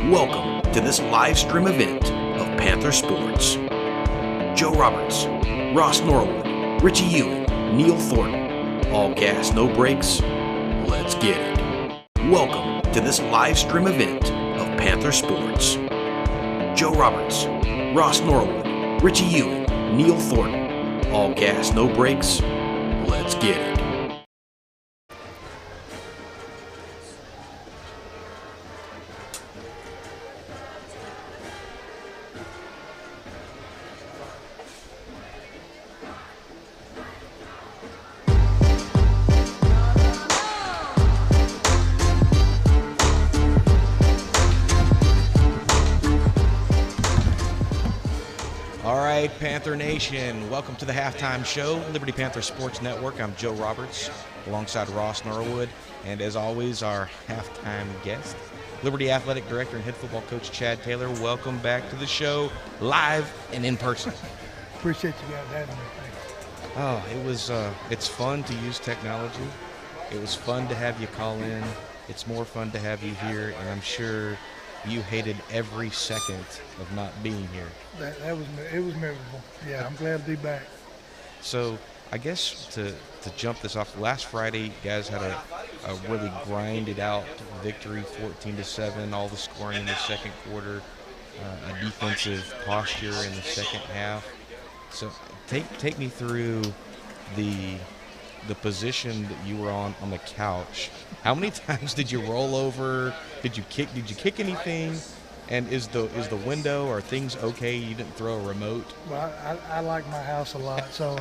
Welcome to this live stream event of Panther Sports. Joe Roberts, Ross Norwood, Richie Ewing, Neil Thornton. All gas, no brakes. Let's get it. Welcome to this live stream event of Panther Sports. Joe Roberts, Ross Norwood, Richie Ewing, Neil Thornton. All gas, no brakes. Let's get it. Panther Nation, welcome to the halftime show, Liberty Panthers Sports Network. I'm Joe Roberts alongside Ross Norwood, and as always, our halftime guest, Liberty Athletic Director and head football coach Chad Taylor. Welcome back to the show, live and in person. Appreciate you guys having me. Thanks. It's fun to use technology. It was fun to have you call in. It's more fun to have you here, and I'm sure you hated every second of not being here. It was memorable. Yeah, I'm glad to be back. So I guess to jump this off, last Friday, guys had a really grinded out victory, 14-7, all the scoring in the second quarter, a defensive posture in the second half. So take me through the position that you were on the couch. How many times did you roll over? Did you kick anything? And is the window, are things okay? You didn't throw a remote? Well, I like my house a lot, so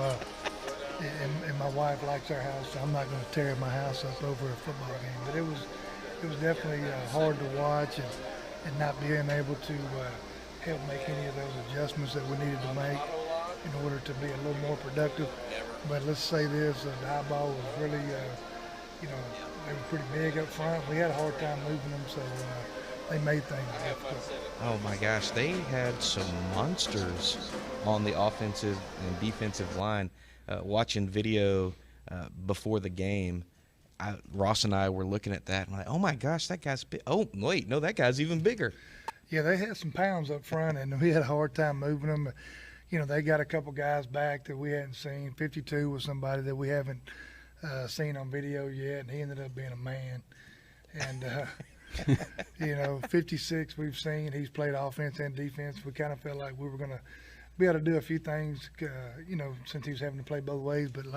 and my wife likes our house, so I'm not going to tear my house up over a football game. But it was definitely hard to watch and not being able to help make any of those adjustments that we needed to make in order to be a little more productive. But let's say this, the high ball was really, they were pretty big up front. We had a hard time moving them, so they made things difficult. Oh my gosh, they had some monsters on the offensive and defensive line. Watching video before the game, Ross and I were looking at that and like, oh my gosh, that guy's big. Oh wait, no, that guy's even bigger. Yeah, they had some pounds up front, and we had a hard time moving them. They got a couple guys back that we hadn't seen. 52 was somebody that we haven't seen on video yet, and he ended up being a man. And 56 we've seen. He's played offense and defense. We kind of felt like we were going to be able to do a few things, since he was having to play both ways. But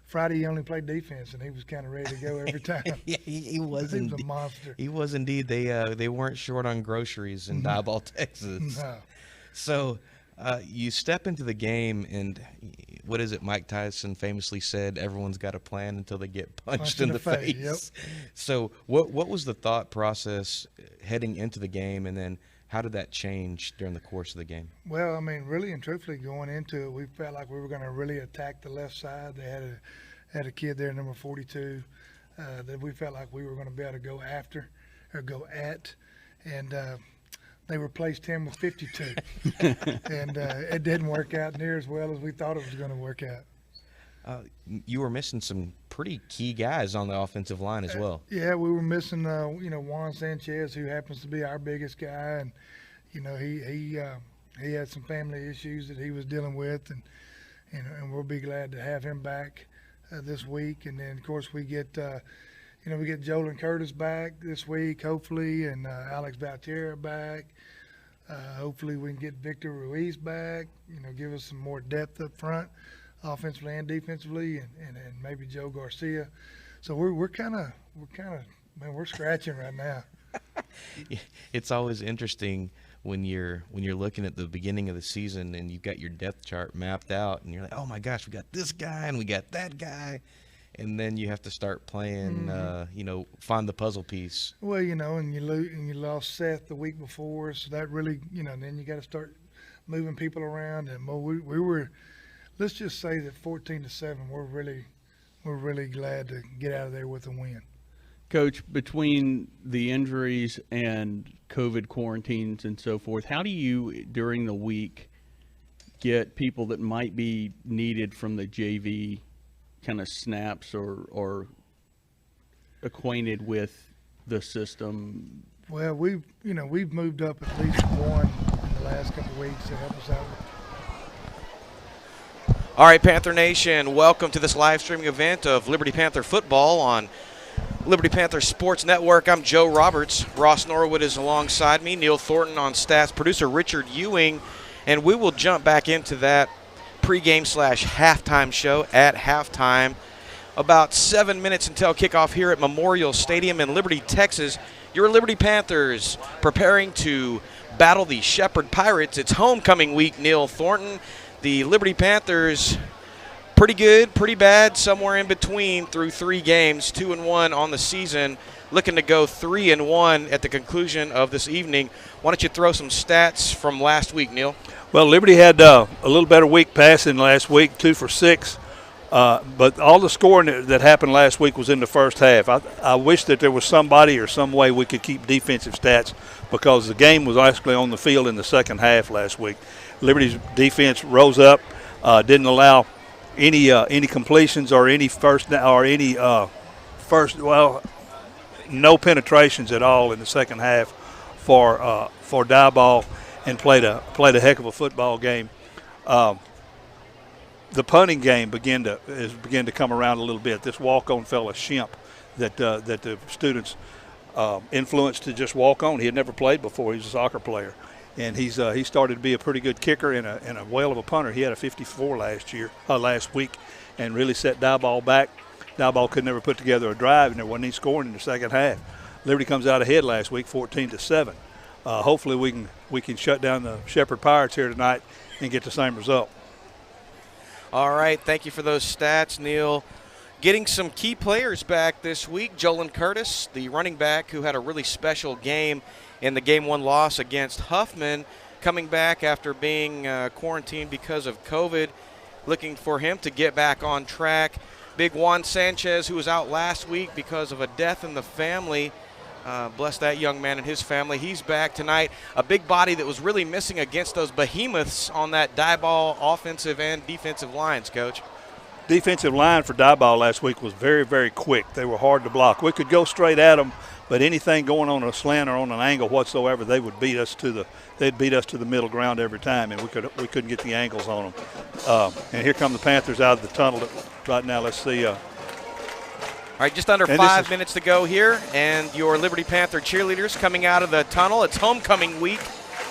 Friday he only played defense, and he was kind of ready to go every time. Yeah, he was. He was a monster. He was indeed. They weren't short on groceries in Diboll, Texas. No. So you step into the game, and what is it Mike Tyson famously said, everyone's got a plan until they get punched in the face. Yep. So what was the thought process heading into the game, and then how did that change during the course of the game? Well, I mean, really and truthfully, going into it, we felt like we were going to really attack the left side. They had a kid there, number 42, that we felt like we were going to be able to go after or go at, and they replaced him with 52, and it didn't work out near as well as we thought it was going to work out. You were missing some pretty key guys on the offensive line as well. Yeah, we were missing, Juan Sanchez, who happens to be our biggest guy, and he had some family issues that he was dealing with, and we'll be glad to have him back this week. And then of course we get Joel and Curtis back this week, hopefully, and Alex Valtierra back. Hopefully we can get Victor Ruiz back, give us some more depth up front, offensively and defensively, and maybe Joe Garcia. So we're scratching right now. It's always interesting when you're looking at the beginning of the season and you've got your depth chart mapped out, and you're like, oh my gosh, we got this guy and we got that guy. And then you have to start playing, find the puzzle piece. Well, and you lost Seth the week before, so that really, then you got to start moving people around. And we were, let's just say that 14-7, we're really glad to get out of there with a win. Coach, between the injuries and COVID quarantines and so forth, how do you, during the week, get people that might be needed from the JV kind of snaps or acquainted with the system Well, we've moved up at least one in the last couple of weeks to help us out. All right, Panther Nation, welcome to this live streaming event of Liberty Panther football on Liberty Panther Sports Network. I'm Joe Roberts. Ross Norwood is alongside me. Neil Thornton on stats. Producer Richard Ewing. And we will jump back into that pregame/halftime show at halftime. About 7 minutes until kickoff here at Memorial Stadium in Liberty, Texas. Your Liberty Panthers preparing to battle the Shepherd Pirates. It's homecoming week, Neil Thornton. The Liberty Panthers, pretty good, pretty bad, somewhere in between through 3 games, 2-1 on the season, looking to go 3-1 at the conclusion of this evening. Why don't you throw some stats from last week, Neil? Well, Liberty had a little better week passing last week, 2 for 6. But all the scoring that happened last week was in the first half. I wish that there was somebody or some way we could keep defensive stats because the game was actually on the field in the second half last week. Liberty's defense rose up, didn't allow any completions or no penetrations at all in the second half for Diboll, and played a heck of a football game. The punting game began to come around a little bit. This walk-on fella, Shemp, that the students influenced to just walk on. He had never played before. He was a soccer player, and he started to be a pretty good kicker and a whale of a punter. He had a 54 last week, and really set Diboll back. Diboll could never put together a drive, and there wasn't any scoring in the second half. Liberty comes out ahead last week, 14-7. Hopefully we can shut down the Shepherd Pirates here tonight and get the same result. All right, thank you for those stats, Neil. Getting some key players back this week. Jolin Curtis, the running back who had a really special game in the Game 1 loss against Huffman, coming back after being quarantined because of COVID. Looking for him to get back on track. Big Juan Sanchez, who was out last week because of a death in the family. Bless that young man and his family. He's back tonight. A big body that was really missing against those behemoths on that Diboll offensive and defensive lines, Coach. Defensive line for Diboll last week was very, very quick. They were hard to block. We could go straight at them, but anything going on a slant or on an angle whatsoever, they would beat us to the middle ground every time, and we couldn't get the angles on them. And here come the Panthers out of the tunnel right now. Let's see. All right, just under 5 minutes to go here, and your Liberty Panther cheerleaders coming out of the tunnel. It's homecoming week.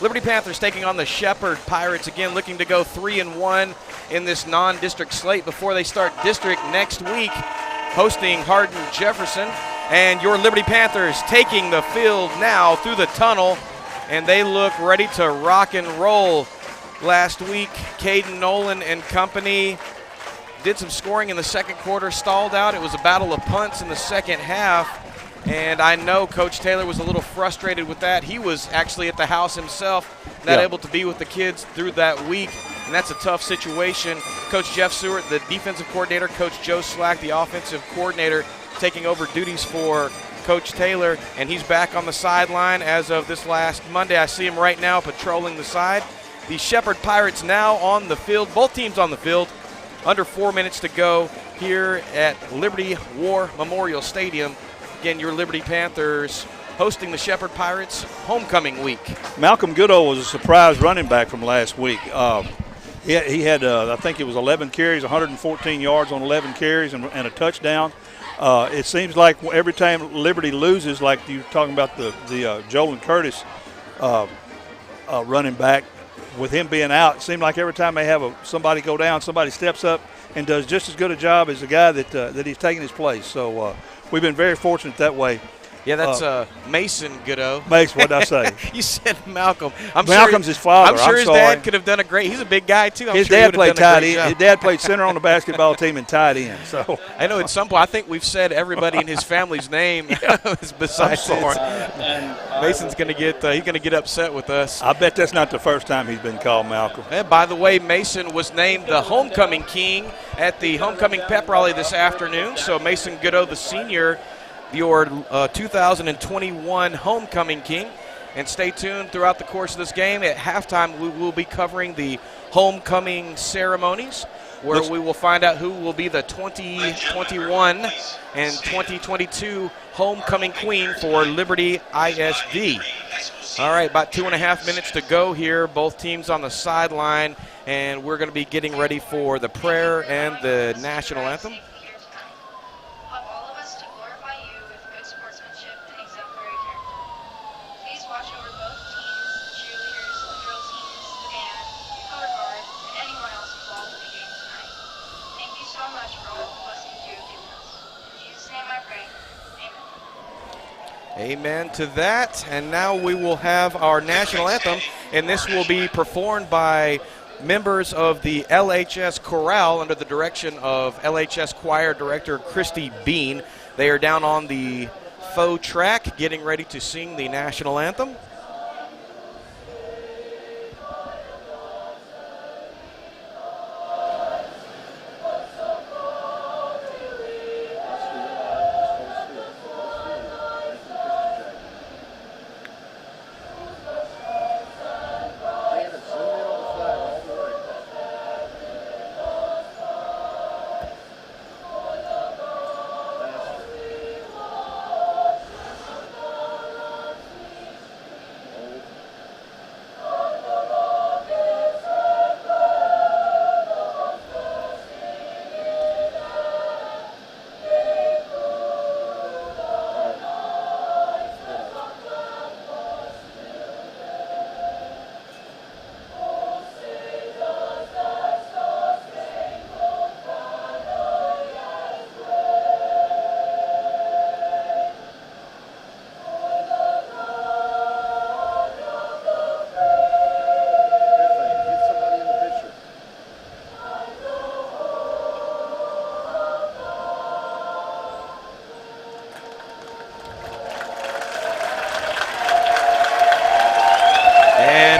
Liberty Panthers taking on the Shepherd Pirates again, looking to go 3-1 in this non-district slate before they start district next week, hosting Hardin Jefferson. And your Liberty Panthers taking the field now through the tunnel, and they look ready to rock and roll. Last week, Caden Nolan and company did some scoring in the second quarter, stalled out. It was a battle of punts in the second half, and I know Coach Taylor was a little frustrated with that. He was actually at the house himself, not able to be with the kids through that week, and that's a tough situation. Coach Jeff Seward, the defensive coordinator, Coach Joe Slack, the offensive coordinator, taking over duties for Coach Taylor, and he's back on the sideline as of this last Monday. I see him right now patrolling the side. The Shepherd Pirates now on the field, both teams on the field. Under 4 minutes to go here at Liberty War Memorial Stadium. Again, your Liberty Panthers hosting the Shepherd Pirates homecoming week. Malcolm Goodall was a surprise running back from last week. He had, I think it was 11 carries, 114 yards on 11 carries and a touchdown. It seems like every time Liberty loses, like you're talking about the Jolin Curtis running back, with him being out, it seemed like every time they have somebody go down, somebody steps up and does just as good a job as the guy that he's taking his place. So we've been very fortunate that way. Yeah, that's Mason Goodall. Mason, what did I say? You said Malcolm. Malcolm's his father. I'm sure his dad could have done a great. He's a big guy too. His dad played tight end. His dad played center on the basketball team and tight end. So I know at some point I think we've said everybody in his family's name besides his. Mason's going to get upset with us. I bet that's not the first time he's been called Malcolm. And by the way, Mason was named the homecoming king at the homecoming pep rally this afternoon. So Mason Goodall, the senior, your 2021 homecoming king. And stay tuned throughout the course of this game. At halftime, we will be covering the homecoming ceremonies, where we will find out who will be the 2021 and 2022 homecoming queen for Liberty ISD. All right, about 2.5 minutes to go here. Both teams on the sideline, and we're going to be getting ready for the prayer and the national anthem. Amen to that. And now we will have our national anthem, and this will be performed by members of the LHS Chorale under the direction of LHS Choir Director Christy Bean. They are down on the faux track getting ready to sing the national anthem.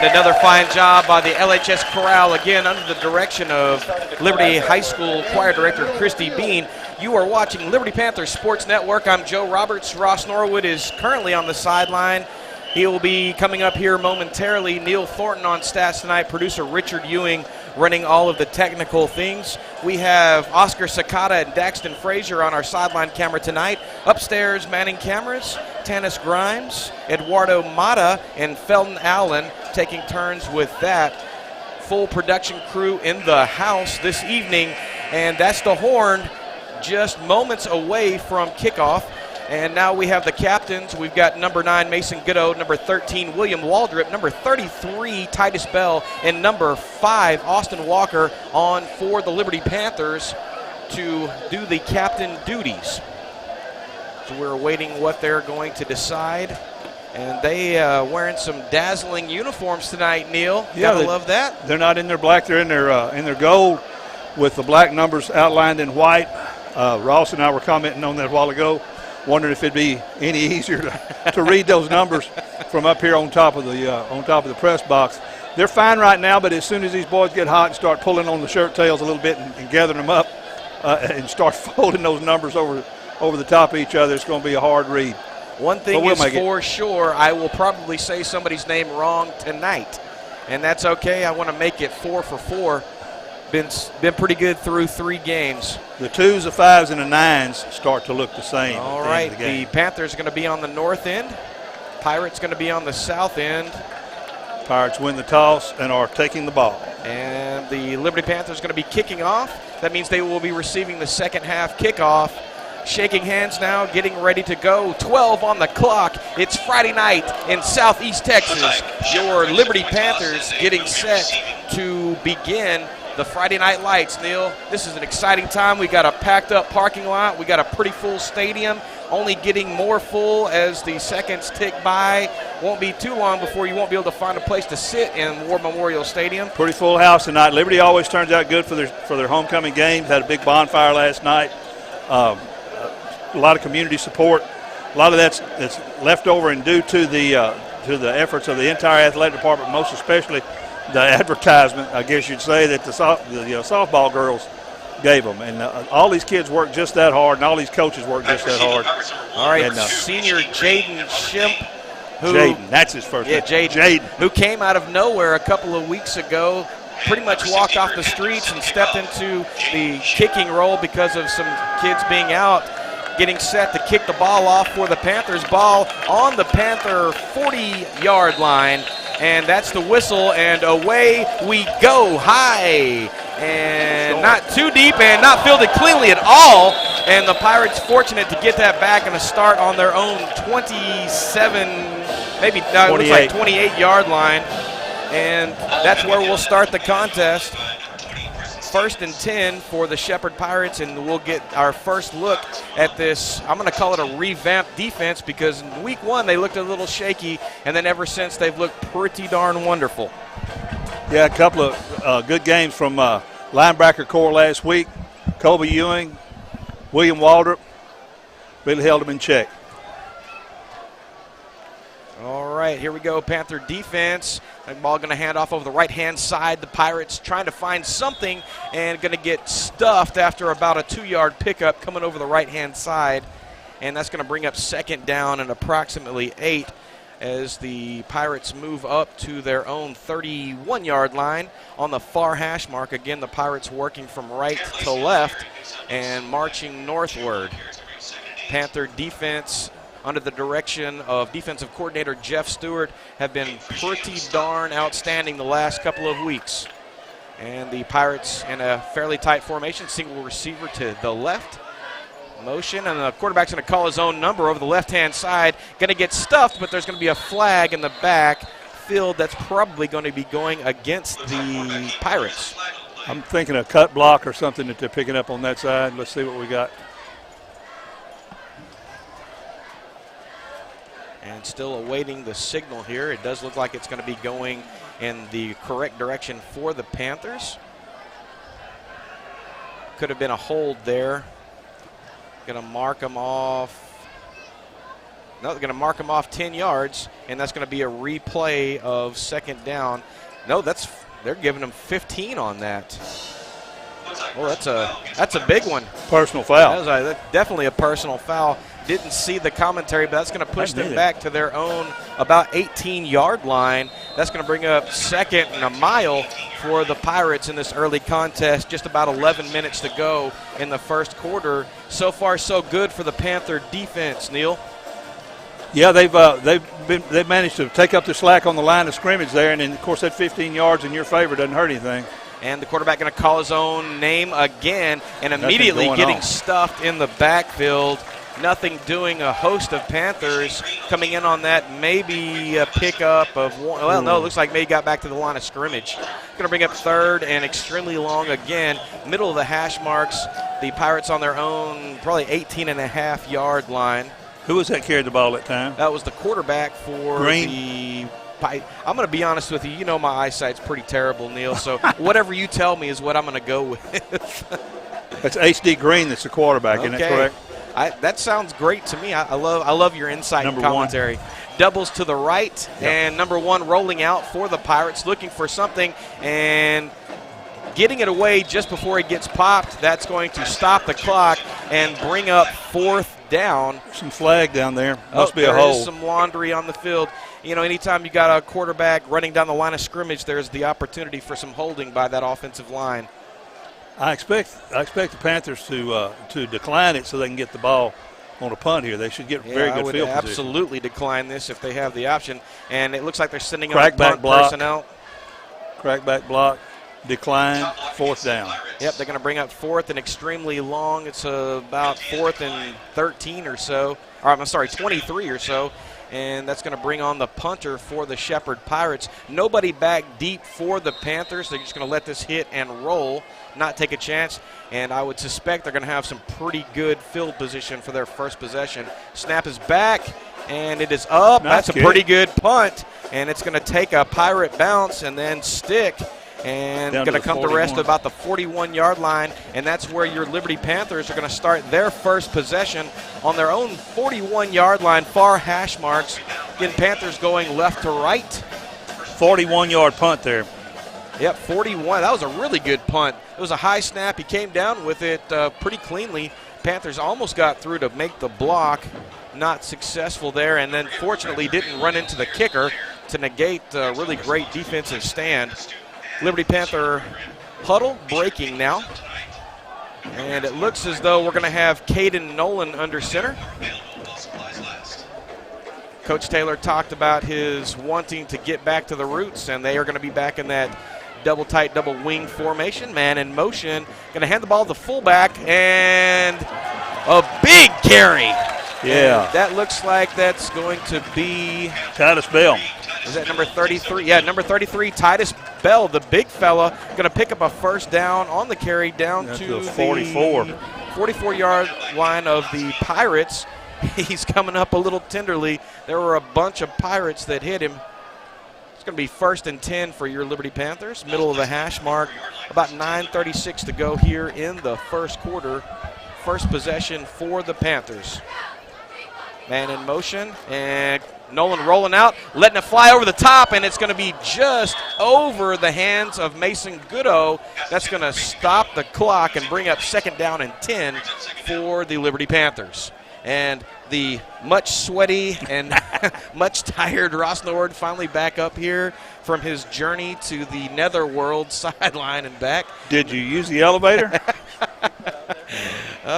Another fine job by the LHS Chorale, again under the direction of Liberty High School Choir Director Christy Bean. You are watching Liberty Panthers Sports Network. I'm Joe Roberts. Ross Norwood is currently on the sideline. He will be coming up here momentarily. Neil Thornton on stats tonight. Producer Richard Ewing running all of the technical things. We have Oscar Sakata and Daxton Frazier on our sideline camera tonight. Upstairs, manning cameras, Tanis Grimes, Eduardo Mata, and Felton Allen taking turns with that. Full production crew in the house this evening, and that's the horn just moments away from kickoff. And now we have the captains. We've got number 9, Mason Goodall, number 13, William Waldrop, number 33, Titus Bell, and number 5, Austin Walker, on for the Liberty Panthers to do the captain duties. So we're awaiting what they're going to decide. And they wearing some dazzling uniforms tonight, Neil. Yeah, Gotta love that. They're not in their black. They're in their gold with the black numbers outlined in white. Ross and I were commenting on that a while ago, wondering if it'd be any easier to read those numbers from up here on top of the press box. They're fine right now, but as soon as these boys get hot and start pulling on the shirt tails a little bit and gathering them up and start folding those numbers over the top of each other, it's going to be a hard read. One thing is for sure, I will probably say somebody's name wrong tonight, and that's okay. I want to make it 4 for 4. Been pretty good through 3 games. The 2s, the 5s, and the 9s start to look the same. All right, the Panthers are going to be on the north end. Pirates going to be on the south end. Pirates win the toss and are taking the ball. And the Liberty Panthers going to be kicking off. That means they will be receiving the second half kickoff. Shaking hands now, getting ready to go. 12 on the clock. It's Friday night in Southeast Texas. Your Liberty Panthers getting set to begin the Friday Night Lights, Neil. This is an exciting time. We got a packed up parking lot. We got a pretty full stadium, only getting more full as the seconds tick by. Won't be too long before you won't be able to find a place to sit in War Memorial Stadium. Pretty full house tonight. Liberty always turns out good for their homecoming games. Had a big bonfire last night. A lot of community support. A lot of that's left over and due to the efforts of the entire athletic department, most especially the advertisement, I guess you'd say, that the softball girls gave them. And all these kids work just that hard, and all these coaches work just that hard. All right, and, senior Jaden Shimp Jaden, that's his first name. Jaden, who came out of nowhere a couple of weeks ago, pretty much walked off the streets and stepped into the kicking role because of some kids being out, getting set to kick the ball off for the Panthers. Ball on the Panther 40-yard line, and that's the whistle, and away we go. High and not too deep and not fielded cleanly at all, and the Pirates fortunate to get that back and a start on their own 27, maybe no, it looks like 28-yard line, and that's where we'll start the contest. 1st and 10 for the Shepherd Pirates, and we'll get our first look at this. I'm going to call it a revamped defense because in week 1 they looked a little shaky, and then ever since they've looked pretty darn wonderful. Yeah, a couple of good games from linebacker core last week. Colby Ewing, William Waldrop really held them in check. All right, here we go, Panther defense. The ball going to hand off over the right-hand side. The Pirates trying to find something and going to get stuffed after about a 2-yard pickup coming over the right-hand side. And that's going to bring up 2nd down and approximately 8 as the Pirates move up to their own 31-yard line on the far hash mark. Again, the Pirates working from right to left and marching northward. Panther defense under the direction of defensive coordinator Jeff Stewart have been pretty darn outstanding the last couple of weeks. And the Pirates in a fairly tight formation, single receiver to the left. Motion, and the quarterback's going to call his own number over the left-hand side. Going to get stuffed, but there's going to be a flag in the back field that's probably going to be going against the Pirates. I'm thinking a cut block or something that they're picking up on that side. Let's see what we got. And still awaiting the signal here. It does look like it's going to be going in the correct direction for the Panthers. Could have been a hold there. Going to mark them off. No, they're going to mark them off 10 yards, and that's going to be a replay of 2nd down. No, they're giving them 15 on that. Oh, that's a big one. Personal foul. That's definitely a personal foul. Didn't see the commentary, but that's going to push them back to their own about 18-yard line. That's going to bring up 2nd and a mile for the Pirates in this early contest. Just about 11 minutes to go in the first quarter. So far, so good for the Panther defense, Neil. Yeah, they've managed to take up the slack on the line of scrimmage there, and then, of course, that 15 yards in your favor doesn't hurt anything. And the quarterback going to call his own name again and immediately getting stuffed in the backfield. Nothing doing. A host of Panthers coming in on that. Maybe a pickup of one. Well, no, it looks like maybe got back to the line of scrimmage. Going to bring up 3rd and extremely long again. Middle of the hash marks. The Pirates on their own, probably 18.5-yard line. Who was that carried the ball that time? That was the quarterback for Green. I'm going to be honest with you. You know my eyesight's pretty terrible, Neil. So whatever you tell me is what I'm going to go with. That's H.D. Green that's the quarterback, isn't that correct? That sounds great to me. I love your insight and commentary. 1. Doubles to the right, and number 1 rolling out for the Pirates, looking for something and getting it away just before it gets popped. That's going to stop the clock and bring up 4th down. Some flag down there. Must be a hole. There is some laundry on the field. You know, anytime you got a quarterback running down the line of scrimmage, there's the opportunity for some holding by that offensive line. I expect the Panthers to decline it so they can get the ball on a punt here. They should get very good field position. I would absolutely decline this if they have the option. And it looks like they're sending on punt personnel. Crackback block, decline, 4th down. Yep, they're going to bring up 4th and extremely long. It's about 4th and 13 or so. Or I'm sorry, 23 or so. And that's going to bring on the punter for the Shepherd Pirates. Nobody back deep for the Panthers. They're just going to let this hit and roll, not take a chance. And I would suspect they're going to have some pretty good field position for their first possession. Snap is back, and it is up. That's a pretty good punt. And it's going to take a Pirate bounce and then stick. And going to come to rest about the 41-yard line, and that's where your Liberty Panthers are going to start their first possession on their own 41-yard line, far hash marks. Again, Panthers going left to right. 41-yard punt there. Yep, 41. That was a really good punt. It was a high snap. He came down with it pretty cleanly. Panthers almost got through to make the block. not successful there, and then fortunately didn't run into the kicker to negate a really great defensive stand. Liberty Panther huddle breaking now. And it looks as though we're going to have Caden Nolan under center. Coach Taylor talked about his wanting to get back to the roots, and they are going to be back in that double tight, double wing formation. Man in motion, going to hand the ball to the fullback, and a big carry. Yeah. And that looks like that's going to be Titus Bell. Is that number 33? Yeah, number 33, Titus Bell, the big fella, going to pick up a first down on the carry down to the 44. 44-yard line of the Pirates. He's coming up a little tenderly. There were a bunch of Pirates that hit him. It's going to be 1st and 10 for your Liberty Panthers, middle of the hash mark. About 9:36 to go here in the first quarter. First possession for the Panthers. Man in motion, and Nolan rolling out, letting it fly over the top, and it's going to be just over the hands of Mason Goodall. That's going to stop the clock and bring up 2nd down and 10 for the Liberty Panthers. And the much sweaty and much tired Ross Norwood finally back up here from his journey to the netherworld sideline and back. Did you use the elevator?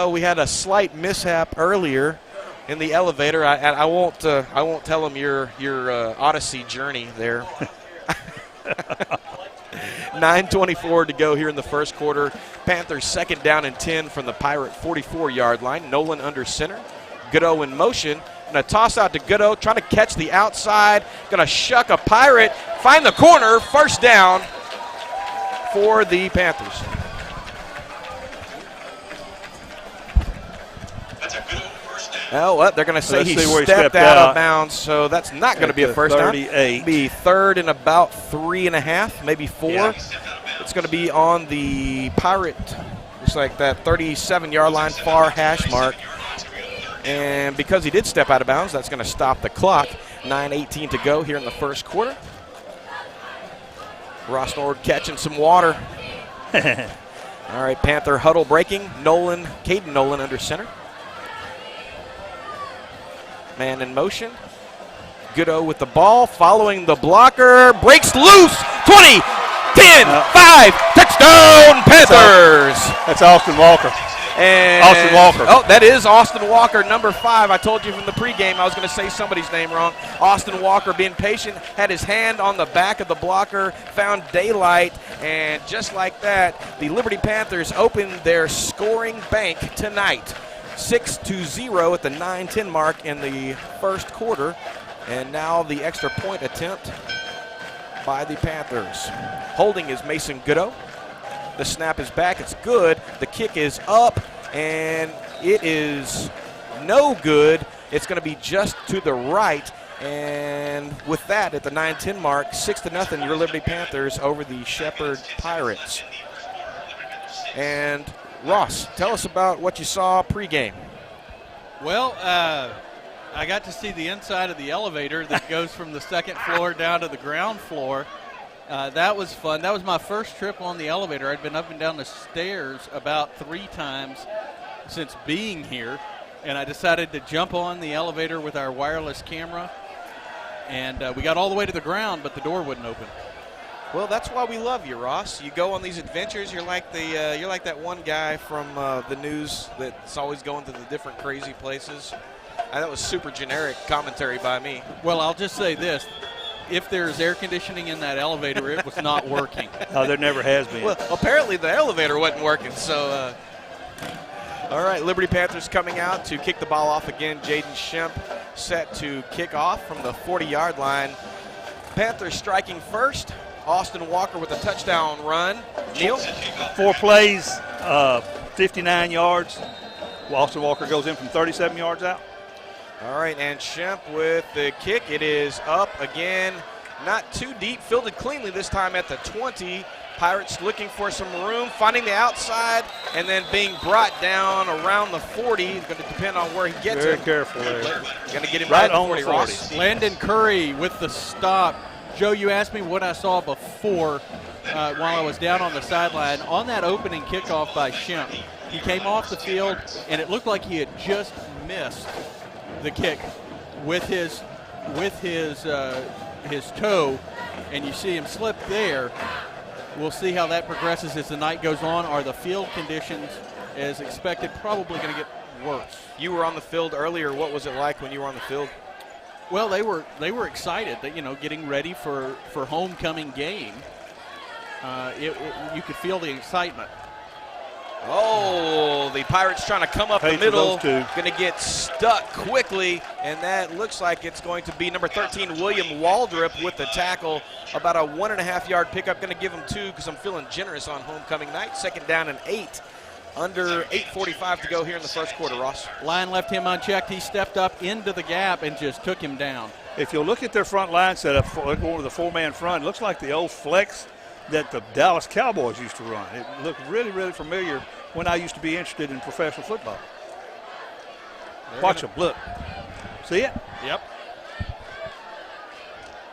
We had a slight mishap earlier in the elevator. I won't tell him your Odyssey journey there. 9:24 to go here in the first quarter. Panthers 2nd down and 10 from the Pirate 44-yard line. Nolan under center. Goodall in motion. Going to toss out to Goodall, trying to catch the outside. Going to shuck a Pirate. Find the corner. First down for the Panthers. Oh, well, they're going to say he stepped out of bounds, so that's not going to be a first down. It'll be 3rd and about 3.5, maybe 4. Yeah. It's going to be on the Pirate, looks like that 37-yard line, far hash mark. And because he did step out of bounds, that's going to stop the clock. 9:18 to go here in the first quarter. Ross Norwood catching some water. All right, Panther huddle breaking. Caden Nolan under center. Man in motion. Goodall with the ball, following the blocker, breaks loose. 20, 10, 5, touchdown Panthers. That's Austin Walker. And Austin Walker. Oh, that is Austin Walker, number 5. I told you from the pregame I was going to say somebody's name wrong. Austin Walker being patient, had his hand on the back of the blocker, found daylight, and just like that, the Liberty Panthers opened their scoring bank tonight. 6-0 at the 9:10 mark in the first quarter. And now the extra point attempt by the Panthers. Holding is Mason Goodall. The snap is back. It's good. The kick is up, and it is no good. It's going to be just to the right. And with that, at the 9:10 mark, 6-0, your Liberty Panthers over the Shepherd Pirates. And Ross, tell us about what you saw pregame. Well, I got to see the inside of the elevator that goes from the 2nd floor down to the ground floor. That was fun. That was my first trip on the elevator. I'd been up and down the stairs about 3 times since being here, and I decided to jump on the elevator with our wireless camera, and we got all the way to the ground, but the door wouldn't open. Well, that's why we love you, Ross. You go on these adventures. You're like that one guy from the news that's always going to the different crazy places. That was super generic commentary by me. Well, I'll just say this. If there's air conditioning in that elevator, it was not working. No, there never has been. Well, apparently the elevator wasn't working. So, all right, Liberty Panthers coming out to kick the ball off again. Jaden Shemp set to kick off from the 40-yard line. Panthers striking first. Austin Walker with a touchdown run. Neil? 4 plays, 59 yards. Austin Walker goes in from 37 yards out. All right, and Shemp with the kick. It is up again. Not too deep, fielded cleanly this time at the 20. Pirates looking for some room, finding the outside, and then being brought down around the 40. It's going to depend on where he gets Very it. careful there. Going to get him right on on the 40. Ross. Landon Curry with the stop. Joe, you asked me what I saw before while I was down on the sideline. On that opening kickoff by Shemp, he came off the field, and it looked like he had just missed the kick with his toe, and you see him slip there. We'll see how that progresses as the night goes on. Are the field conditions, as expected, probably going to get worse? You were on the field earlier. What was it like when you were on the field? Well, they were excited that, getting ready for homecoming game. You could feel the excitement. Oh, the Pirates trying to come up the middle, going to get stuck quickly, and that looks like it's going to be number 13, William Waldrop, with the tackle. About a 1.5-yard pickup, going to give him 2 because I'm feeling generous on homecoming night. 2nd down and 8. Under 8:45 to go here in the first quarter, Ross. Line left him unchecked. He stepped up into the gap and just took him down. If you look at their front line setup, they're going with a 4-man front. It looks like the old flex that the Dallas Cowboys used to run. It looked really, really familiar when I used to be interested in professional football. Watch them, look. See it? Yep.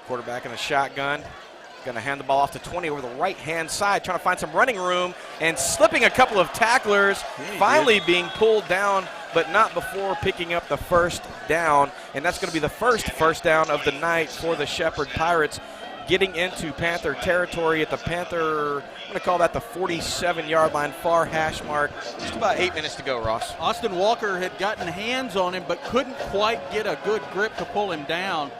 Quarterback in a shotgun. Going to hand the ball off to 20 over the right-hand side, trying to find some running room and slipping a couple of tacklers, finally being pulled down, but not before picking up the first down. And that's going to be the first down of the night for the Shepherd Pirates, getting into Panther territory at the Panther, I'm going to call that the 47-yard line, far hash mark. Just about 8 minutes to go, Ross. Austin Walker had gotten hands on him but couldn't quite get a good grip to pull him down,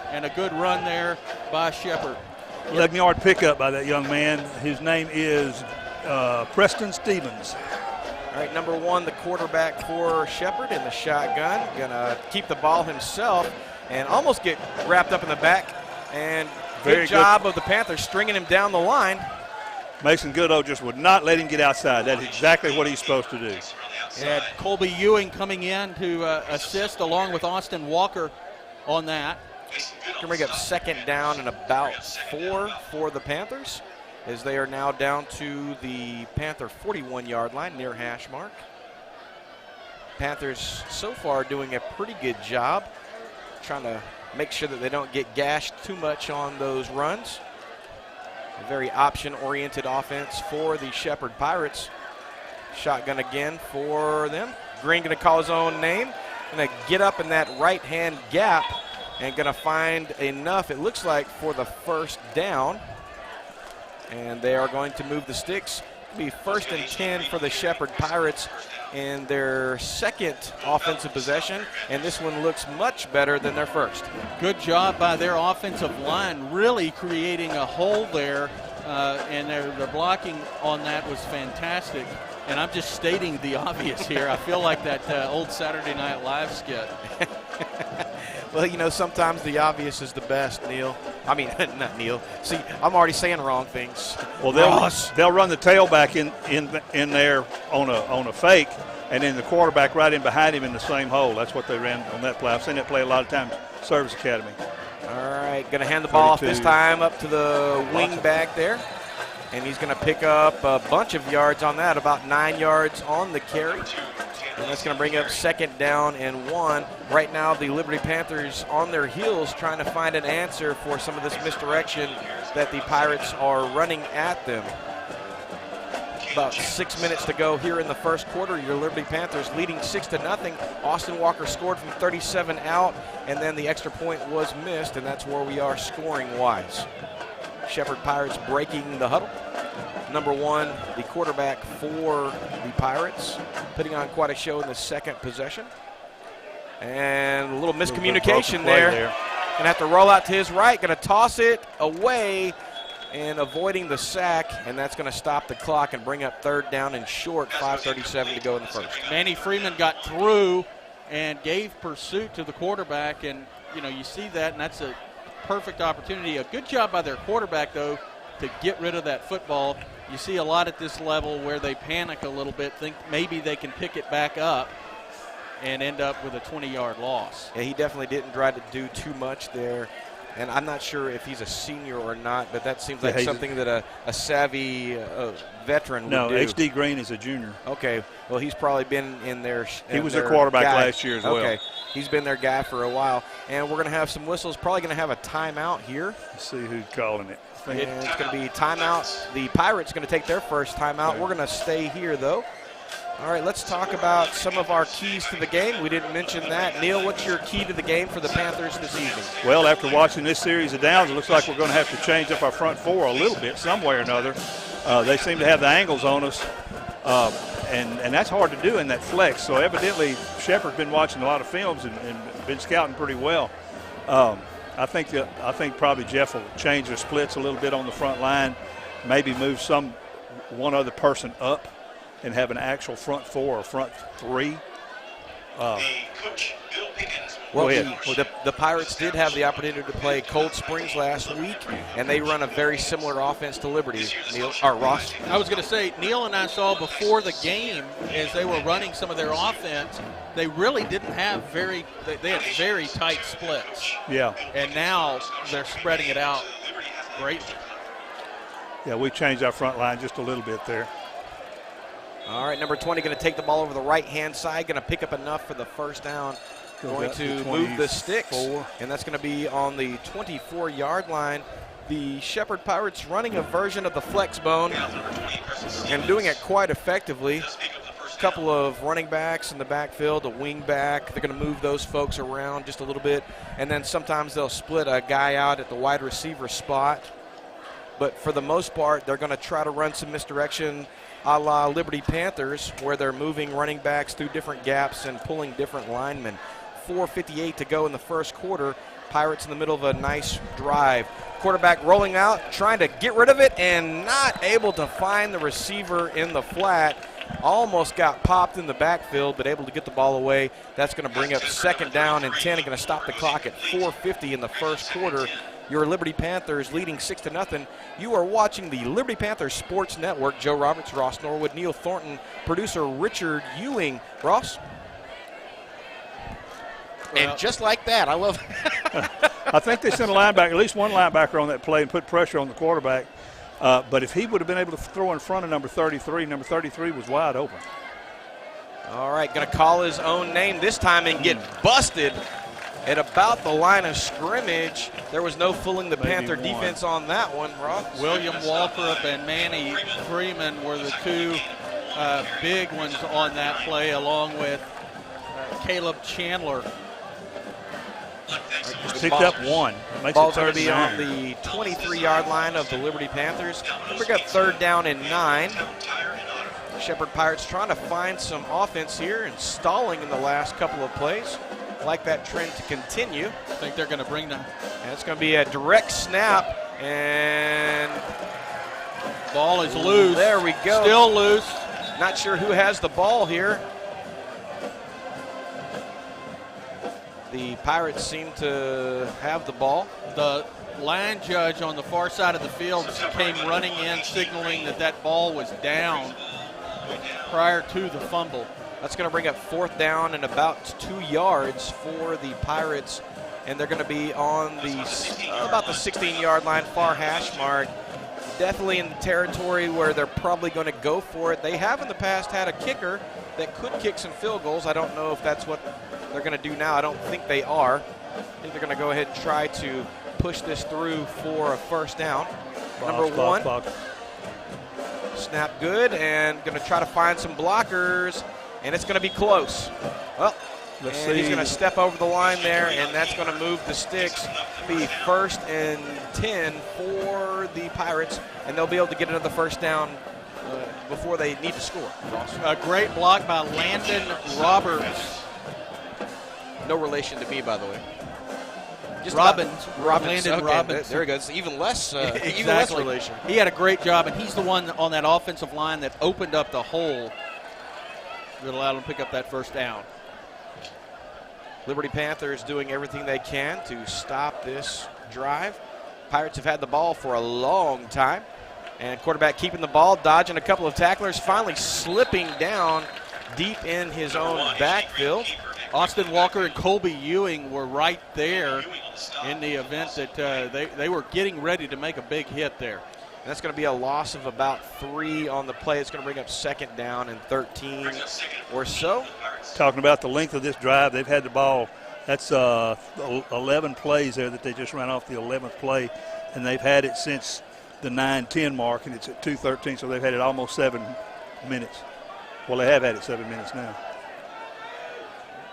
and a good run there by Shepherd. 11-yard pickup by that young man. His name is Preston Stevens. All right, number 1, the quarterback for Shepherd in the shotgun. Going to keep the ball himself and almost get wrapped up in the back. And good job of the Panthers stringing him down the line. Mason Goodall just would not let him get outside. That's exactly what he's supposed to do. And Colby Ewing coming in to assist along with Austin Walker on that. Going to bring up 2nd down and about 4 for the Panthers, as they are now down to the Panther 41-yard line, near hash mark. Panthers so far doing a pretty good job trying to make sure that they don't get gashed too much on those runs. A very option-oriented offense for the Shepherd Pirates. Shotgun again for them. Green going to call his own name. Going to get up in that right-hand gap and going to find enough, it looks like, for the first down. And they are going to move the sticks. It'll be 1st and 10 for the Shepherd Pirates in their second offensive possession, and this one looks much better than their first. Good job by their offensive line, really creating a hole there, and their blocking on that was fantastic. And I'm just stating the obvious here. I feel like that old Saturday Night Live skit. Well, sometimes the obvious is the best, Neil. I mean, not Neil. See, I'm already saying wrong things. Well, they'll run the tailback in there on a fake, and then the quarterback right in behind him in the same hole. That's what they ran on that play. I've seen that play a lot of times. Service Academy. All right, going to hand the ball off this time up to the wing back there. And he's going to pick up a bunch of yards on that, about 9 yards on the carry. And that's going to bring up 2nd down and 1. Right now, the Liberty Panthers on their heels trying to find an answer for some of this misdirection that the Pirates are running at them. About 6 minutes to go here in the first quarter. Your Liberty Panthers leading 6-0. Austin Walker scored from 37 out, and then the extra point was missed, and that's where we are scoring-wise. Shepherd Pirates breaking the huddle. Number 1, the quarterback for the Pirates, putting on quite a show in the second possession. And a little miscommunication there. Going to have to roll out to his right, going to toss it away and avoiding the sack, and that's going to stop the clock and bring up 3rd down and short, 5:37 to go in the first. Manny Freeman got through and gave pursuit to the quarterback, and, you see that, and that's a perfect opportunity. A good job by their quarterback, though, to get rid of that football. You see a lot at this level where they panic a little bit, think maybe they can pick it back up and end up with a 20-yard loss. Yeah, he definitely didn't try to do too much there. And I'm not sure if he's a senior or not, but that seems like something that a savvy veteran would do. No, H.D. Green is a junior. Okay. Well, he's probably been in there. He was their quarterback last year as well. Okay. He's been their guy for a while. And we're going to have some whistles. Probably going to have a timeout here. Let's see who's calling it. And it's going to be timeout. The Pirates going to take their first timeout. We're going to stay here, though. All right, let's talk about some of our keys to the game. We didn't mention that. Neil, what's your key to the game for the Panthers this evening? Well, after watching this series of downs, it looks like we're going to have to change up our front four a little bit some way or another. They seem to have the angles on us, and that's hard to do in that flex. So evidently Shepard's been watching a lot of films and been scouting pretty well. I think probably Jeff will change the splits a little bit on the front line, maybe move one other person up and have an actual front four or front three. Well, the Pirates did have the opportunity to play Cold Springs last week, and they run a very similar offense to Liberty. Neil, or Ross? I was going to say, Neil and I saw before the game, as they were running some of their offense, they really didn't have they had very tight splits. Yeah. And now they're spreading it out greatly. Yeah, we changed our front line just a little bit there. All right, number 20 going to take the ball over the right-hand side, going to pick up enough for the first down. Going to move the sticks, and that's going to be on the 24-yard line. The Shepherd Pirates running a version of the flex bone and doing it quite effectively. A couple of running backs in the backfield, a wing back. They're going to move those folks around just a little bit, and then sometimes they'll split a guy out at the wide receiver spot. But for the most part, they're going to try to run some misdirection a la Liberty Panthers, where they're moving running backs through different gaps and pulling different linemen. 4:58 to go in the first quarter. Pirates in the middle of a nice drive. Quarterback rolling out, trying to get rid of it, and not able to find the receiver in the flat. Almost got popped in the backfield, but able to get the ball away. That's going to bring up second down and 10, and going to stop the clock at 4:50 in the first quarter. Your Liberty Panthers leading 6-0. You are watching the Liberty Panthers Sports Network. Joe Roberts, Ross Norwood, Neil Thornton, producer Richard Ewing. Ross? And just like that, I love I think they sent a linebacker, at least one linebacker on that play and put pressure on the quarterback. But if he would have been able to throw in front of number 33 was wide open. All right, going to call his own name this time and get busted at about the line of scrimmage. There was no fooling the Panther defense on that one, Ross. William Waltrip and Manny Freeman were the two big ones on that play, along with Caleb Chandler. Picked up one. Ball's going to be on the 23-yard line of the Liberty Panthers. We got third down and 9. Shepherd Pirates trying to find some offense here and stalling in the last couple of plays. Like that trend to continue. I think they're going to bring them. And it's going to be a direct snap, and ball is loose. There we go. Still loose. Not sure who has the ball here. The Pirates seem to have the ball. The line judge on the far side of the field came running in, signaling that ball was down prior to the fumble. That's going to bring up fourth down and about 2 yards for the Pirates, and they're going to be on about the 16-yard line, far hash mark. Definitely in the territory where they're probably going to go for it. They have in the past had a kicker that could kick some field goals. I don't know if that's what they're going to do now. I don't think they are. I think they're going to go ahead and try to push this through for a first down. Number one. Snap good, and going to try to find some blockers, and it's going to be close. Well, he's going to step over the line there, and that's going to move the sticks. Be first and 10 for the Pirates, and they'll be able to get another first down before they need to score. A great block by Landon Roberts. No relation to me, by the way. Just Robbins. Landon Okay, Robbins. There he goes. Even less relation. He had a great job, and he's the one on that offensive line that opened up the hole that allowed him to pick up that first down. Liberty Panthers doing everything they can to stop this drive. Pirates have had the ball for a long time. And quarterback keeping the ball, dodging a couple of tacklers, finally slipping down deep in his own backfield. Austin Walker and Colby Ewing were right there in the event that they were getting ready to make a big hit there. And that's going to be a loss of about 3 on the play. It's going to bring up second down and 13 or so. Talking about the length of this drive, they've had the ball. That's 11 plays there that they just ran off the 11th play, and they've had it since the 9:10 mark, and it's at 2:13, so they've had it almost 7 minutes. Well, they have had it 7 minutes now.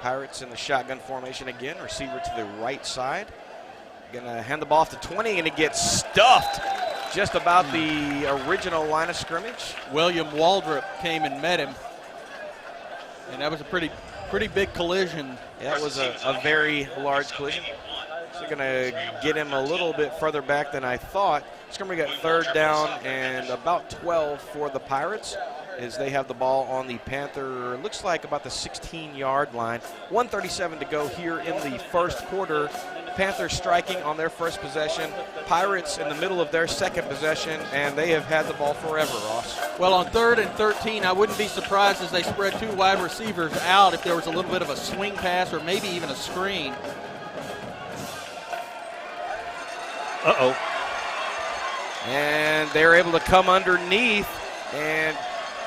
Pirates in the shotgun formation again. Receiver to the right side. Gonna hand the ball off to 20, and it gets stuffed just about the original line of scrimmage. William Waldrop came and met him, and that was a pretty big collision. That was a very large collision. So going to get him a little bit further back than I thought. It's going to get third down and about 12 for the Pirates as they have the ball on the Panther, looks like about the 16-yard line. 1:37 to go here in the first quarter. Panthers striking on their first possession. Pirates in the middle of their second possession, and they have had the ball forever, Ross. Well, on 3rd and 13, I wouldn't be surprised as they spread 2 wide receivers out if there was a little bit of a swing pass or maybe even a screen. Uh-oh. And they're able to come underneath, and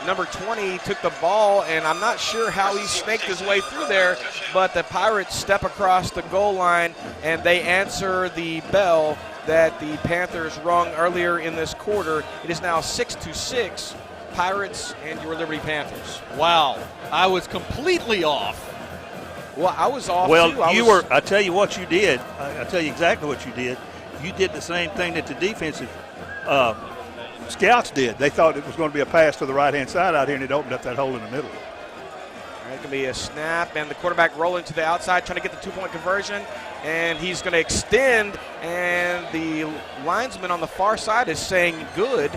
number 20 took the ball, and I'm not sure how he snaked his way through there, but the Pirates step across the goal line, and they answer the bell that the Panthers rung earlier in this quarter. It is now 6-6, Pirates and your Liberty Panthers. Wow, I was completely off. Well, I was off well, too. I tell you what you did. I tell you exactly what you did. You did the same thing that the defensive scouts did. They thought it was going to be a pass to the right-hand side out here, and it opened up that hole in the middle. All right, going to be a snap, and the quarterback rolling to the outside, trying to get the two-point conversion, and he's going to extend, and the linesman on the far side is saying good.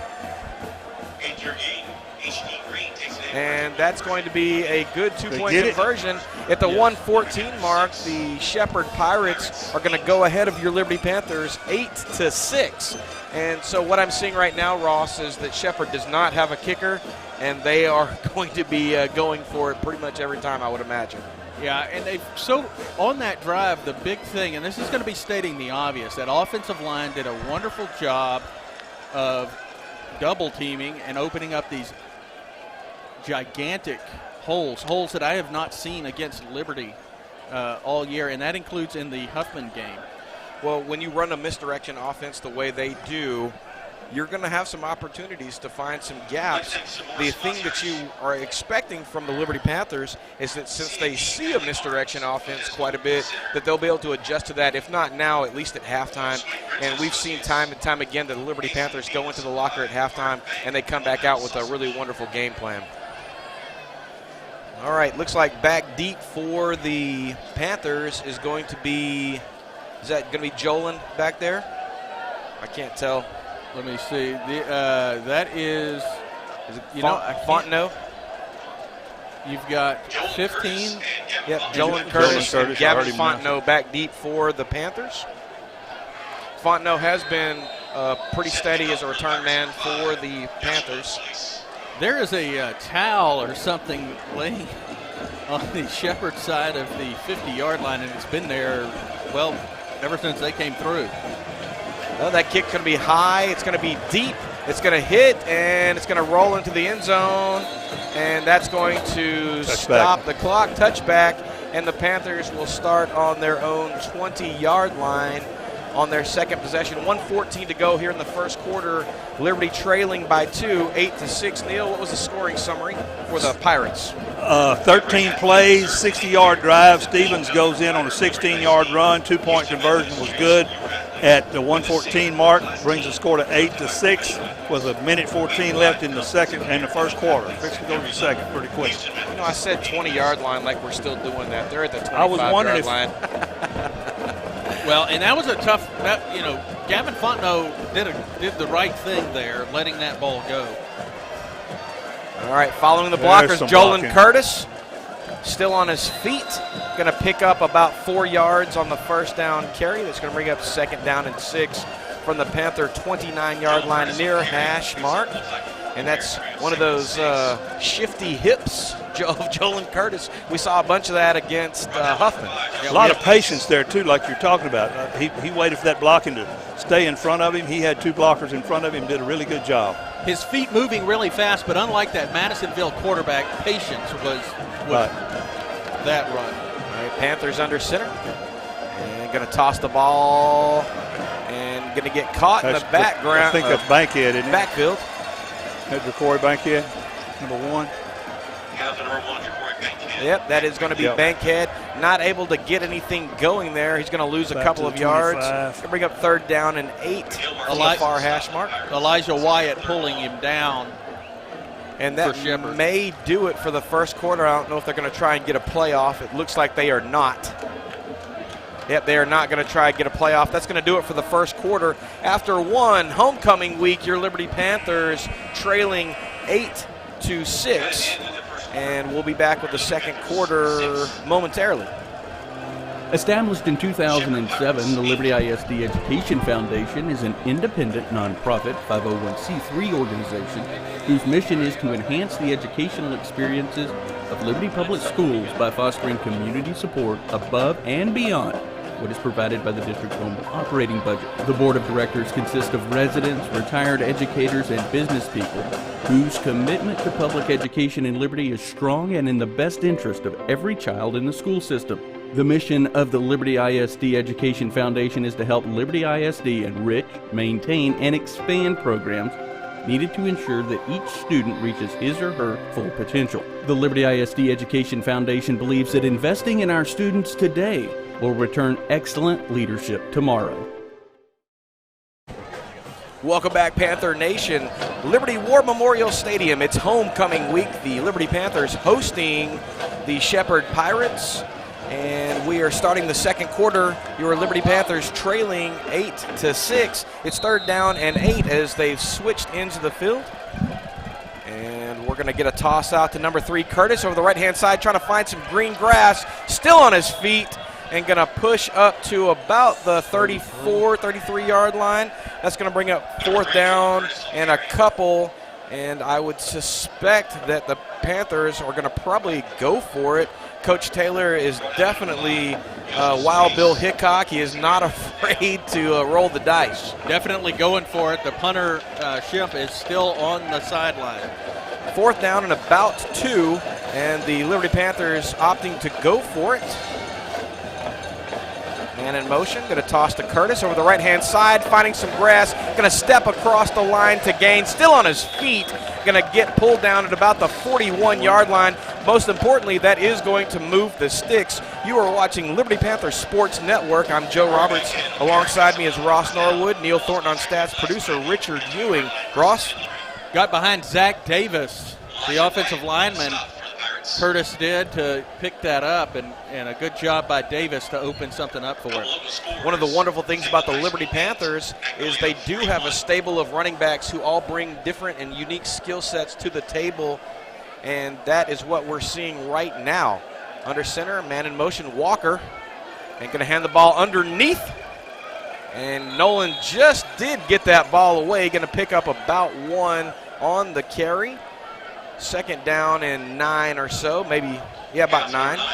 And that's going to be a good two-point conversion. At the 1:14 mark, the Shepherd Pirates are going to go ahead of your Liberty Panthers 8-6. And so what I'm seeing right now, Ross, is that Shepherd does not have a kicker, and they are going to be going for it pretty much every time, I would imagine. Yeah, and so on that drive, the big thing, and this is going to be stating the obvious, that offensive line did a wonderful job of double teaming and opening up these gigantic holes that I have not seen against Liberty all year, and that includes in the Huffman game. Well, when you run a misdirection offense the way they do, you're going to have some opportunities to find some gaps. The thing that you are expecting from the Liberty Panthers is that since they see a misdirection offense quite a bit, that they'll be able to adjust to that, if not now, at least at halftime. And we've seen time and time again that the Liberty Panthers go into the locker at halftime and they come back out with a really wonderful game plan. All right, looks like back deep for the Panthers is going to be, is that going to be Jolin back there? I can't tell. Let me see. That is it Fontenot? You've got 15. Yep, Jolin Curtis and Gavin Fontenot back deep for the Panthers. Fontenot has been pretty steady as a return man for the Panthers. There is a towel or something laying on the Shepherd side of the 50-yard line, and it's been there, well, ever since they came through. Well, that kick's going to be high. It's going to be deep. It's going to hit, and it's going to roll into the end zone, and that's going to stop the clock. Touchback, and the Panthers will start on their own 20-yard line on their second possession. 1:14 to go here in the first quarter. Liberty trailing by 2, 8-6. Neil, what was the scoring summary for the Pirates? 13 plays, 60-yard drive. Stevens goes in on a 16-yard run. Two-point conversion was good at the 1:14 mark. Brings the score to 8-6 with a minute 14 left in the first quarter. Fixed to go to the second pretty quick. You know, I said 20-yard line like we're still doing that. They're at the 25-yard line. Well, and that was a tough, Gavin Fontenot did the right thing there, letting that ball go. All right, following the blockers, Jolin Curtis, still on his feet, going to pick up about 4 yards on the first down carry. That's going to bring up second down and 6 from the Panther 29-yard line near hash mark. And that's one of those shifty hips of Jolin Curtis. We saw a bunch of that against Huffman. A lot of patience there, too, like you're talking about. He waited for that blocking to stay in front of him. He had 2 blockers in front of him, did a really good job. His feet moving really fast, but unlike that Madisonville quarterback, patience was that run. All right, Panthers under center. And going to toss the ball and going to get caught in the background. I think that's Bankhead, isn't it? Backfield. That's Corey Bankhead, number 1. Yep, that is going to be Bankhead. Not able to get anything going there. He's going to lose a couple of yards. Going to bring up 3rd down and 8 from the far hash mark. Elijah Wyatt pulling him down. And that may do it for the first quarter. I don't know if they're going to try and get a playoff. It looks like they are not. Yep, they are not going to try and get a playoff. That's going to do it for the first quarter. After one homecoming week, your Liberty Panthers trailing 8-6. And we'll be back with the second quarter momentarily. Established in 2007, the Liberty ISD Education Foundation is an independent, nonprofit 501c3 organization whose mission is to enhance the educational experiences of Liberty Public Schools by fostering community support above and beyond what is provided by the district's own operating budget. The board of directors consists of residents, retired educators, and business people whose commitment to public education in Liberty is strong and in the best interest of every child in the school system. The mission of the Liberty ISD Education Foundation is to help Liberty ISD enrich, maintain, and expand programs needed to ensure that each student reaches his or her full potential. The Liberty ISD Education Foundation believes that investing in our students today will return excellent leadership tomorrow. Welcome back, Panther Nation. Liberty War Memorial Stadium, it's homecoming week. The Liberty Panthers hosting the Shepherd Pirates. And we are starting the second quarter. Your Liberty Panthers trailing 8-6. It's 3rd down and 8 as they've switched into the field. And we're going to get a toss out to number 3, Curtis, over the right-hand side, trying to find some green grass. Still on his feet and going to push up to about the 34, 33-yard line. That's going to bring up 4th down and a couple. And I would suspect that the Panthers are going to probably go for it. Coach Taylor is definitely Wild Bill Hickok. He is not afraid to roll the dice. Definitely going for it. The punter, Schiff, is still on the sideline. 4th down and about 2, and the Liberty Panthers opting to go for it. Man in motion, going to toss to Curtis over the right-hand side, finding some grass, going to step across the line to gain, still on his feet, going to get pulled down at about the 41-yard line. Most importantly, that is going to move the sticks. You are watching Liberty Panthers Sports Network. I'm Joe Roberts. Alongside me is Ross Norwood, Neil Thornton on stats, producer Richard Ewing. Ross? Got behind Zach Davis, the offensive lineman. Curtis did to pick that up, and a good job by Davis to open something up for it. One of the wonderful things about the Liberty Panthers is they do have a stable of running backs who all bring different and unique skill sets to the table, and that is what we're seeing right now. Under center, man in motion, Walker, and going to hand the ball underneath, and Nolan just did get that ball away, going to pick up about 1 on the carry. 2nd down and 9 or so, maybe, about 9. All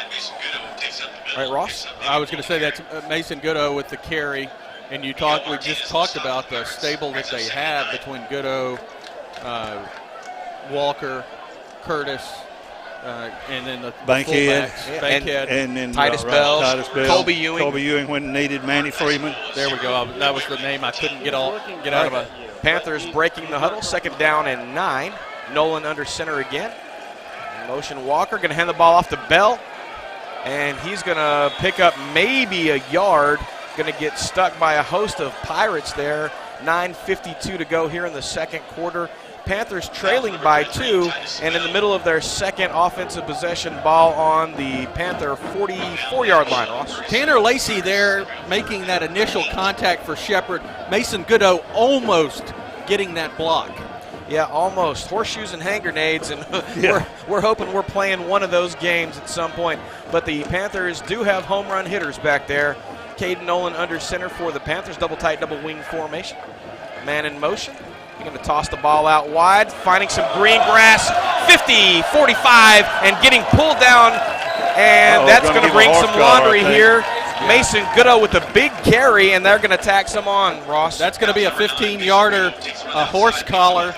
right, Ross? I was going to say that's Mason Goodall with the carry, and we just talked about the stable that they have between Goodall, Walker, Curtis, and then the Bankhead, and then Titus Bell, Colby Ewing when needed, Manny Freeman. There we go. That was the name I couldn't get out of a. Panthers breaking the huddle, 2nd down and 9. Nolan under center again. Motion Walker, going to hand the ball off to Bell. And he's going to pick up maybe a yard. Going to get stuck by a host of Pirates there. 9:52 to go here in the second quarter. Panthers trailing by 2, and in the middle of their second offensive possession, ball on the Panther 44-yard line, Ross. Tanner Lacey there making that initial contact for Shepherd. Mason Goodall almost getting that block. Yeah, almost. Horseshoes and hand grenades, and we're hoping we're playing one of those games at some point. But the Panthers do have home run hitters back there. Caden Nolan under center for the Panthers, double tight, double wing formation. Man in motion. He's going to toss the ball out wide, finding some green grass, 50, 45, and getting pulled down. And that's going to bring some laundry here. Mason Goodall with a big carry, and they're going to tack some on, Ross. That's going to be a 15-yarder, a horse collar.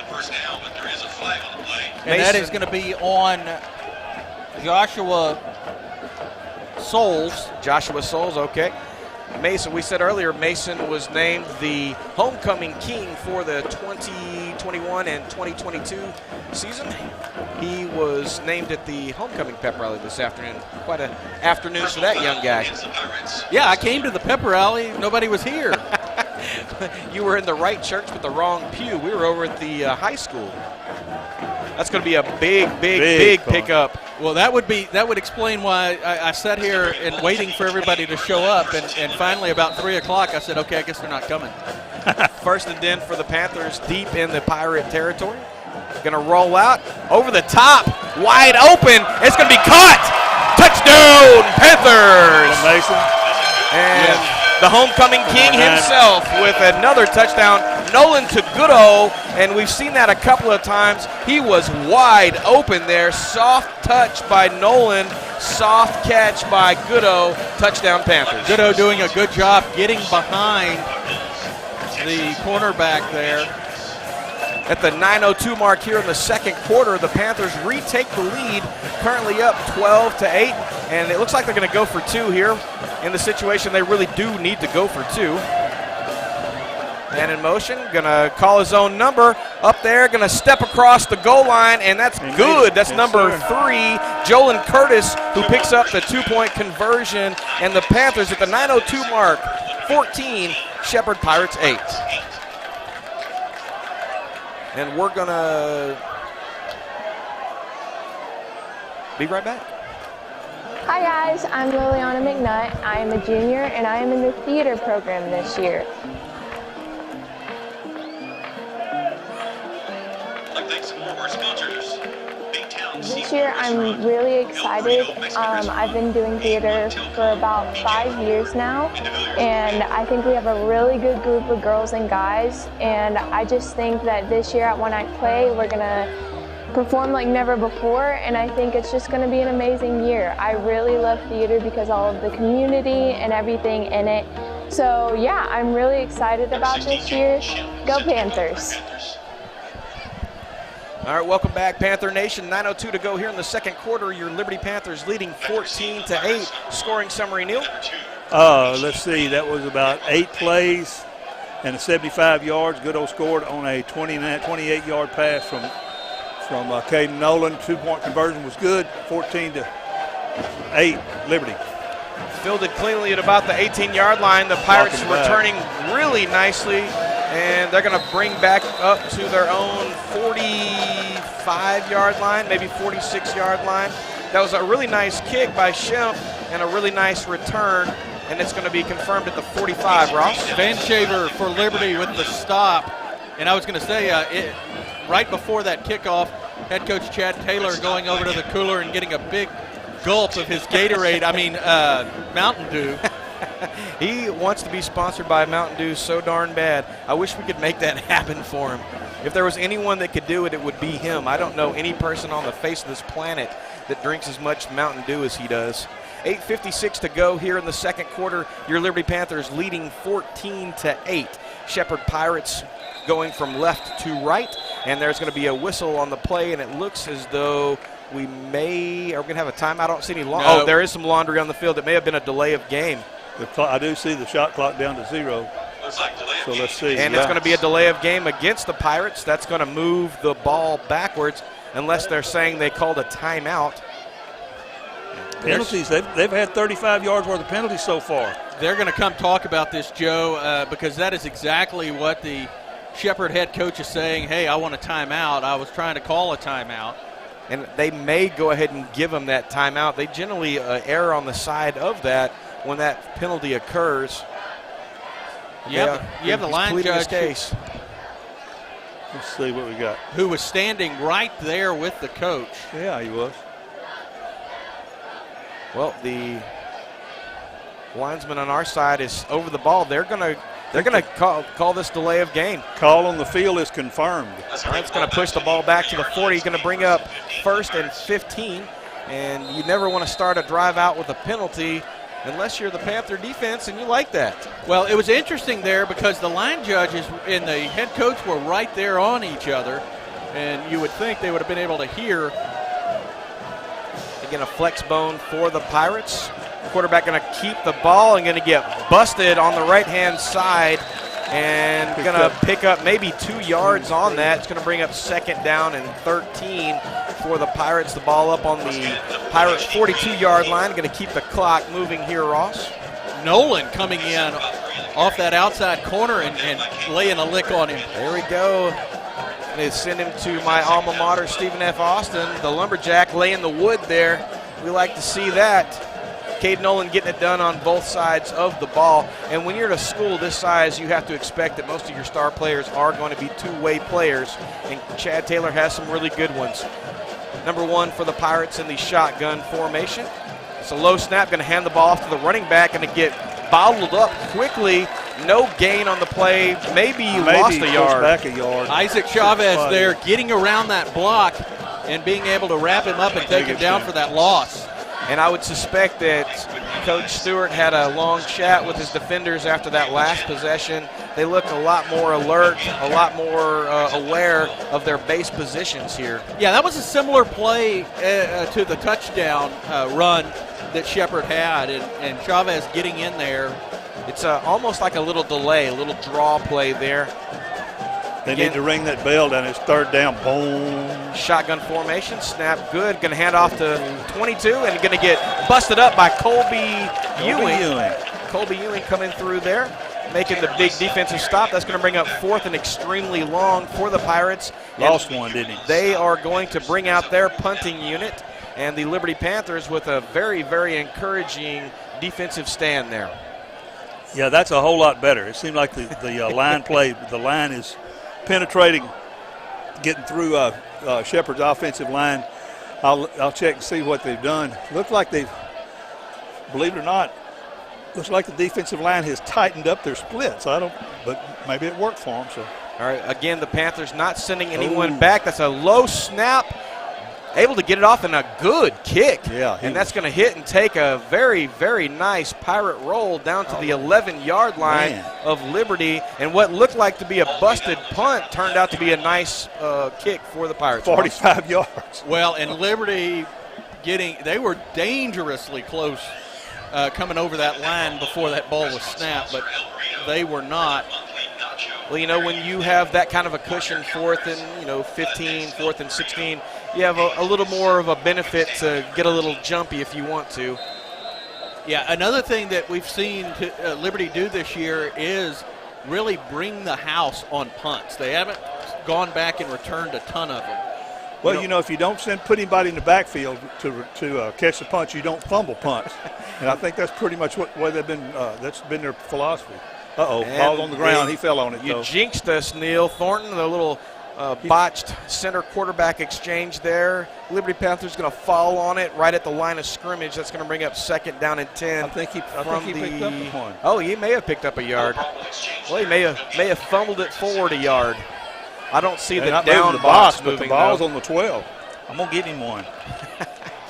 And that is going to be on Joshua Souls. Joshua Souls, okay. Mason, we said earlier, Mason was named the homecoming king for the 2021 and 2022 season. He was named at the homecoming pep rally this afternoon. Quite an afternoon for that young guy. Yeah, I came to the pep rally. Nobody was here. You were in the right church but the wrong pew. We were over at the high school. That's going to be a big pickup. Well, that would explain why I sat here and waiting for everybody to show up, and finally about 3 o'clock I said, okay, I guess they're not coming. First and 10 for the Panthers deep in the Pirate territory. Going to roll out over the top, wide open. It's going to be caught. Touchdown, Panthers. Mason. And the homecoming king himself with another touchdown. Nolan to Goodall, and we've seen that a couple of times. He was wide open there. Soft touch by Nolan, soft catch by Goodall. Touchdown Panthers. Goodall doing a good job getting behind the cornerback there. At the 9:02 mark here in the second quarter, the Panthers retake the lead, currently up 12-8, and it looks like they're going to go for two here. In the situation, they really do need to go for two. And in motion, going to call his own number. Up there, going to step across the goal line, and that's good. That's number 3, Jolin Curtis, who picks up the 2-point conversion. And the Panthers at the 9:02 mark, 14, Shepherd Pirates 8. And we're going to be right back. Hi guys, I'm Liliana McNutt. I am a junior and I am in the theater program this year. This year I'm really excited. I've been doing theater for about 5 years now, and I think we have a really good group of girls and guys, and I just think that this year at One Act Play we're going to perform like never before, and I think it's just going to be an amazing year. I really love theater because all of the community and everything in it. So yeah, I'm really excited about this year. Go Panthers! All right, welcome back, Panther Nation. 9:02 to go here in the second quarter. Your Liberty Panthers leading 14-8. Scoring summary, Neil? Let's see. That was about 8 plays and 75 yards. Goodall scored on a 28-yard pass from Caden Nolan. 2-point conversion was good. 14-8, Liberty. Fielded cleanly at about the 18-yard line. The Pirates returning really nicely. And they're going to bring back up to their own 45-yard line, maybe 46-yard line. That was a really nice kick by Shemp and a really nice return, and it's going to be confirmed at the 45, Ross. Van Shaver for Liberty with the stop. And I was going to say, right before that kickoff, head coach Chad Taylor going over to the cooler and getting a big gulp of his Gatorade, Mountain Dew. He wants to be sponsored by Mountain Dew so darn bad. I wish we could make that happen for him. If there was anyone that could do it, it would be him. I don't know any person on the face of this planet that drinks as much Mountain Dew as he does. 8:56 to go here in the second quarter. Your Liberty Panthers leading 14-8. Shepherd Pirates going from left to right, and there's going to be a whistle on the play, and it looks as though are we going to have a timeout? I don't see any laundry. No. Oh, there is some laundry on the field. It may have been a delay of game. I do see the shot clock down to 0. So let's see. And it's going to be a delay of game against the Pirates. That's going to move the ball backwards unless they're saying they called a timeout. Penalties. They've had 35 yards worth of penalties so far. They're going to come talk about this, Joe, because that is exactly what the Shepherd head coach is saying. Hey, I want a timeout. I was trying to call a timeout. And they may go ahead and give them that timeout. They generally err on the side of that when that penalty occurs. You have the line judge case. Let's see what we got. Who was standing right there with the coach. Yeah, he was. Well, the linesman on our side is over the ball. They're going to call this delay of game. Call on the field is confirmed. That's going to push the ball back to the 40. He's going to bring up 1st and 15. And you never want to start a drive out with a penalty unless you're the Panther defense and you like that. Well, it was interesting there because the line judges and the head coach were right there on each other, and you would think they would have been able to hear. Again, a flex bone for the Pirates. Quarterback going to keep the ball and going to get busted on the right-hand side and going to pick up maybe 2 yards on that. It's going to bring up 2nd down and 13 for the Pirates. The ball up on the Pirates' 42-yard line. Going to keep the clock moving here, Ross. Nolan coming in off that outside corner and laying a lick on him. There we go. They send him to my alma mater, Stephen F. Austin. The Lumberjack laying the wood there. We like to see that. Cade Nolan getting it done on both sides of the ball. And when you're at a school this size, you have to expect that most of your star players are going to be two-way players. And Chad Taylor has some really good ones. Number 1 for the Pirates in the shotgun formation. It's a low snap, going to hand the ball off to the running back and to get bottled up quickly. No gain on the play. Maybe lost a yard. Back a yard. Isaac Chavez there getting around that block and being able to wrap him up and take him down for that loss. And I would suspect that Coach Stewart had a long chat with his defenders after that last possession. They look a lot more alert, a lot more aware of their base positions here. Yeah, that was a similar play to the touchdown run that Shepherd had, and Chavez getting in there. It's almost like a little delay, a little draw play there. They need to ring that bell down. It's 3rd down. Boom. Shotgun formation. Snap good. Going to hand off to 22 and going to get busted up by Colby Ewing. Colby Ewing coming through there, making the big defensive stop. That's going to bring up 4th and extremely long for the Pirates. Lost one, didn't he? They are going to bring out their punting unit, and the Liberty Panthers with a very, very encouraging defensive stand there. Yeah, that's a whole lot better. It seemed like the line play, the line is penetrating, getting through Shepherd's offensive line. I'll check and see what they've done. Looks like they've, believe it or not, looks like the defensive line has tightened up their splits. But maybe it worked for them. So, all right, again, the Panthers not sending anyone back. That's a low snap. Able to get it off in a good kick. Yeah. And that's going to hit and take a very, very nice Pirate roll down to the 11-yard line of Liberty. And what looked like to be a busted punt turned out to be a nice kick for the Pirates. 45 yards. Well, and Liberty they were dangerously close coming over that line before that ball was snapped, but they were not. Well, you know, when you have that kind of a cushion, 4th and 15, 4th and 16, you have a little more of a benefit to get a little jumpy if you want to. Yeah, another thing that we've seen Liberty do this year is really bring the house on punts. They haven't gone back and returned a ton of them. Well, if you don't put anybody in the backfield to catch the punch, you don't fumble punts. And I think that's pretty much what they've been. That's been their philosophy. Ball's on the ground. He fell on it. You jinxed us, Neil Thornton. The little botched center quarterback exchange there. Liberty Panthers going to fall on it right at the line of scrimmage. That's going to bring up 2nd down and 10. I think he picked up one. Oh, he may have picked up a yard. Well, he may have fumbled it forward a yard. I don't see the down box moving. But the ball's on the 12. I'm going to get him one.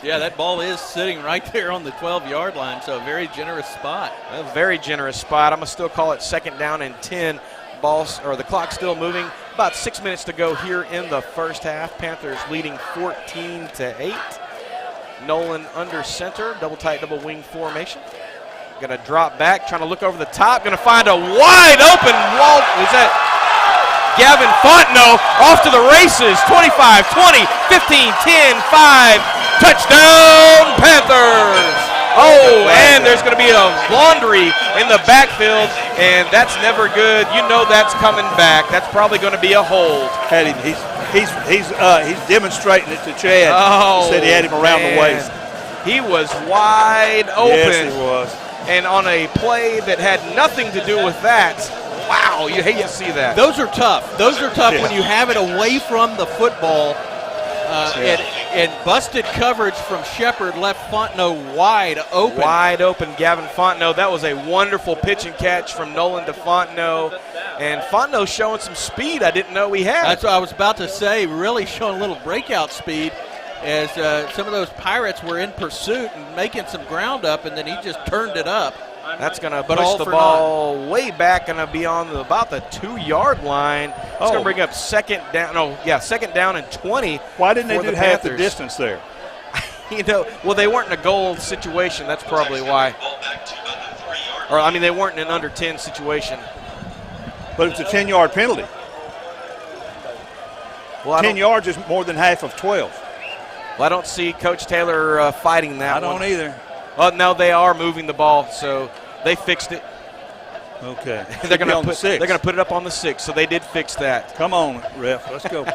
Yeah, that ball is sitting right there on the 12-yard line, so a very generous spot. A very generous spot. I'm going to still call it 2nd down and 10. The clock's still moving. About 6 minutes to go here in the first half. Panthers leading 14-8. Nolan under center, double tight, double wing formation. Going to drop back, trying to look over the top. Going to find a wide open wall. Is that Gavin Fontenot off to the races? 25, 20, 15, 10, 5. Touchdown, Panthers! Oh, and there's going to be a laundry in the backfield, and that's never good. You know that's coming back. That's probably going to be a hold. Had him. He's demonstrating it to Chad. Oh, he said he had him around the waist. He was wide open. Yes, he was. And on a play that had nothing to do with that, wow, you hate to see that. Those are tough. When you have it away from the football. And busted coverage from Shepherd left Fontenot wide open. Wide open, Gavin Fontenot. That was a wonderful pitch and catch from Nolan to Fontenot. And Fontenot showing some speed I didn't know he had. That's what I was about to say, really showing a little breakout speed as some of those Pirates were in pursuit and making some ground up, and then he just turned it up. That's going to push the ball way back, going to be on about the 2-yard line. It's going to bring up 2nd down. 2nd down and 20. Why didn't they do half the distance there? Well, they weren't in a goal situation. That's probably why. Or, I mean, they weren't in an under 10 situation. But it's a 10-yard penalty. Well, 10 yards is more than half of 12. Well, I don't see Coach Taylor fighting that. I don't either. Oh, no, they are moving the ball, so they fixed it. Okay. They're going to put it up on the 6, so they did fix that. Come on, ref. Let's go.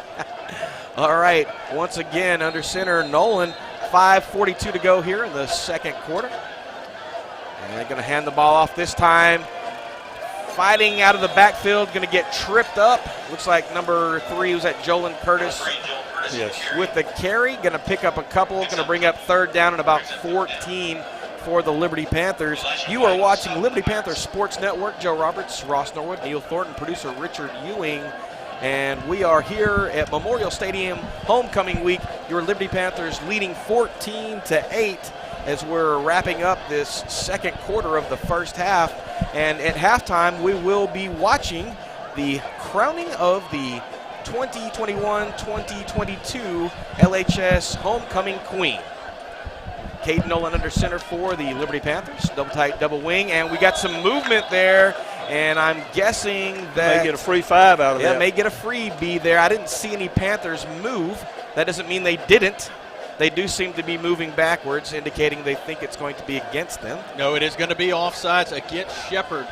All right. Once again, under center, Nolan. 5:42 to go here in the second quarter. And they're going to hand the ball off this time. Fighting out of the backfield, going to get tripped up. Looks like number 3 was at Jolyn Curtis. Yes. With the carry, going to pick up a couple. Going to bring up third down and about 14 for the Liberty Panthers. You are watching Liberty Panthers Sports Network. Joe Roberts, Ross Norwood, Neil Thornton, producer Richard Ewing. And we are here at Memorial Stadium homecoming week. Your Liberty Panthers leading 14-8 as we're wrapping up this second quarter of the first half. And at halftime, we will be watching the crowning of the 2021-2022 LHS Homecoming Queen. Caden Nolan under center for the Liberty Panthers. Double tight, double wing, and we got some movement there. And I'm guessing that may get a free 5 out of that. Yeah, may get a freebie there. I didn't see any Panthers move. That doesn't mean they didn't. They do seem to be moving backwards, indicating they think it's going to be against them. No, it is going to be offsides against Shepherd.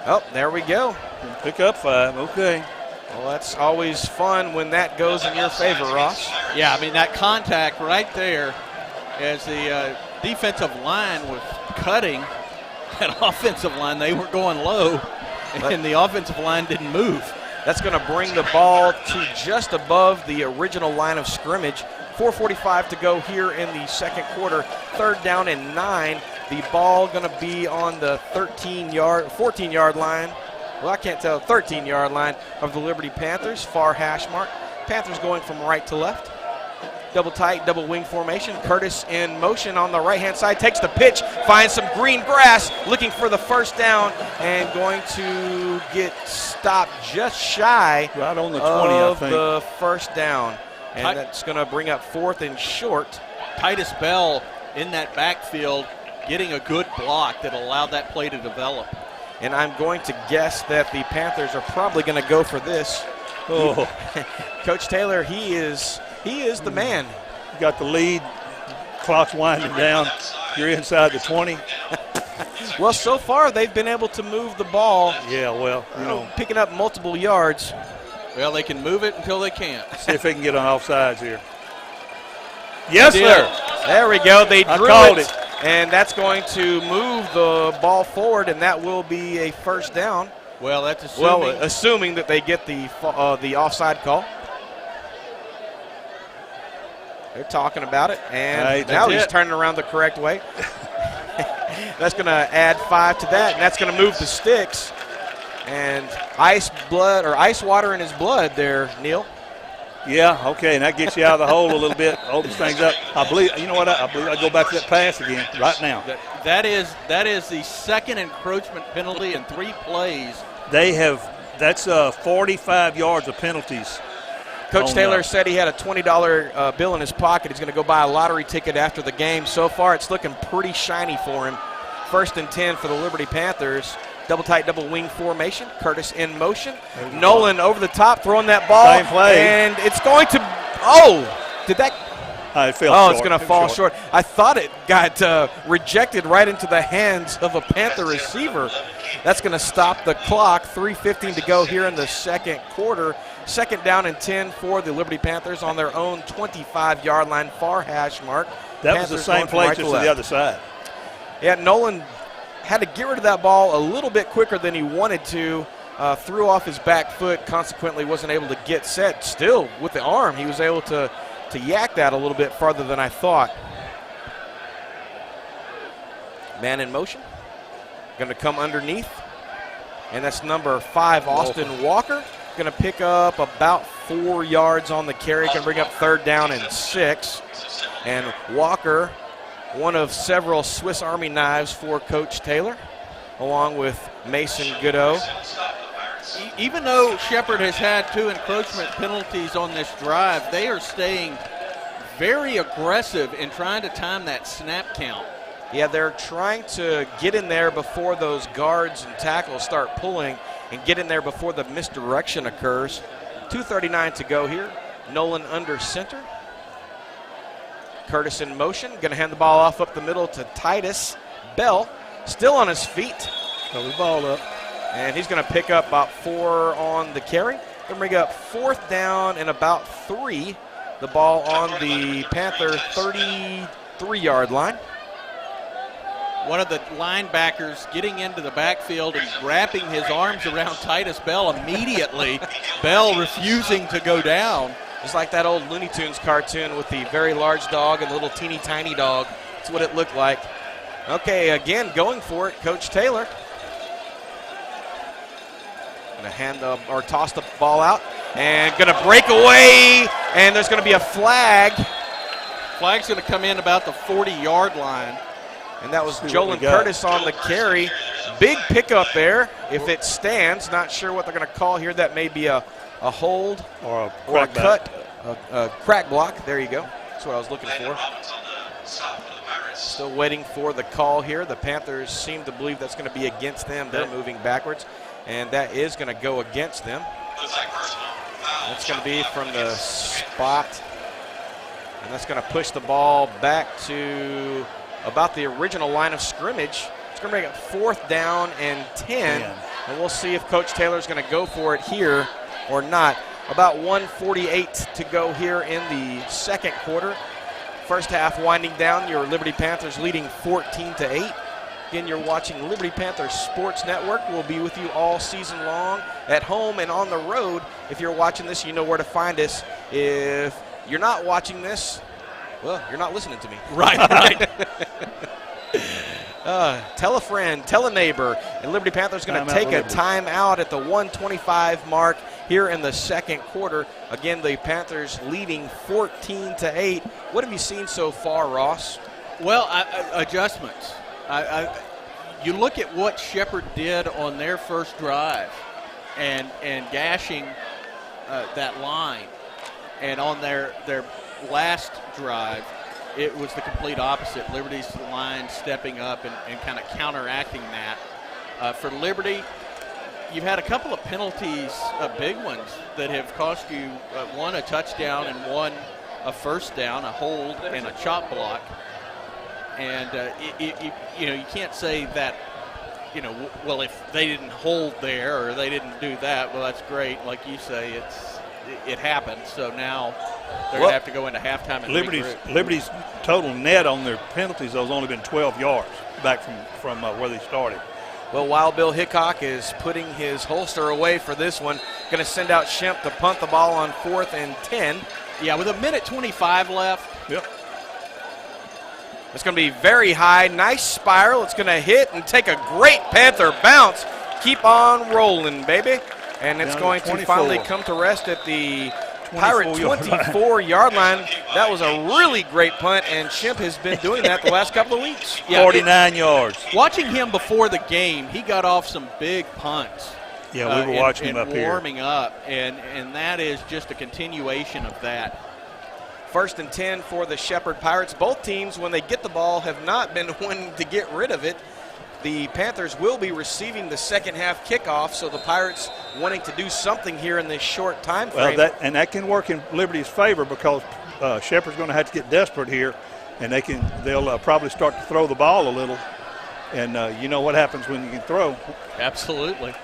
Oh, there we go. Pick up 5. Okay. Well, that's always fun when that goes in your favor, Ross. Yeah, I mean, that contact right there as the defensive line was cutting that offensive line. They were going low, and the offensive line didn't move. That's going to bring the ball to just above the original line of scrimmage. 4:45 to go here in the second quarter. Third down and 9. The ball going to be on the 14-yard line. Well, I can't tell, 13-yard line of the Liberty Panthers. Far hash mark. Panthers going from right to left. Double tight, double wing formation. Curtis in motion on the right-hand side. Takes the pitch, finds some green grass, looking for the first down, and going to get stopped just shy right on the 20, of I think. the first down. And that's going to bring up 4th and short. Titus Bell in that backfield getting a good block that allowed that play to develop. And I'm going to guess that the Panthers are probably going to go for this. Oh. Coach Taylor, he is the man. You got the lead. Clock's winding down. You're inside the 20. Well, so far they've been able to move the ball. Yeah, well, picking up multiple yards. Well, they can move it until they can't. See if they can get on offsides here. Yes, sir. There we go. They drew it. And that's going to move the ball forward, and that will be a first down. Well, that's assuming that they get the offside call. They're talking about it, and now he's turning around the correct way. That's going to add 5 to that, and that's going to move the sticks. And ice water in his blood there, Neil. Yeah, okay, and that gets you out of the hole a little bit, opens things up. I believe, you know what, I believe I go back to that pass again right now. That is the second encroachment penalty in 3 plays. That's 45 yards of penalties. Coach Taylor said he had a $20 bill in his pocket. He's going to go buy a lottery ticket after the game. So far, it's looking pretty shiny for him. 1st and 10 for the Liberty Panthers. Double tight, double wing formation. Curtis in motion. Nolan over the top, throwing that ball. Same play. And it's going to – did that – it fell short. It's going to fall short. I thought it got rejected right into the hands of a Panther receiver. That's going to stop the clock. 3:15 to go here in the second quarter. Second down and 10 for the Liberty Panthers on their own 25-yard line, far hash mark. That was the same play, just to the other side. Yeah, Nolan had to get rid of that ball a little bit quicker than he wanted to. Threw off his back foot, consequently wasn't able to get set. Still, with the arm, he was able to yak that a little bit farther than I thought. Man in motion. Going to come underneath. And that's number 5, Austin Walker. Going to pick up about 4 yards on the carry. Can bring up third down and 6. And Walker, one of several Swiss Army knives for Coach Taylor, along with Mason Goodall. Even though Shepherd has had 2 encroachment penalties on this drive, they are staying very aggressive in trying to time that snap count. Yeah, they're trying to get in there before those guards and tackles start pulling and get in there before the misdirection occurs. 2:39 to go here. Nolan under center. Curtis in motion. Going to hand the ball off up the middle to Titus Bell. Still on his feet. Throw the ball up. And he's going to pick up about 4 on the carry. Going to bring up 4th down and about 3. The ball on the Panther 33-yard line. One of the linebackers getting into the backfield and wrapping his arms around Titus Bell immediately. Bell refusing to go down. It's like that old Looney Tunes cartoon with the very large dog and the little teeny tiny dog. That's what it looked like. Okay, again, going for it, Coach Taylor. Going to hand or toss the ball out and going to break away, and there's going to be a flag. Flag's going to come in about the 40-yard line. And that was Jolin Curtis on the carry. Big pickup there. If it stands, not sure what they're going to call here. That may be a hold or a cut, a crack block. There you go. That's what I was looking for. Still waiting for the call here. The Panthers seem to believe that's going to be against them. They're moving backwards, and that is going to go against them. That's going to be from the spot, and that's going to push the ball back to about the original line of scrimmage. It's going to make it 4th down and 10, and we'll see if Coach Taylor's going to go for it here or not. About 1:48 to go here in the second quarter. First half winding down. Your Liberty Panthers leading 14-8. Again, you're watching Liberty Panthers Sports Network. We'll be with you all season long at home and on the road. If you're watching this, you know where to find us. If you're not watching this, well, you're not listening to me. Right. Tell a friend, tell a neighbor. And Liberty Panthers going to take a timeout at the 1:25 mark here in the second quarter. Again, the Panthers leading 14-8. What have you seen so far, Ross? Well, adjustments. You look at what Shepherd did on their first drive and gashing that line. And on their last drive, it was the complete opposite. Liberty's line stepping up and kind of counteracting that. For Liberty, you've had a couple of penalties, big ones, that have cost you one a touchdown and one a first down, a hold and a chop block. And you can't say that, well, if they didn't hold there or they didn't do that, well, that's great. Like you say, it happened. So now they're going to have to go into halftime and Liberty's total net on their penalties has only been 12 yards back from where they started. Well, Wild Bill Hickok is putting his holster away for this one. Going to send out Shemp to punt the ball on 4th and 10. Yeah, with 1:25 left. Yep. It's going to be very high. Nice spiral. It's going to hit and take a great Panther bounce. Keep on rolling, baby. And it's going to finally come to rest at the Pirate 24-yard line. That was a really great punt, and Shemp has been doing that the last couple of weeks. Yeah, 49 yards. Watching him before the game, he got off some big punts. Yeah, we were watching him up here. Warming up, and that is just a continuation of that. 1st and 10 for the Shepherd Pirates. Both teams, when they get the ball, have not been wanting to get rid of it. The Panthers will be receiving the second half kickoff, so the Pirates wanting to do something here in this short time frame. Well, that can work in Liberty's favor because Shepherd's going to have to get desperate here, and they'll probably start to throw the ball a little, and you know what happens when you can throw. Absolutely.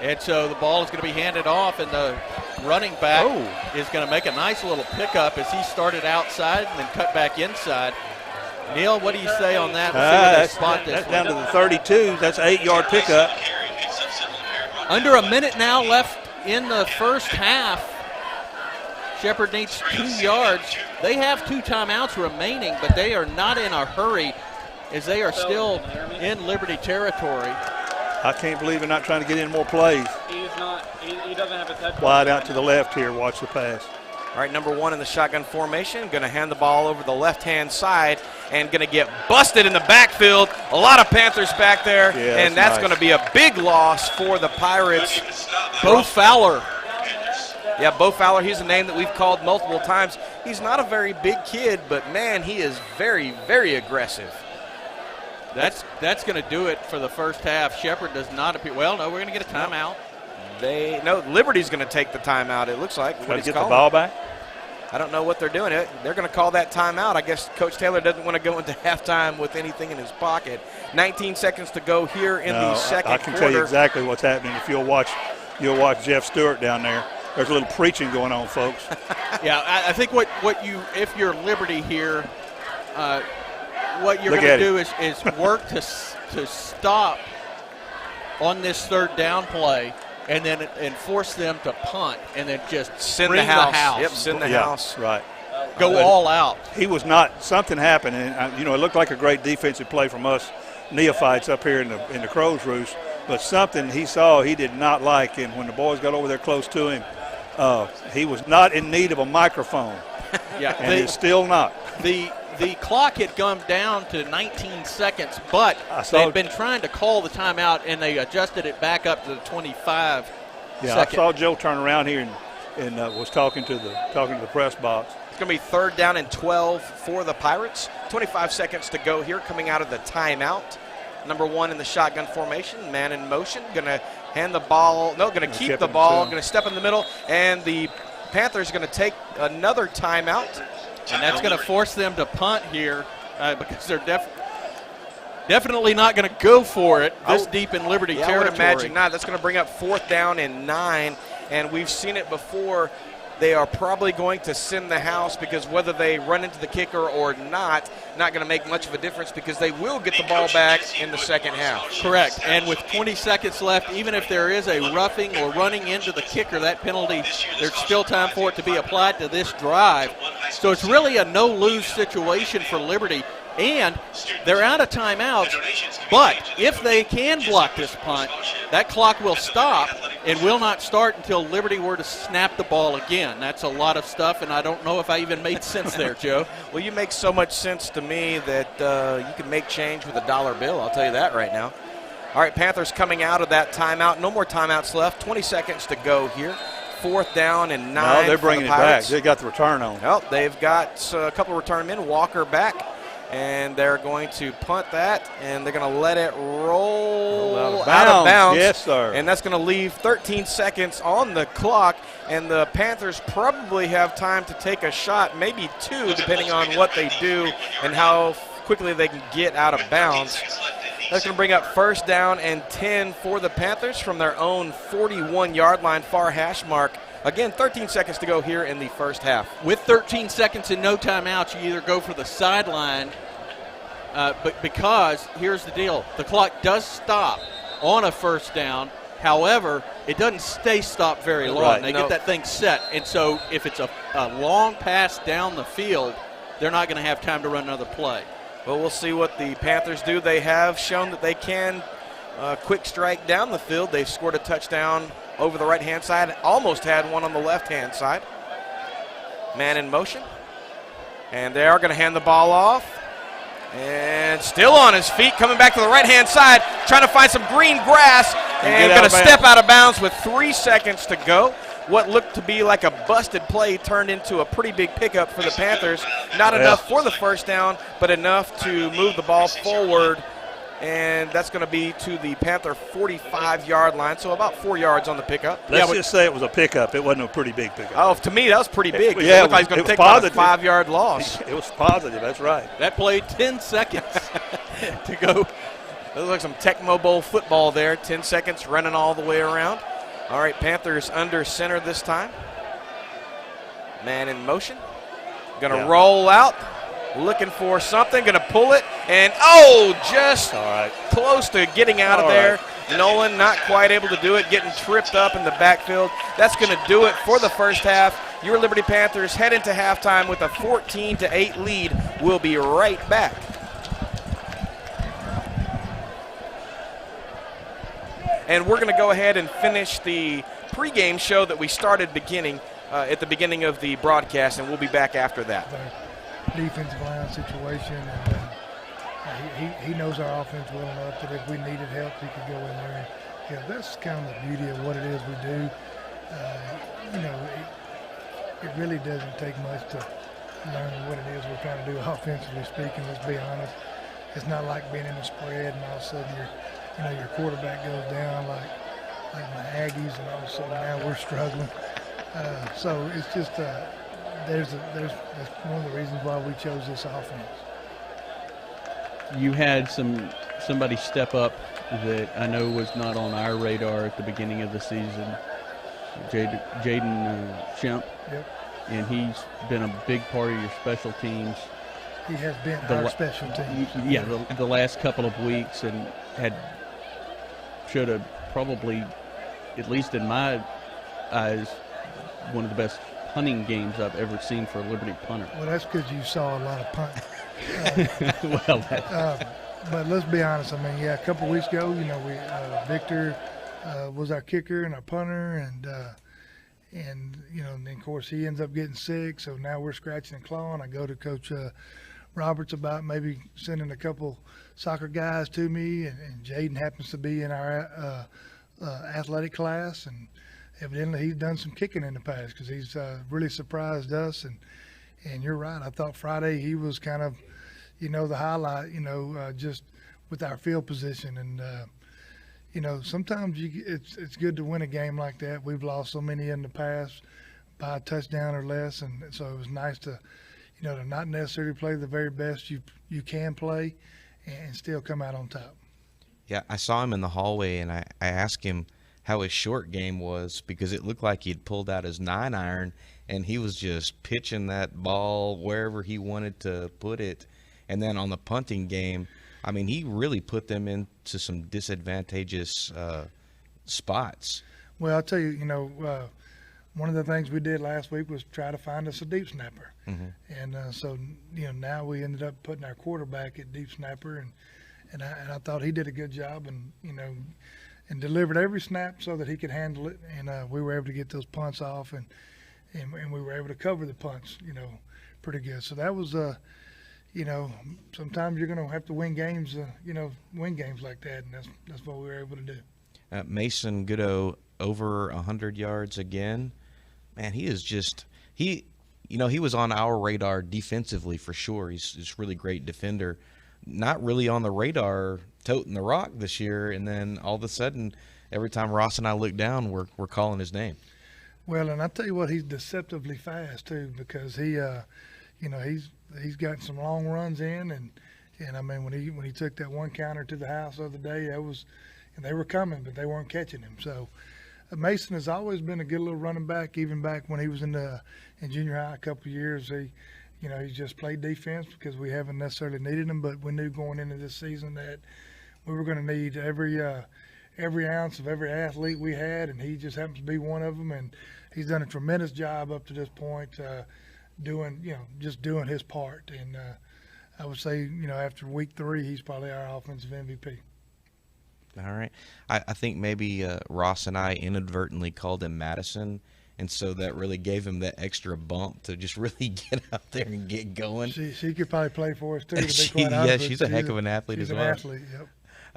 And so the ball is going to be handed off, and the running back is going to make a nice little pickup as he started outside and then cut back inside. Neil, what do you say on that? That's down to the 32. That's an 8-yard pickup. Under a minute now left in the first half. Shepherd needs 2 yards. They have 2 timeouts remaining, but they are not in a hurry as they are still in Liberty territory. I can't believe they're not trying to get in more plays. He doesn't have a touchdown. Wide out to the left here. Watch the pass. All right, number 1 in the shotgun formation, going to hand the ball over the left-hand side and going to get busted in the backfield. A lot of Panthers back there, and that's going to be a big loss for the Pirates. Bo Fowler Yeah, Bo Fowler, he's a name that we've called multiple times. He's not a very big kid, but, man, he is very, very aggressive. That's going to do it for the first half. Shepherd does not appear. Well, no, we're going to get a timeout. Liberty's going to take the timeout, it looks like. Try to get the ball back? I don't know what they're doing. They're going to call that timeout. I guess Coach Taylor doesn't want to go into halftime with anything in his pocket. 19 seconds to go here in the second quarter. I can tell you exactly what's happening. If you'll watch Jeff Stewart down there. There's a little preaching going on, folks. Yeah, I think if you're Liberty here, what you're going to do is work to stop on this third down play and then force them to punt and then just send the house. Yep, send the house. Right. Go all out. He was not – something happened, and, it looked like a great defensive play from us neophytes up here in the Crow's Roost, but something he saw he did not like, and when the boys got over there close to him, he was not in need of a microphone. Yeah, and he's still not. The clock had gone down to 19 seconds, but they'd been trying to call the timeout, and they adjusted it back up to 25 seconds. I saw Joe turn around here and was talking to the press box. It's going to be third down and 12 for the Pirates. 25 seconds to go here coming out of the timeout. Number one in the shotgun formation, man in motion, going to hand the ball, going to keep the ball, going to step in the middle, and the Panthers are going to take another timeout. And that's going to force them to punt here because they're definitely not going to go for it this deep in Liberty territory. I would imagine not. That's going to bring up fourth down and 9, and we've seen it before. They are probably going to send the house because whether they run into the kicker or not going to make much of a difference because they will get the ball back in the second half. Correct. And with 20 seconds left, even if there is a roughing or running into the kicker, that penalty, there's still time for it to be applied to this drive. So it's really a no-lose situation for Liberty. And they're out of timeouts, but if they can block this punt, that clock will stop and will not start until Liberty were to snap the ball again. That's a lot of stuff, and I don't know if I even made sense there, Joe. Well, you make so much sense to me that you can make change with a dollar bill. I'll tell you that right now. All right, Panthers coming out of that timeout. No more timeouts left. 20 seconds to go here. Fourth down and 9. No, they're bringing it back. They got the return on. Well, they've got a couple of return men. Walker back. And they're going to punt that, and they're going to let it roll out of bounds. Yes, sir. And that's going to leave 13 seconds on the clock, and the Panthers probably have time to take a shot, maybe 2, depending on what they do and how quickly they can get out of bounds. That's going to bring up first down and 10 for the Panthers from their own 41-yard line, far hash mark. Again, 13 seconds to go here in the first half. With 13 seconds and no timeouts, you either go for the sideline, but because here's the deal, the clock does stop on a first down. However, it doesn't stay stopped very long. Right. They get that thing set, and so if it's a long pass down the field, they're not going to have time to run another play. Well, we'll see what the Panthers do. They have shown that they can quick strike down the field. They've scored a touchdown over the right-hand side. Almost had one on the left-hand side. Man in motion. And they are going to hand the ball off. And still on his feet, coming back to the right-hand side, trying to find some green grass. And going to step out of bounds with 3 seconds to go. What looked to be like a busted play turned into a pretty big pickup for the Panthers. Not enough for the first down, but enough to move the ball forward. And that's going to be to the Panther 45-yard line, so about 4 yards on the pickup. Let's just say it was a pickup. It wasn't a pretty big pickup. Oh, to me, that was pretty big. It looked like he was going to take about a 5-yard loss. It was positive. That's right. That played 10 seconds to go. That looks like some Tecmo Bowl football there. 10 seconds running all the way around. All right, Panthers under center this time. Man in motion. Going to roll out. Looking for something, going to pull it, and just close to getting out of there. Nolan not quite able to do it, getting tripped up in the backfield. That's going to do it for the first half. Your Liberty Panthers head into halftime with a 14-8 lead. We'll be right back. And we're going to go ahead and finish the pregame show that we started at the beginning of the broadcast, and we'll be back after that. Defensive line situation, and he knows our offense well enough that if we needed help, he could go in there. And, that's kind of the beauty of what it is we do. you know, it really doesn't take much to learn what it is we're trying to do offensively speaking. Let's be honest. It's not like being in a spread and all of a sudden your quarterback goes down like my Aggies, and all of a sudden now we're struggling. So it's just that's one of the reasons why we chose this offense. You had somebody step up that I know was not on our radar at the beginning of the season, Jaden Shemp. Yep. And he's been a big part of your special teams. He has been our special teams. Yeah, the last couple of weeks, and should have probably, at least in my eyes, one of the best punting games I've ever seen for a Liberty punter. Well, that's because you saw a lot of punting. But let's be honest. I mean, a couple of weeks ago, we Victor was our kicker and our punter, and then of course he ends up getting sick. So now we're scratching and clawing. I go to Coach Roberts about maybe sending a couple soccer guys to me, and Jaden happens to be in our athletic class, and evidently he's done some kicking in the past because he's really surprised us. And you're right. I thought Friday he was kind of, the highlight, just with our field position. And, sometimes it's good to win a game like that. We've lost so many in the past by a touchdown or less. And so it was nice to, to not necessarily play the very best you can play and still come out on top. Yeah, I saw him in the hallway, and I asked him how his short game was because it looked like he'd pulled out his 9-iron, and he was just pitching that ball wherever he wanted to put it. And then on the punting game, I mean, he really put them into some disadvantageous spots. Well, I'll tell you, one of the things we did last week was try to find us a deep snapper. Mm-hmm. And so, now we ended up putting our quarterback at deep snapper, and I thought he did a good job and delivered every snap so that he could handle it. And we were able to get those punts off, and we were able to cover the punts, pretty good. So that was, sometimes you're going to have to win games, win games like that, and that's what we were able to do. Mason Goodall over 100 yards again. Man, he is just he was on our radar defensively for sure. He's just really great defender. Not really on the radar toting the rock this year, and then all of a sudden, every time Ross and I look down, we're calling his name. Well, and I tell you what, he's deceptively fast too, because he, he's got some long runs in, and I mean when he took that one counter to the house the other day, and they were coming, but they weren't catching him. So Mason has always been a good little running back, even back when he was in junior high a couple of years. He's just played defense because we haven't necessarily needed him, but we knew going into this season that we were going to need every ounce of every athlete we had, and he just happens to be one of them. And he's done a tremendous job up to this point, doing his part. And I would say, after week 3, he's probably our offensive MVP. All right. I think maybe Ross and I inadvertently called him Madison, and so that really gave him that extra bump to just really get out there and get going. She could probably play for us, too, to be quite honest. Yeah, she's a heck of an athlete as well. She's an athlete,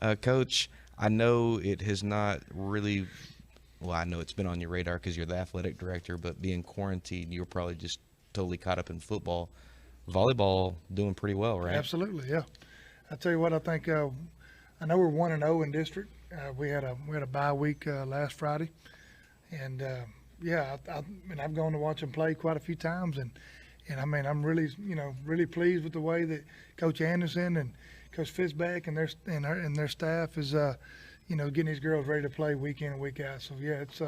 yep. Coach, I know it has not really – well, I know it's been on your radar because you're the athletic director, but being quarantined, you're probably just totally caught up in football. Volleyball doing pretty well, right? Absolutely, yeah. I tell you what, I think I know we're 1-0 in district. We had a bye week last Friday, and I've gone to watch them play quite a few times, and I mean I'm really really pleased with the way that Coach Anderson and Coach Fitzback and their staff is getting these girls ready to play week in and week out. So yeah, it's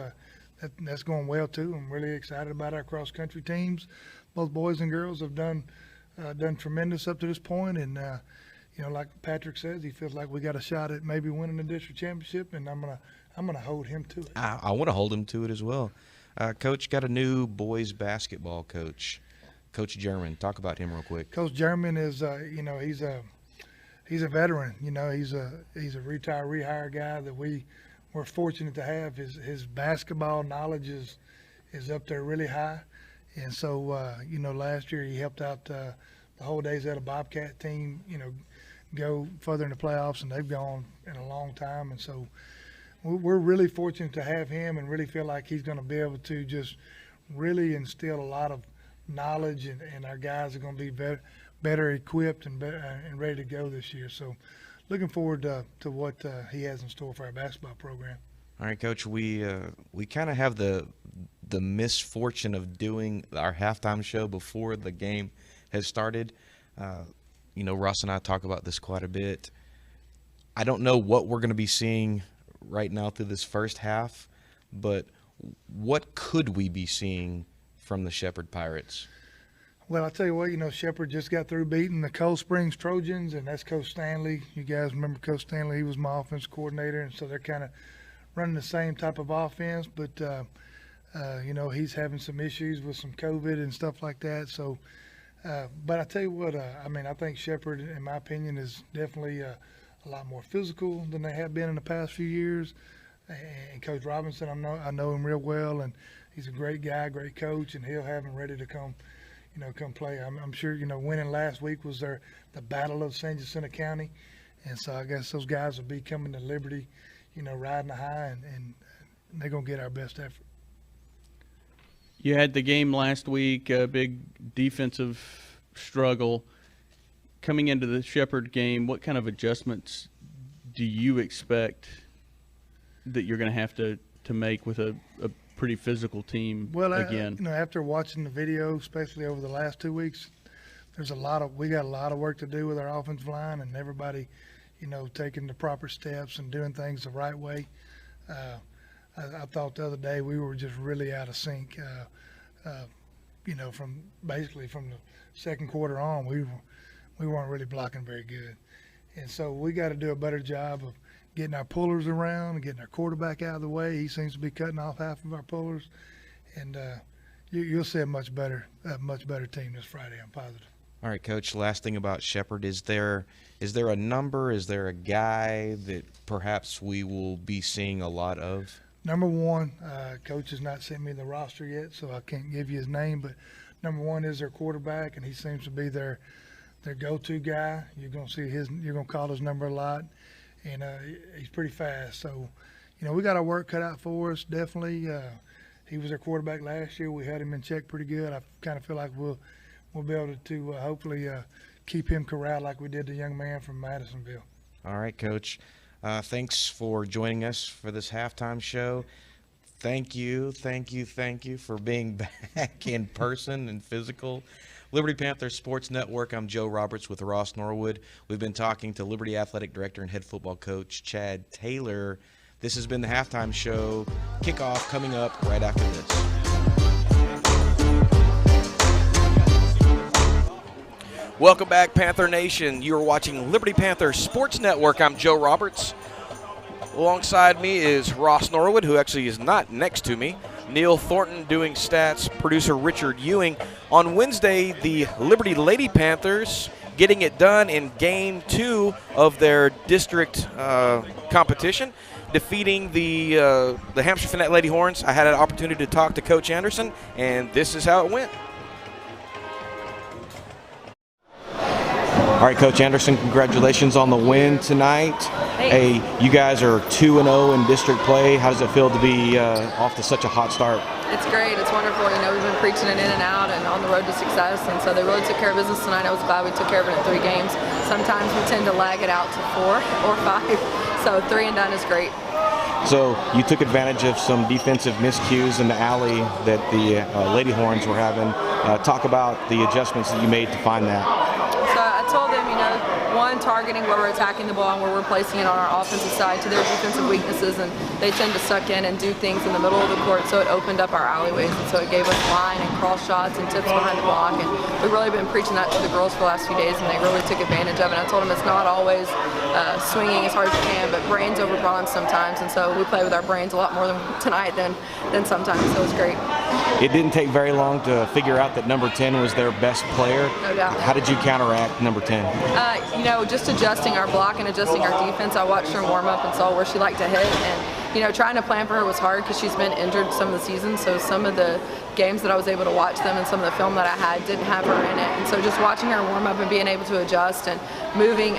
that's going well too. I'm really excited about our cross country teams. Both boys and girls have done tremendous up to this point, and like Patrick says, he feels like we got a shot at maybe winning the district championship, and I'm gonna hold him to it. I want to hold him to it as well. Coach got a new boys basketball coach, Coach German. Talk about him real quick. Coach German is he's a veteran. He's a retiree hire guy that we're fortunate to have. His basketball knowledge is up there really high, and so last year he helped out the whole days at a Bobcat team. Go further in the playoffs, and they've gone in a long time. And so we're really fortunate to have him, and really feel like he's going to be able to just really instill a lot of knowledge, and our guys are going to be better equipped and ready to go this year. So looking forward to what he has in store for our basketball program. All right, Coach, we kind of have the misfortune of doing our halftime show before the game has started. Ross and I talk about this quite a bit. I don't know what we're going to be seeing right now through this first half, but what could we be seeing from the Shepherd Pirates? Well, I'll tell you what, Shepherd just got through beating the Cold Springs Trojans, and that's Coach Stanley. You guys remember Coach Stanley? He was my offense coordinator, and so they're kind of running the same type of offense, but he's having some issues with some COVID and stuff like that. So, but I tell you what, I think Shepherd, in my opinion, is definitely a lot more physical than they have been in the past few years. And Coach Robinson, I know him real well, and he's a great guy, great coach, and he'll have him ready to come play. I'm sure, winning last week was the battle of San Jacinto County, and so I guess those guys will be coming to Liberty, riding the high, and they're going to get our best effort. You had the game last week, a big defensive struggle. Coming into the Shepherd game, what kind of adjustments do you expect that you're going to have to make with a pretty physical team again? After watching the video, especially over the last 2 weeks, we got a lot of work to do with our offensive line, and everybody, taking the proper steps and doing things the right way. I thought the other day we were just really out of sync. From the second quarter on, we weren't really blocking very good, and so we got to do a better job of getting our pullers around and getting our quarterback out of the way. He seems to be cutting off half of our pullers, and you'll see a much better team this Friday. I'm positive. All right, Coach, last thing about Shepherd, is there a number, is there a guy that perhaps we will be seeing a lot of? Number one, Coach has not sent me the roster yet, so I can't give you his name, but number one is their quarterback, and he seems to be their go-to guy. You're going to call his number a lot, and he's pretty fast. So, we got our work cut out for us, definitely. He was our quarterback last year. We had him in check pretty good. I kind of feel like we'll be able to hopefully keep him corralled like we did the young man from Madisonville. All right, Coach. Thanks for joining us for this halftime show. Thank you for being back in person and physical. Liberty Panthers Sports Network, I'm Joe Roberts with Ross Norwood. We've been talking to Liberty Athletic Director and head football coach Chad Taylor. This has been the halftime show. Kickoff coming up right after this. Welcome back, Panther Nation. You are watching Liberty Panthers Sports Network. I'm Joe Roberts. Alongside me is Ross Norwood, who actually is not next to me. Neil Thornton doing stats, producer Richard Ewing. On Wednesday, the Liberty Lady Panthers getting it done in Game 2 of their district competition, defeating the Hampshire Finette Lady Horns. I had an opportunity to talk to Coach Anderson, and this is how it went. All right, Coach Anderson, congratulations on the win tonight. Hey, you guys are 2-0 in district play. How does it feel to be off to such a hot start? It's great. It's wonderful. We've been preaching it in and out and on the road to success, and so they really took care of business tonight. I was glad we took care of it in 3 games. Sometimes we tend to lag it out to 4 or 5, so 3 and done is great. So you took advantage of some defensive miscues in the alley that the Lady Horns were having. Talk about the adjustments that you made to find that. So I told them, one, targeting where we're attacking the ball and where we're placing it on our offensive side to their defensive weaknesses, and they tend to suck in and do things in the middle of the court, so it opened up our alleyways, and so it gave us line and cross shots and tips behind the block, and we've really been preaching that to the girls for the last few days, and they really took advantage of it. And I told them it's not always swinging as hard as you can, but brains over bronze sometimes, and so we play with our brains a lot more than tonight than sometimes, so it was great. It didn't take very long to figure out that number 10 was their best player. No doubt. How did you counteract number 10? Just adjusting our block and adjusting our defense. I watched her warm up and saw where she liked to hit, and trying to plan for her was hard because she's been injured some of the season, so some of the games that I was able to watch them and some of the film that I had didn't have her in it. And so just watching her warm up and being able to adjust and moving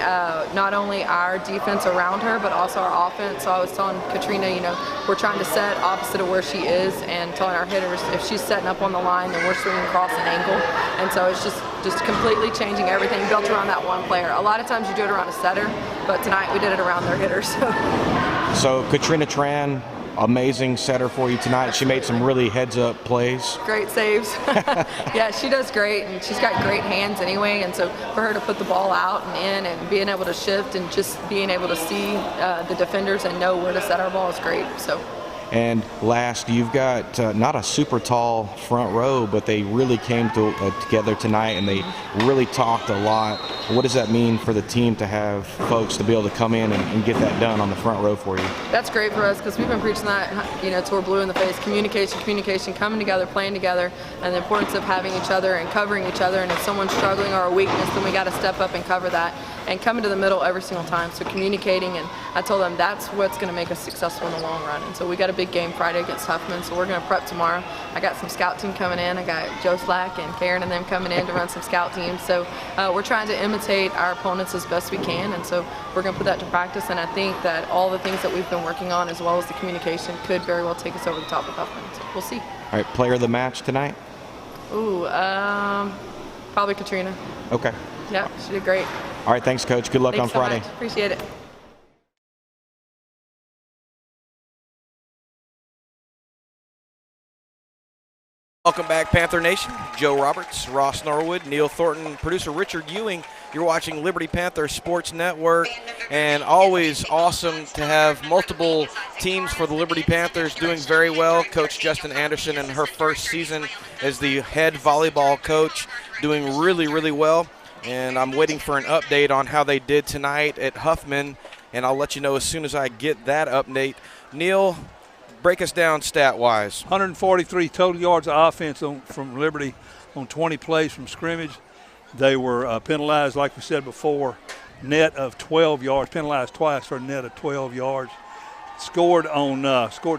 not only our defense around her, but also our offense. So I was telling Katrina, you know, we're trying to set opposite of where she is and telling our hitters if she's setting up on the line, then we're swinging across an angle. And so it's just completely changing everything built around that one player. A lot of times you do it around a setter, but tonight we did it around their hitters. So Katrina Tran, amazing setter for you tonight. She made some really heads-up plays. Great saves. Yeah, she does great, and she's got great hands anyway, and so for her to put the ball out and in and being able to shift and just being able to see the defenders and know where to set our ball is great. So. And last, you've got not a super tall front row, but they really came together tonight, and they really talked a lot. What does that mean for the team to have folks to be able to come in and get that done on the front row for you? That's great for us because we've been preaching that, you know, till we're blue in the face. Communication, coming together, playing together, and the importance of having each other and covering each other. And if someone's struggling or a weakness, then we got to step up and cover that and come into the middle every single time. So communicating, and I told them that's what's going to make us successful in the long run. And so we got a big game Friday against Huffman, so we're going to prep tomorrow. I got some scout team coming in. I got Joe Slack and Karen and them coming in to run some scout teams. So we're trying to imitate our opponents as best we can, and so we're going to put that to practice. And I think that all the things that we've been working on, as well as the communication, could very well take us over the top of Huffman. So we'll see. All right, player of the match tonight? Ooh, probably Katrina. Okay. Yeah, she did great. All right, thanks, Coach. Good luck Thanks on so Friday. much. Appreciate it. Welcome back, Panther Nation. Joe Roberts, Ross Norwood, Neil Thornton, producer Richard Ewing. You're watching Liberty Panthers Sports Network, and always awesome to have multiple teams for the Liberty Panthers doing very well. Coach Justin Anderson in her first season as the head volleyball coach doing really, really well. And I'm waiting for an update on how they did tonight at Huffman, and I'll let you know as soon as I get that update. Neil, break us down stat-wise. 143 total yards of offense from Liberty on 20 plays from scrimmage. They were penalized, like we said before, net of 12 yards, penalized twice for a net of 12 yards. Scored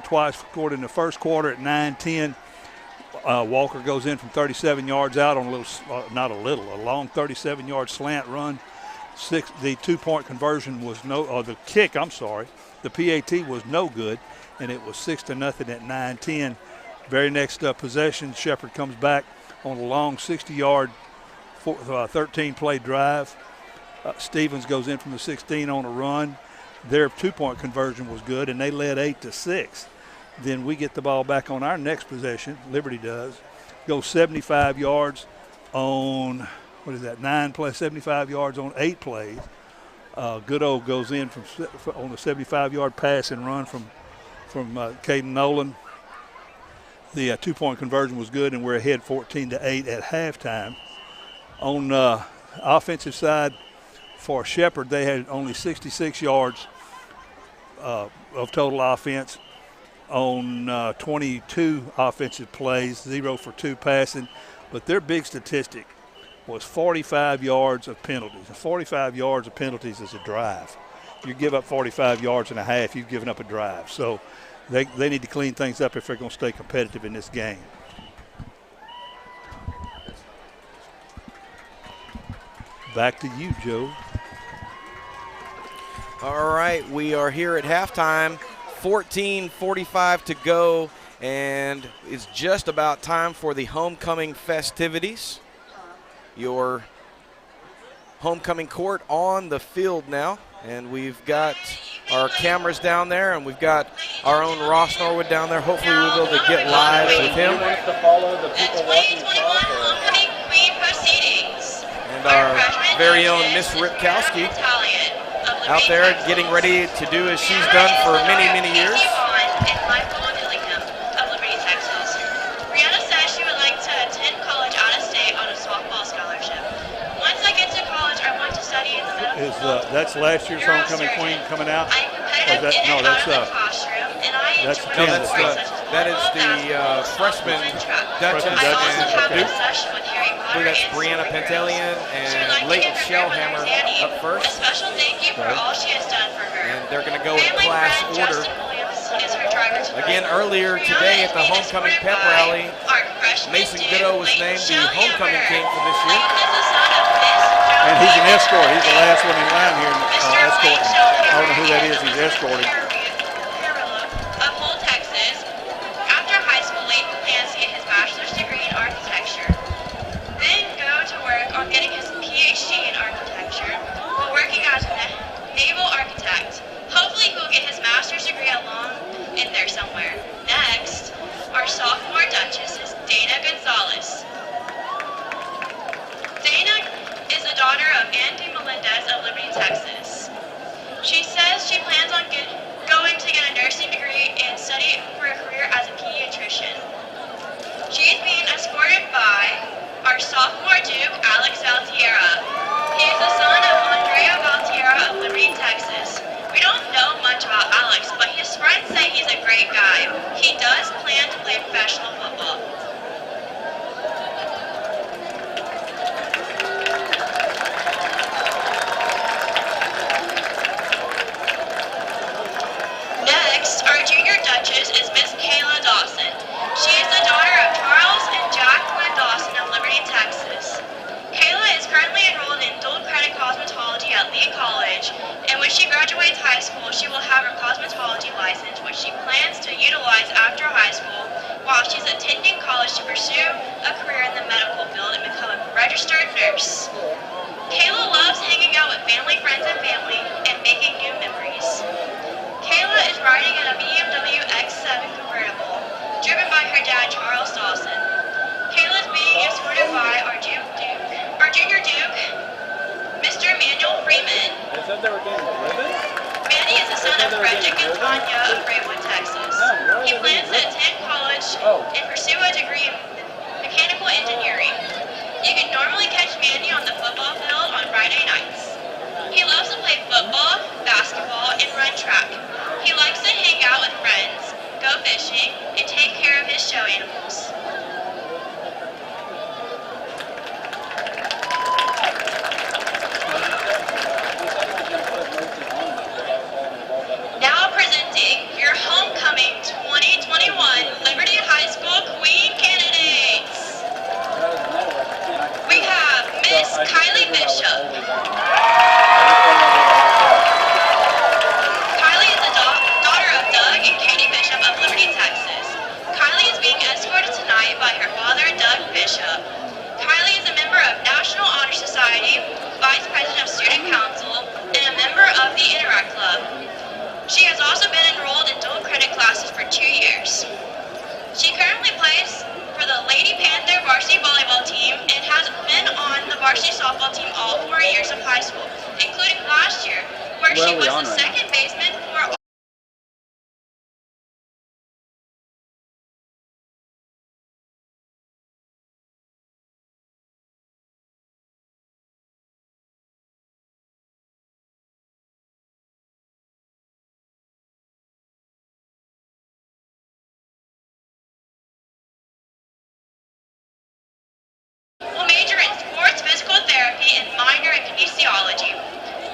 twice, scored in the first quarter at 9-10. Walker goes in from 37 yards out on a long 37-yard slant run. The two-point conversion was the PAT was no good, and it was 6-0 at 9-10. Very next possession, Shepherd comes back on a long 60-yard 13-play drive. Stevens goes in from the 16 on a run. Their two-point conversion was good, and they led 8-6. Then we get the ball back on our next possession. Liberty does. Goes 75 yards on, 75 yards on 8 plays. Goodall goes in on a 75-yard pass and run from Caden Nolan. The two-point conversion was good, and we're ahead 14-8 at halftime. On the offensive side for Shepherd, they had only 66 yards of total offense on 22 offensive plays, 0 for 2 passing. But their big statistic was 45 yards of penalties. And 45 yards of penalties is a drive. You give up 45 yards and a half, you've given up a drive. So they need to clean things up if they're going to stay competitive in this game. Back to you, Joe. All right, we are here at halftime. 14:45 to go, and it's just about time for the homecoming festivities. Your homecoming court on the field now, and we've got our cameras down there, and we've got our own Ross Norwood down there. Hopefully we'll be able to get live with him. And our very own Miss Ripkowski out there getting ready to do as she's done for many, many years. Brianna says she would like to attend college out of state on a softball scholarship. Once I get to college, I want to study in the medical school. That's last year's homecoming queen coming out? I'm competitive in and out of the classroom, and I enjoy sports such as that is the freshman Duchess and Duke. I believe that's Brianna Pantelian and Leighton Shellhammer up first. A special thank you for all she has done for her. And they're going to go in class order. is her driver to Again, earlier today at the homecoming pep rally, Mason Goodall was named the homecoming king for this year. And he's an escort. He's the last one in line here escorting. I don't know who that is he's escorting. Of Hull, Texas. After high school, Layton plans to get his bachelor's degree in architecture. Then go to work on getting his PhD in architecture while working as a naval architect. Hopefully he'll get his master's degree along in there somewhere. Next, our sophomore Duchess is Dana Gonzalez. Dana is the daughter of Andy Melendez of Liberty, Texas. She says she plans on going to get a nursing degree and study for a career as a pediatrician. She is being escorted by our sophomore Duke, Alex Valtierra. He is the son of Andrea Valtierra of Liberty, Texas. We don't know much about Alex, but his friends say he's a great guy. He does plan to play professional football. Next, our junior Duchess is Miss Kayla Dawson. She is the daughter of Charles and Jacqueline Dawson of Liberty, Texas. Kayla is currently enrolled in dual credit cosmetology at Lee College, and when she graduates high school, she will have her cosmetology license, which she plans to utilize after high school while she's attending college to pursue a career in the medical field and become a registered nurse. Kayla loves hanging out with family, friends, and making new memories. Kayla is riding in a BMW X7 convertible, driven by her dad, Charles Dawson. Kayla is being escorted by our junior Duke, Mr. Manuel Freeman. They said they were getting driven? Manny is the son of Frederick and Tanya of Braywood, Texas. He plans to attend college and pursue a degree in mechanical engineering. You can normally catch Manny on the football field on Friday nights. He loves to play football, basketball, and run track. He likes to hang out with friends, go fishing, and take care of his show animals. Now presenting your homecoming 2021 Liberty High School Queen candidates. We have Miss Kylie Bishop. Kylie is the daughter of Doug and Katie Bishop of Liberty, Texas. Kylie is being escorted tonight by her father, Doug Bishop. Kylie is a member of National Honor Society, Vice President of Student Council, and a member of the Interact Club. She has also been enrolled in dual credit classes for 2 years. She currently plays for the Lady Panther varsity volleyball team and has been on the varsity softball team all 4 years of high school, including last year, where she was the second baseman for major in sports physical therapy and minor in kinesiology.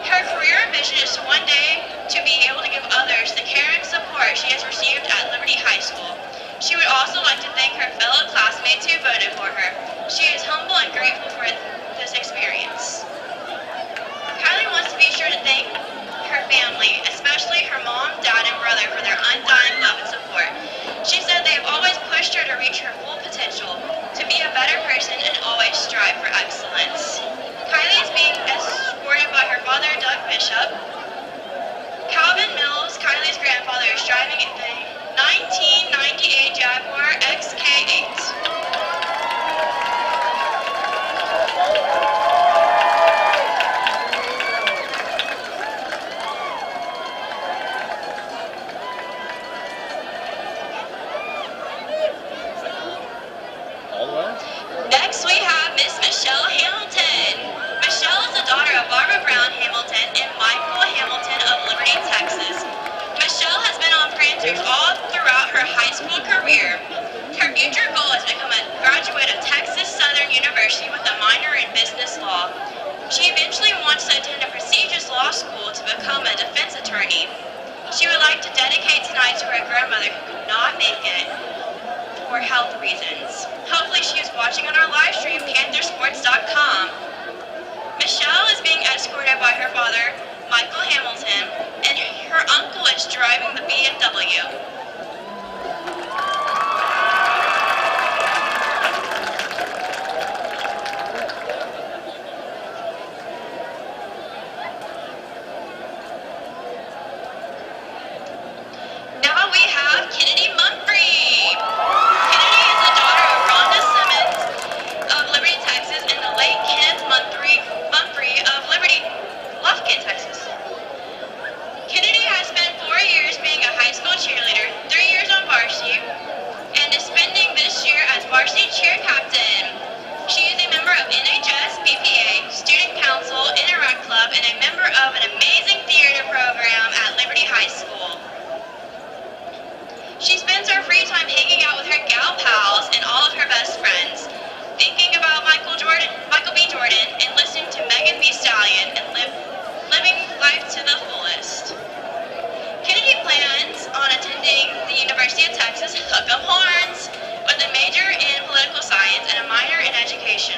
Her career and vision is one day to be able to give others the care and support she has received at Liberty High School. She would also like to thank her fellow classmates who voted for her. She is humble and grateful for this experience. Kylie wants to be sure to thank her family, especially her mom, dad, and brother for their undying love and support. She said they have always pushed her to reach her full potential, to be a better person and always strive for excellence. Kylie is being escorted by her father, Doug Bishop. Calvin Mills, Kylie's grandfather, is driving the 1998 Jaguar XK8. Next we have Miss Michelle Hamilton. Michelle is the daughter of Barbara Brown Hamilton and Michael Hamilton of Liberty, Texas. Michelle has been on Panthers all throughout her high school career. Her future goal is to become a graduate of Texas Southern University with a minor in business law. She eventually wants to attend a prestigious law school to become a defense attorney. She would like like to dedicate tonight to her grandmother who could not make it for health reasons. Hopefully she is watching on our live stream, panthersports.com. Michelle is being escorted by her father, Michael Hamilton, and her uncle is driving the BMW. Now we have Kennedy Mumphrey. Kennedy is the daughter of Rhonda Simmons of Liberty, Texas, and the late Kenneth Mumphrey of Liberty, Lufkin, Texas. Kennedy has spent 4 years being a high school cheerleader, 3 years on varsity, and is spending this year as varsity cheer captain. She is a member of LHS-AV, Student Council, Interact Club, and a member of an amazing theater program at Liberty High School. She spends her free time hanging out with her gal pals and all of her best friends, thinking about Michael B. Jordan, and listening to Megan Thee Stallion and living life to the fullest. Kennedy plans on attending the University of Texas Hook 'em Horns with a major in political science and a minor in education.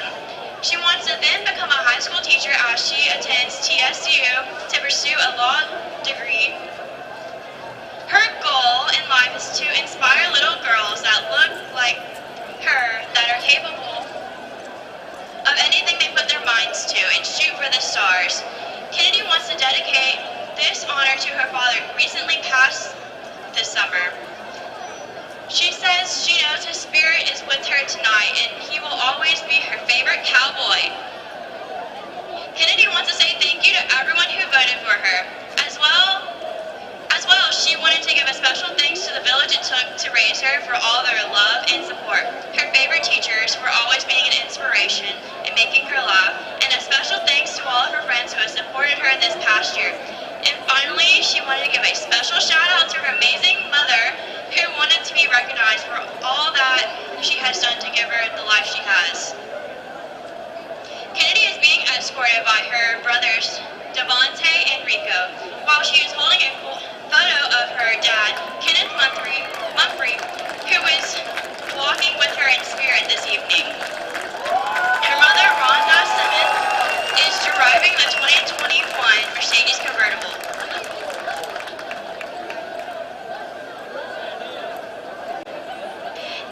She wants to then become a high school teacher as she attends TSU to pursue a law degree. Her goal in life is to inspire little girls that look like her, that are capable of anything they put their minds to, and shoot for the stars. Kennedy wants to dedicate this honor to her father, who recently passed this summer. She says she knows his spirit is with her tonight, and he will always be her favorite cowboy. Kennedy wants to say thank you to everyone who voted for her. As well, she wanted to give a special thanks to the village it took to raise her for all their love and support. Her favorite teachers for always being an inspiration and making her laugh, and a special thanks to all of her friends who have supported her this past year. And finally, she wanted to give a special shout out to her amazing mother, who wanted to be recognized for all that she has done to give her the life she has. Kennedy is being escorted by her brothers, Devontae and Rico, while she is holding a photo of her dad, Kenneth Mumphrey, who is walking with her in spirit this evening. Her mother, Rhonda Simmons, is driving the 2021 Mercedes convertible.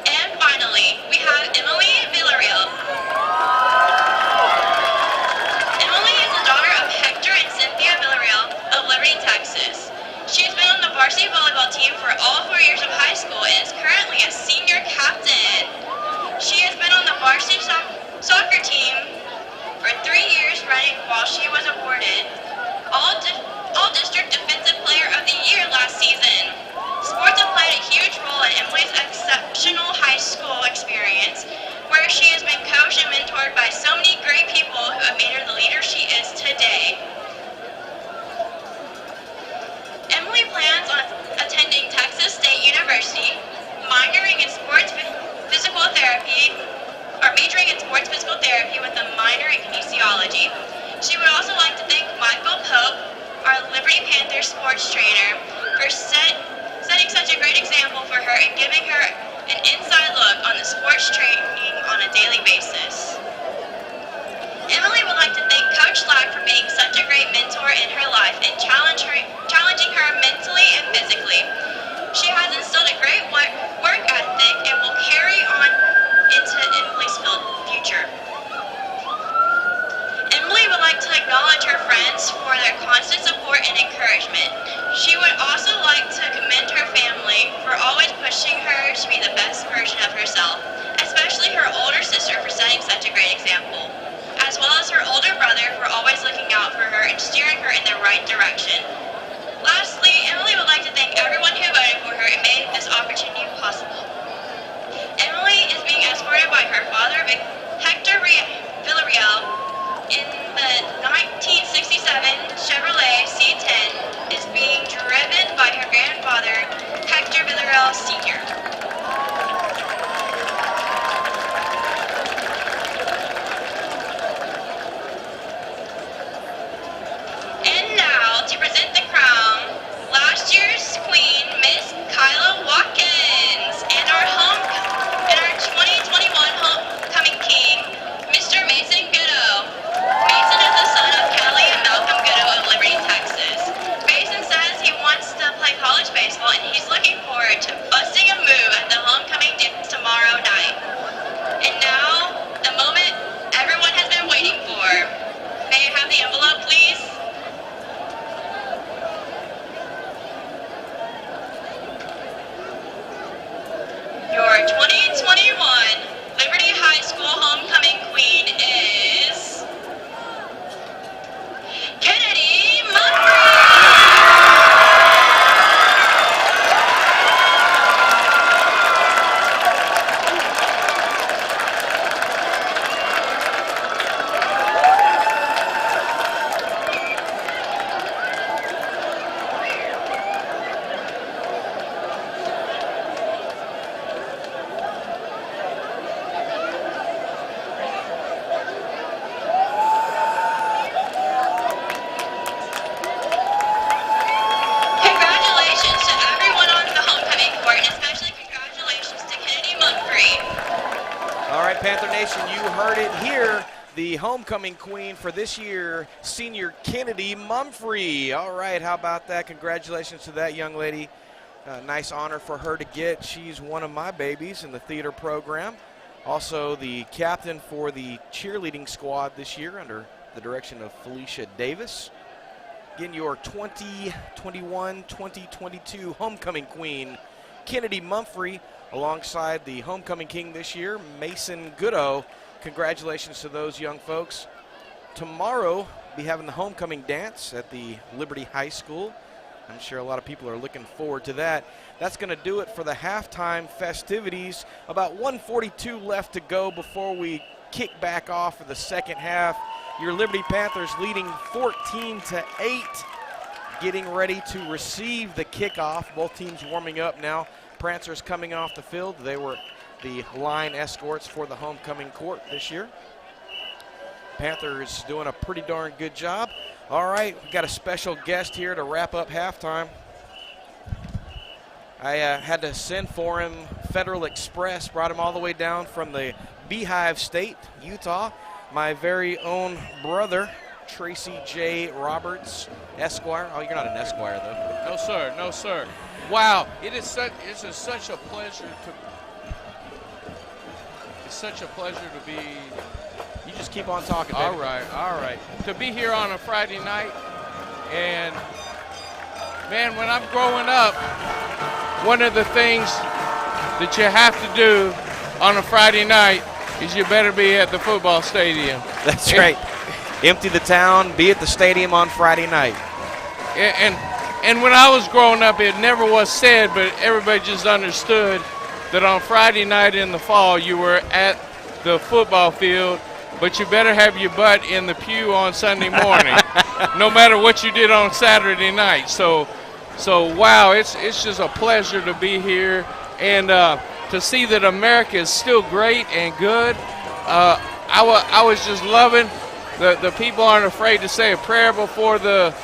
And finally, we have Emily Villarreal. Emily is the daughter of Hector and Cynthia Villarreal of Liberty, Texas. She has been on the varsity volleyball team for all 4 years of high school and is currently a senior captain. She has been on the varsity soccer team for 3 years running while she was awarded All-District Defensive Player of the Year last season. Sports have played a huge role in Emily's exceptional high school experience, where she has been coached and mentored by so many great people who have made her the leader she is today. Emily plans on attending Texas State University, majoring in sports physical therapy with a minor in kinesiology. She would also like to thank Michael Pope, our Liberty Panthers sports trainer, for setting such a great example for her and giving her an inside look on the sports training on a daily basis. Emily would like to thank Coach Lack for being such a great mentor in her life and challenging her mentally and physically. She has instilled a great work ethic and will carry on into Emily's future. Emily would like to acknowledge her friends for their constant support and encouragement. She would also like to commend her family for always pushing her to be the best version of herself, especially her older sister for setting such a great example, as well as her older brother for always looking out for her and steering her in the right direction. Lastly, Emily would like to thank everyone who voted for her and made this opportunity possible. Emily is being escorted by her father, Hector Villarreal, in the 1967 Chevrolet C10, is being driven by her grandfather, Hector Villarreal Sr. And now, to present the High School, and he's looking forward to busting a move at the homecoming dance tomorrow night. And now, the moment everyone has been waiting for. May I have the envelope, please? Your 2021 Liberty High School homecoming queen is Kennedy Montgomery. Congratulations to everyone on the homecoming court, and especially congratulations to Kennedy Montgomery. All right, Panther Nation, you heard it here. The homecoming queen for this year, senior Kennedy Mumphrey. All right, how about that? Congratulations to that young lady. Nice honor for her to get. She's one of my babies in the theater program. Also the captain for the cheerleading squad this year under the direction of Felicia Davis. Again, your 2021-2022 homecoming queen, Kennedy Mumphrey, alongside the homecoming king this year, Mason Goodall. Congratulations to those young folks. Tomorrow, we'll be having the homecoming dance at the Liberty High School. I'm sure a lot of people are looking forward to that. That's going to do it for the halftime festivities. About 1:42 left to go before we kick back off for the second half. Your Liberty Panthers leading 14-8, getting ready to receive the kickoff. Both teams warming up now. Panthers coming off the field. They were the line escorts for the homecoming court this year. Panthers doing a pretty darn good job. All right, we got a special guest here to wrap up halftime. I had to send for him. Federal Express brought him all the way down from the Beehive State, Utah. My very own brother, Tracy J. Roberts, Esquire. Oh, you're not an Esquire, though. No, sir. No, sir. Wow, it's such a pleasure to. It's such a pleasure to be. You just keep on talking, baby. All right. To be here on a Friday night, and man, when I'm growing up, one of the things that you have to do on a Friday night is you better be at the football stadium. That's right. Empty the town, be at the stadium on Friday night. And when I was growing up, it never was said, but everybody just understood that on Friday night in the fall, you were at the football field, but you better have your butt in the pew on Sunday morning, no matter what you did on Saturday night. So wow, it's just a pleasure to be here and to see that America is still great and good. I was just loving the people aren't afraid to say a prayer before the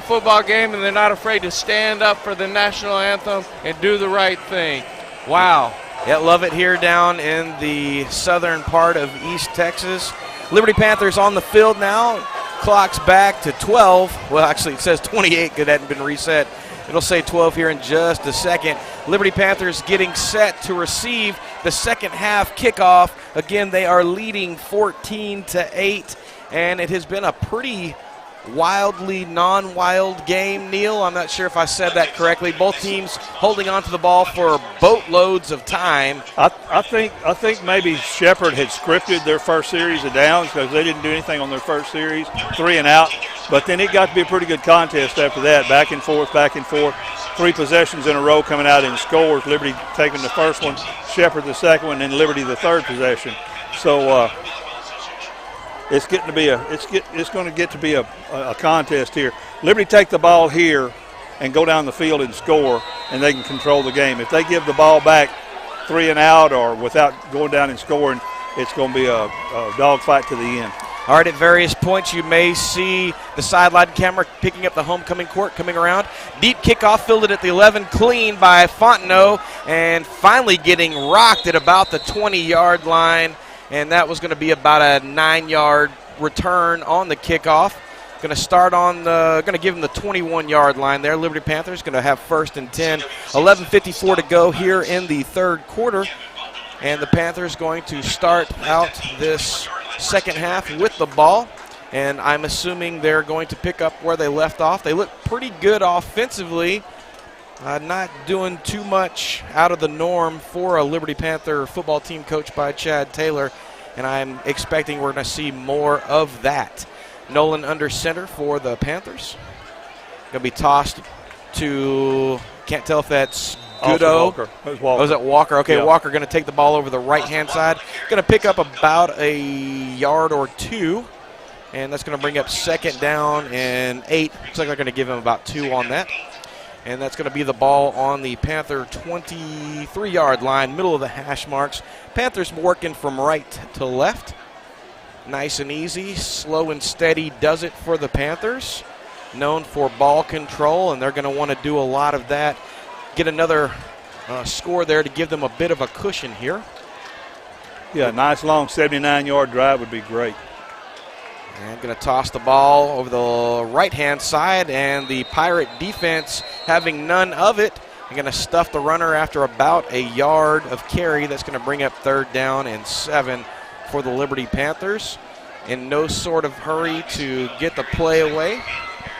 football game, and they're not afraid to stand up for the national anthem and do the right thing. Wow. Yeah, love it here down in the southern part of East Texas. Liberty Panthers on the field now. Clock's back to 12. Well, actually, it says 28 because it hadn't been reset. It'll say 12 here in just a second. Liberty Panthers getting set to receive the second half kickoff. Again, they are leading 14-8, and it has been a pretty wildly non-wild game, Neil. I'm not sure if I said that correctly. Both teams holding on to the ball for boatloads of time. I think maybe Shepherd had scripted their first series of downs because they didn't do anything on their first series, 3 and out. But then it got to be a pretty good contest after that, back and forth, 3 possessions in a row coming out in scores. Liberty taking the first one, Shepherd the second one, and Liberty the third possession. So it's going to get to be a contest here. Liberty take the ball here and go down the field and score, and they can control the game. If they give the ball back 3 and out or without going down and scoring, it's going to be a dogfight to the end. All right, at various points you may see the sideline camera picking up the homecoming court coming around. Deep kickoff fielded at the 11, clean by Fontenot, and finally getting rocked at about the 20-yard line, and that was going to be about a 9-yard return on the kickoff. Going to start on going to give them the 21-yard line there. Liberty Panthers going to have 1st and 10. 11:54 to go here in the third quarter. And the Panthers going to start out this second half with the ball. And I'm assuming they're going to pick up where they left off. They look pretty good offensively. Not doing too much out of the norm for a Liberty Panther football team coached by Chad Taylor. And I'm expecting we're going to see more of that. Nolan under center for the Panthers. Going to be tossed to, can't tell if that's Goodall. Walker. Oh, is that Walker? Okay, yeah. Walker going to take the ball over the right-hand side. Going to pick up about a yard or 2. And that's going to bring up 2nd down and 8. Looks like they're going to give him about 2 on that. And that's going to be the ball on the Panther 23-yard line, middle of the hash marks. Panthers working from right to left. Nice and easy, slow and steady does it for the Panthers. Known for ball control, and they're going to want to do a lot of that. Get another score there to give them a bit of a cushion here. Yeah, nice long 79-yard drive would be great. And going to toss the ball over the right-hand side, and the Pirate defense having none of it. They're going to stuff the runner after about a yard of carry. That's going to bring up 3rd down and 7 for the Liberty Panthers. In no sort of hurry to get the play away.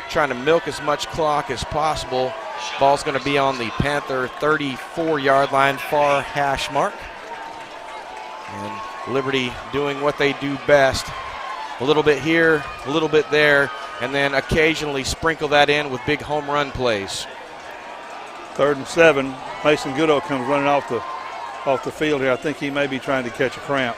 Trying to milk as much clock as possible. Ball's going to be on the Panther 34-yard line, far hash mark. And Liberty doing what they do best. A little bit here, a little bit there, and then occasionally sprinkle that in with big home run plays. 3rd and 7. Mason Goodall comes running off the field here. I think he may be trying to catch a cramp.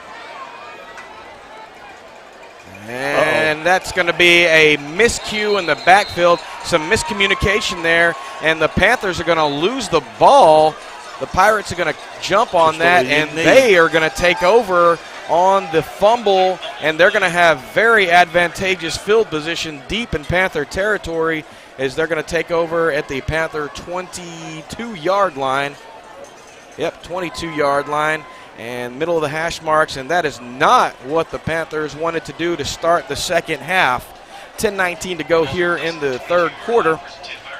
And that's going to be a miscue in the backfield. Some miscommunication there, and the Panthers are going to lose the ball. The Pirates are going to jump on that, and they are going to take over on the fumble, and they're going to have very advantageous field position deep in Panther territory as they're going to take over at the Panther 22-yard line. Yep, 22-yard line and middle of the hash marks, and that is not what the Panthers wanted to do to start the second half. 10:19 to go here in the third quarter.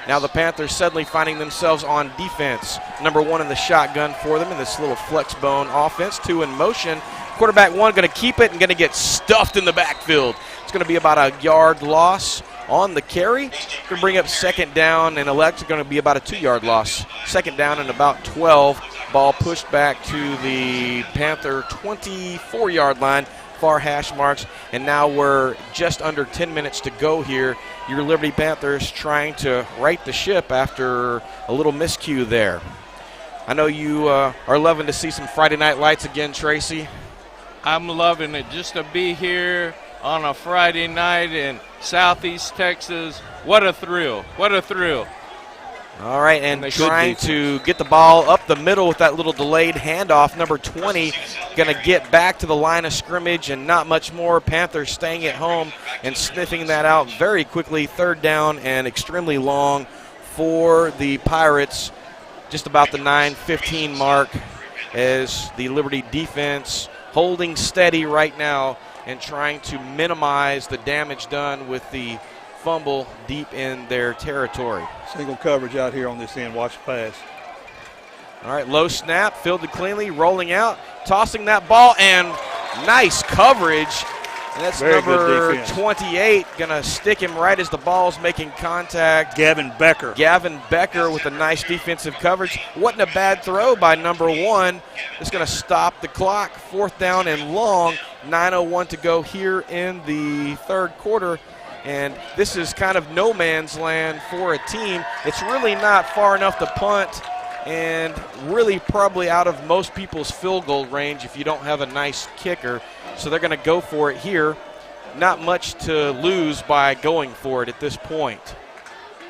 Now the Panthers suddenly finding themselves on defense. Number 1 in the shotgun for them in this little flex bone offense. 2 in motion. Quarterback 1 going to keep it and going to get stuffed in the backfield. It's going to be about a yard loss on the carry. Going to bring up 2nd down, and Alex going to be about a 2-yard loss. 2nd down and about 12. Ball pushed back to the Panther 24-yard line, far hash marks, and now we're just under 10 minutes to go here. Your Liberty Panthers trying to right the ship after a little miscue there. I know you are loving to see some Friday Night Lights again, Tracy. I'm loving it just to be here on a Friday night in Southeast Texas. What a thrill. What a thrill. All right, and trying to get the ball up the middle with that little delayed handoff. Number 20 going to get back to the line of scrimmage and not much more. Panthers staying at home and sniffing that out very quickly. 3rd down and extremely long for the Pirates. Just about the 9:15 mark as the Liberty defense holding steady right now and trying to minimize the damage done with the fumble deep in their territory. Single coverage out here on this end. Watch the pass. All right, low snap, fielded cleanly, rolling out, tossing that ball, and nice coverage. And that's Very number 28, going to stick him right as the ball's making contact. Gavin Becker. Gavin Becker with a nice defensive coverage. Wasn't a bad throw by number 1. It's going to stop the clock. 4th down and long. 9:01 to go here in the third quarter. And this is kind of no man's land for a team. It's really not far enough to punt, and really probably out of most people's field goal range if you don't have a nice kicker. So they're going to go for it here. Not much to lose by going for it at this point.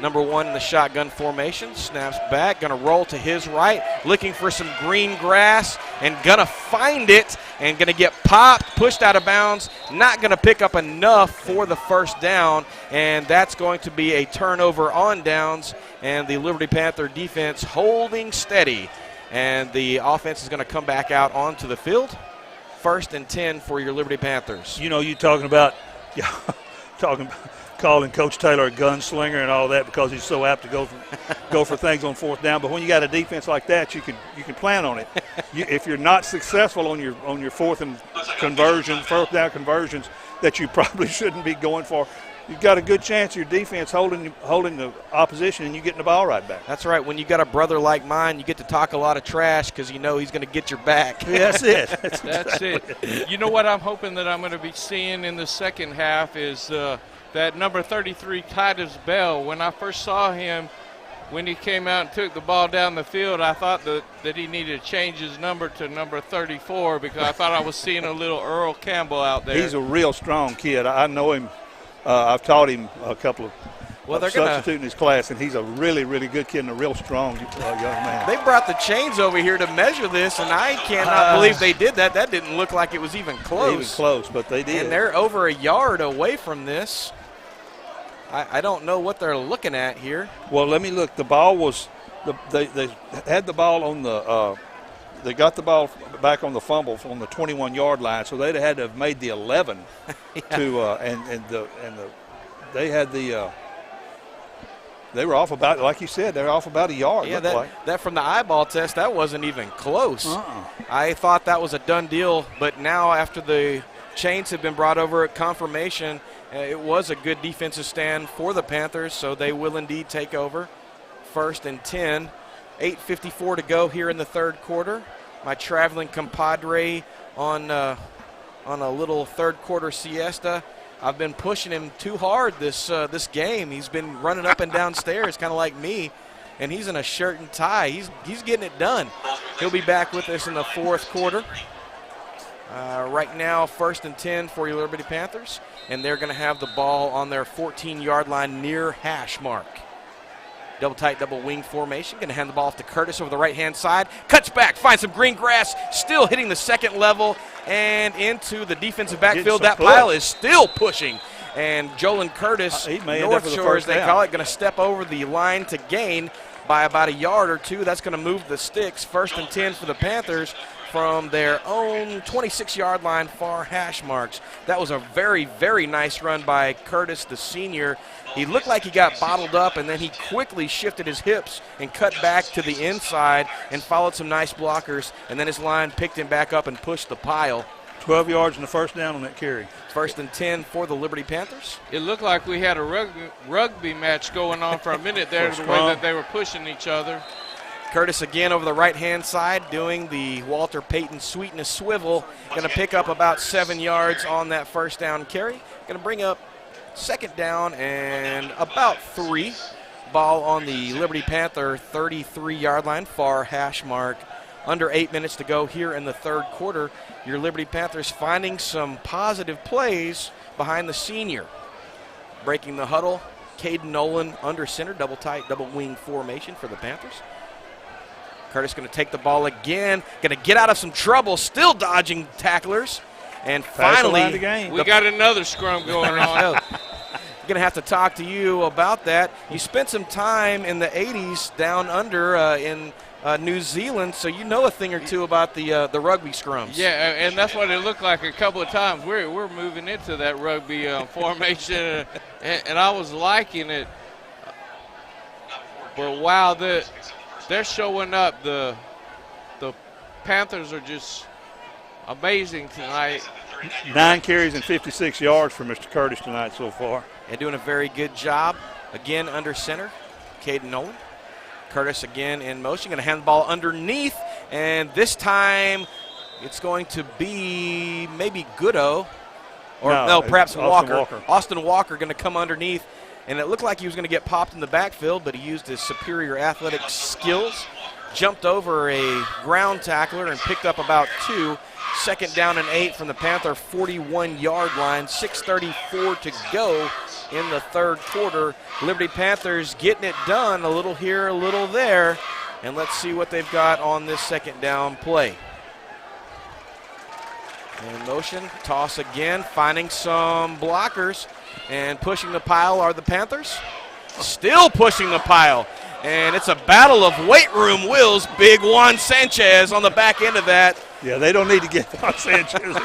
Number 1 in the shotgun formation, snaps back, going to roll to his right, looking for some green grass, and going to find it, and going to get popped, pushed out of bounds, not going to pick up enough for the 1st down, and that's going to be a turnover on downs, and the Liberty Panther defense holding steady, and the offense is going to come back out onto the field. 1st and 10 for your Liberty Panthers. You know, you talking about calling Coach Taylor a gunslinger and all that because he's so apt to go for things on fourth down. But when you got a defense like that, you can plan on it. If you're not successful on your fourth down conversions that you probably shouldn't be going for, you've got a good chance of your defense holding the opposition and you getting the ball right back. That's right. When you got a brother like mine, you get to talk a lot of trash because you know he's going to get your back. Yeah, that's it. That's it. You know what I'm hoping that I'm going to be seeing in the second half is that number 33, Titus Bell. When I first saw him, when he came out and took the ball down the field, I thought that he needed to change his number to number 34 because I thought I was seeing a little Earl Campbell out there. He's a real strong kid. I know him. I've taught him a couple of substitute in his class, and he's a really, really good kid and a real strong young man. They brought the chains over here to measure this, and I cannot believe they did that. That didn't look like it was even close. Even close, but they did. And they're over a yard away from this. I don't know what they're looking at here. Well, let me look. The ball was they had the ball on the they got the ball back on the fumble on the 21-yard line, so they'd had to have made the 11 they had they were off about, like you said, they're off about a yard. Yeah, that from the eyeball test, that wasn't even close. I thought that was a done deal, but now after the chains have been brought over at confirmation, it was a good defensive stand for the Panthers, so they will indeed take over. 1st and 10, 8:54 to go here in the third quarter. My traveling compadre on a little third quarter siesta. I've been pushing him too hard this game. He's been running up and down stairs, kind of like me, and he's in a shirt and tie. He's getting it done. He'll be back with us in the fourth quarter. Right now, 1st and 10 for your Liberty Panthers, and they're going to have the ball on their 14-yard line near hash mark. Double tight, double wing formation. Going to hand the ball off to Curtis over the right-hand side. Cuts back, finds some green grass, still hitting the second level and into the defensive backfield. That pile is still pushing. And Jolin Curtis, North Shore as they call it, going to step over the line to gain by about a yard or two. That's going to move the sticks. 1st and 10 for the Panthers from their own 26-yard line, far hash marks. That was a very, very nice run by Curtis, the senior. He looked like he got bottled up, and then he quickly shifted his hips and cut back to the inside and followed some nice blockers, and then his line picked him back up and pushed the pile. 12 yards and the first down on that carry. 1st and 10 for the Liberty Panthers. It looked like we had a rugby match going on for a minute there, the way that they were pushing each other. Curtis again over the right-hand side doing the Walter Payton sweetness swivel. Going to pick up about 7 yards on that first down carry. Going to bring up 2nd down and about 3. Ball on the Liberty Panther 33-yard line, far hash mark. Under 8 minutes to go here in the third quarter. Your Liberty Panthers finding some positive plays behind the senior. Breaking the huddle, Caden Nolan under center, double tight, double wing formation for the Panthers. Curtis going to take the ball again, going to get out of some trouble, still dodging tacklers. And finally, we got another scrum going on. I'm going to have to talk to you about that. You spent some time in the 80s down under in New Zealand, so you know a thing or two about the rugby scrums. Yeah, and that's what it looked like a couple of times. We're moving into that rugby formation, and I was liking it. But wow, they're showing up. The Panthers are just amazing tonight. 9 carries and 56 yards for Mr. Curtis tonight so far. And doing a very good job. Again, under center, Caden Nolan. Curtis again in motion, going to hand the ball underneath, and this time it's going to be maybe Goodall, or no perhaps Walker. Austin Walker going to come underneath, and it looked like he was going to get popped in the backfield, but he used his superior athletic skills, jumped over a ground tackler and picked up about 2. 2nd down and 8 from the Panther 41-yard line, 6:34 to go in the third quarter. Liberty Panthers getting it done, a little here, a little there. And let's see what they've got on this 2nd down play. In motion, toss again, finding some blockers. And pushing the pile are the Panthers. Still pushing the pile. And it's a battle of weight room wills. Big Juan Sanchez on the back end of that. Yeah, they don't need to get Juan Sanchez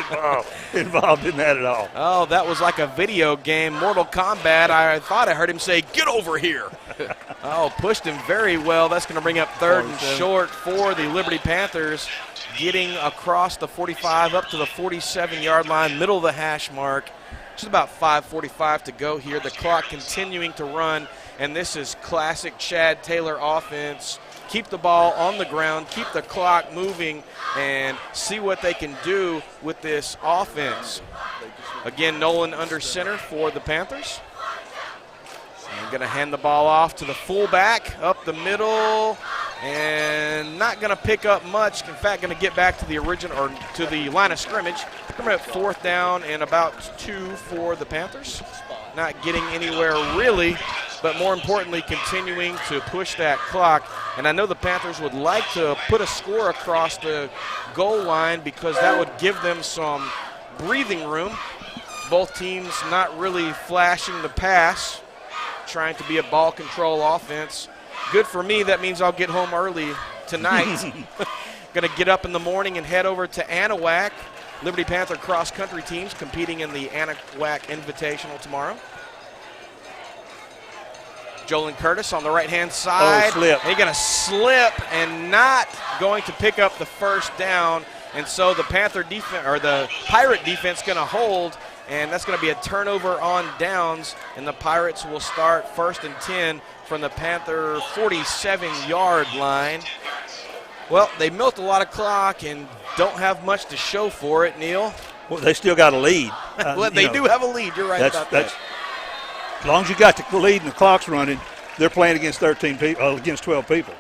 involved in that at all. Oh, that was like a video game, Mortal Kombat. I thought I heard him say, "Get over here." Oh, pushed him very well. That's going to bring up third and short for the Liberty Panthers, getting across the 45 up to the 47-yard line, middle of the hash mark. Just about 5:45 to go here. The clock continuing to run, and this is classic Chad Taylor offense. Keep the ball on the ground, keep the clock moving, and see what they can do with this offense. Again, Nolan under center for the Panthers. I'm going to hand the ball off to the fullback up the middle, and not going to pick up much. In fact, going to get back to the original, or to the line of scrimmage. Coming up 4th down and about 2 for the Panthers. Not getting anywhere really, but more importantly, continuing to push that clock. And I know the Panthers would like to put a score across the goal line because that would give them some breathing room. Both teams not really flashing the pass, trying to be a ball control offense. Good for me. That means I'll get home early tonight. Going to get up in the morning and head over to Anahuac. Liberty Panther cross-country teams competing in the Anahuac Invitational tomorrow. Jolin Curtis on the right-hand side. Oh, slip. He's going to slip and not going to pick up the first down. And so the Panther defense, or the Pirate defense, going to hold, and that's going to be a turnover on downs. And the Pirates will start 1st and 10 from the Panther 47-yard line. Well, they milked a lot of clock and don't have much to show for it, Neil. Well, they still got a lead. Well, they do have a lead. You're right about that. As long as you got the lead and the clock's running, they're playing against 13 people, against 12 people.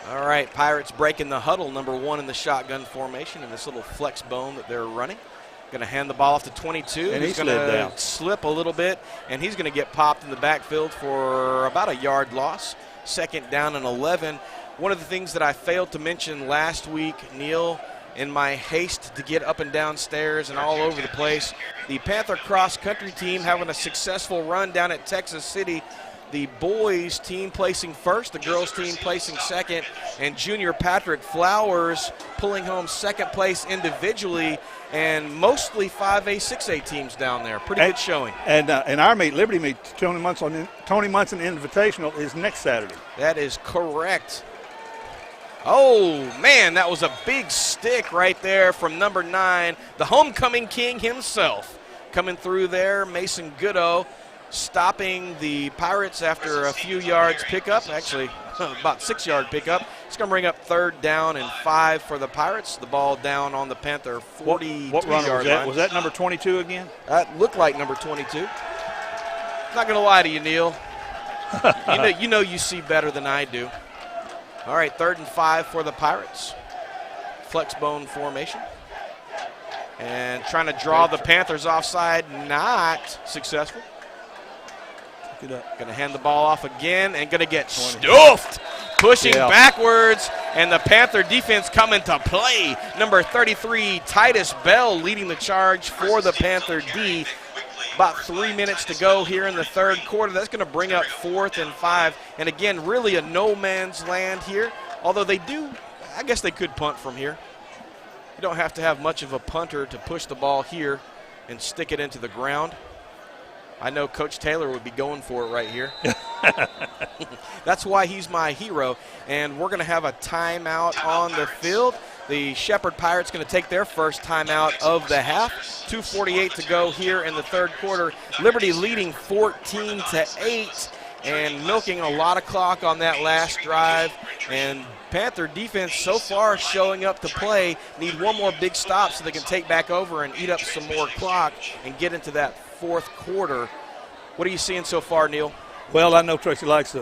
All right, Pirates breaking the huddle, number 1 in the shotgun formation in this little flex bone that they're running. Going to hand the ball off to 22. And he's going to slip a little bit, and he's going to get popped in the backfield for about a yard loss. 2nd down and 11. One of the things that I failed to mention last week, Neil, in my haste to get up and down stairs and all over the place, the Panther cross-country team having a successful run down at Texas City. The boys team placing 1st, the girls team placing 2nd, and junior Patrick Flowers pulling home 2nd place individually, and mostly 5A, 6A teams down there. Pretty good showing. And our meet, Liberty meet, Tony Munson Invitational is next Saturday. That is correct. Oh, man, that was a big stick right there from number 9, the homecoming king himself. Coming through there, Mason Goodall, stopping the Pirates after a few yards pickup, actually about 6-yard pickup. It's going to bring up 3rd down and 5 for the Pirates. The ball down on the Panther 42-yard what run was that? line. Was that number 22 again? That looked like number 22. Not going to lie to you, Neil. you know you see better than I do. All right, 3rd and 5 for the Pirates. Flex bone formation. And trying to draw the Panthers offside, not successful. Going to hand the ball off again and going to get stuffed. Pushing backwards, and the Panther defense coming to play. Number 33, Titus Bell, leading the charge for the Panther D. About 3 minutes to go here in the 3rd quarter. That's going to bring up 4th and 5. And again, really a no man's land here. Although they do, I guess they could punt from here. You don't have to have much of a punter to push the ball here and stick it into the ground. I know Coach Taylor would be going for it right here. That's why he's my hero. And we're going to have a timeout on the field. The Shepherd Pirates going to take their first timeout of the half. 2:48 to go here in the 3rd quarter. Liberty leading 14-8 and milking a lot of clock on that last drive. And Panther defense so far showing up to play. Need one more big stop so they can take back over and eat up some more clock and get into that 4th quarter. What are you seeing so far, Neil? Well, I know Tracy likes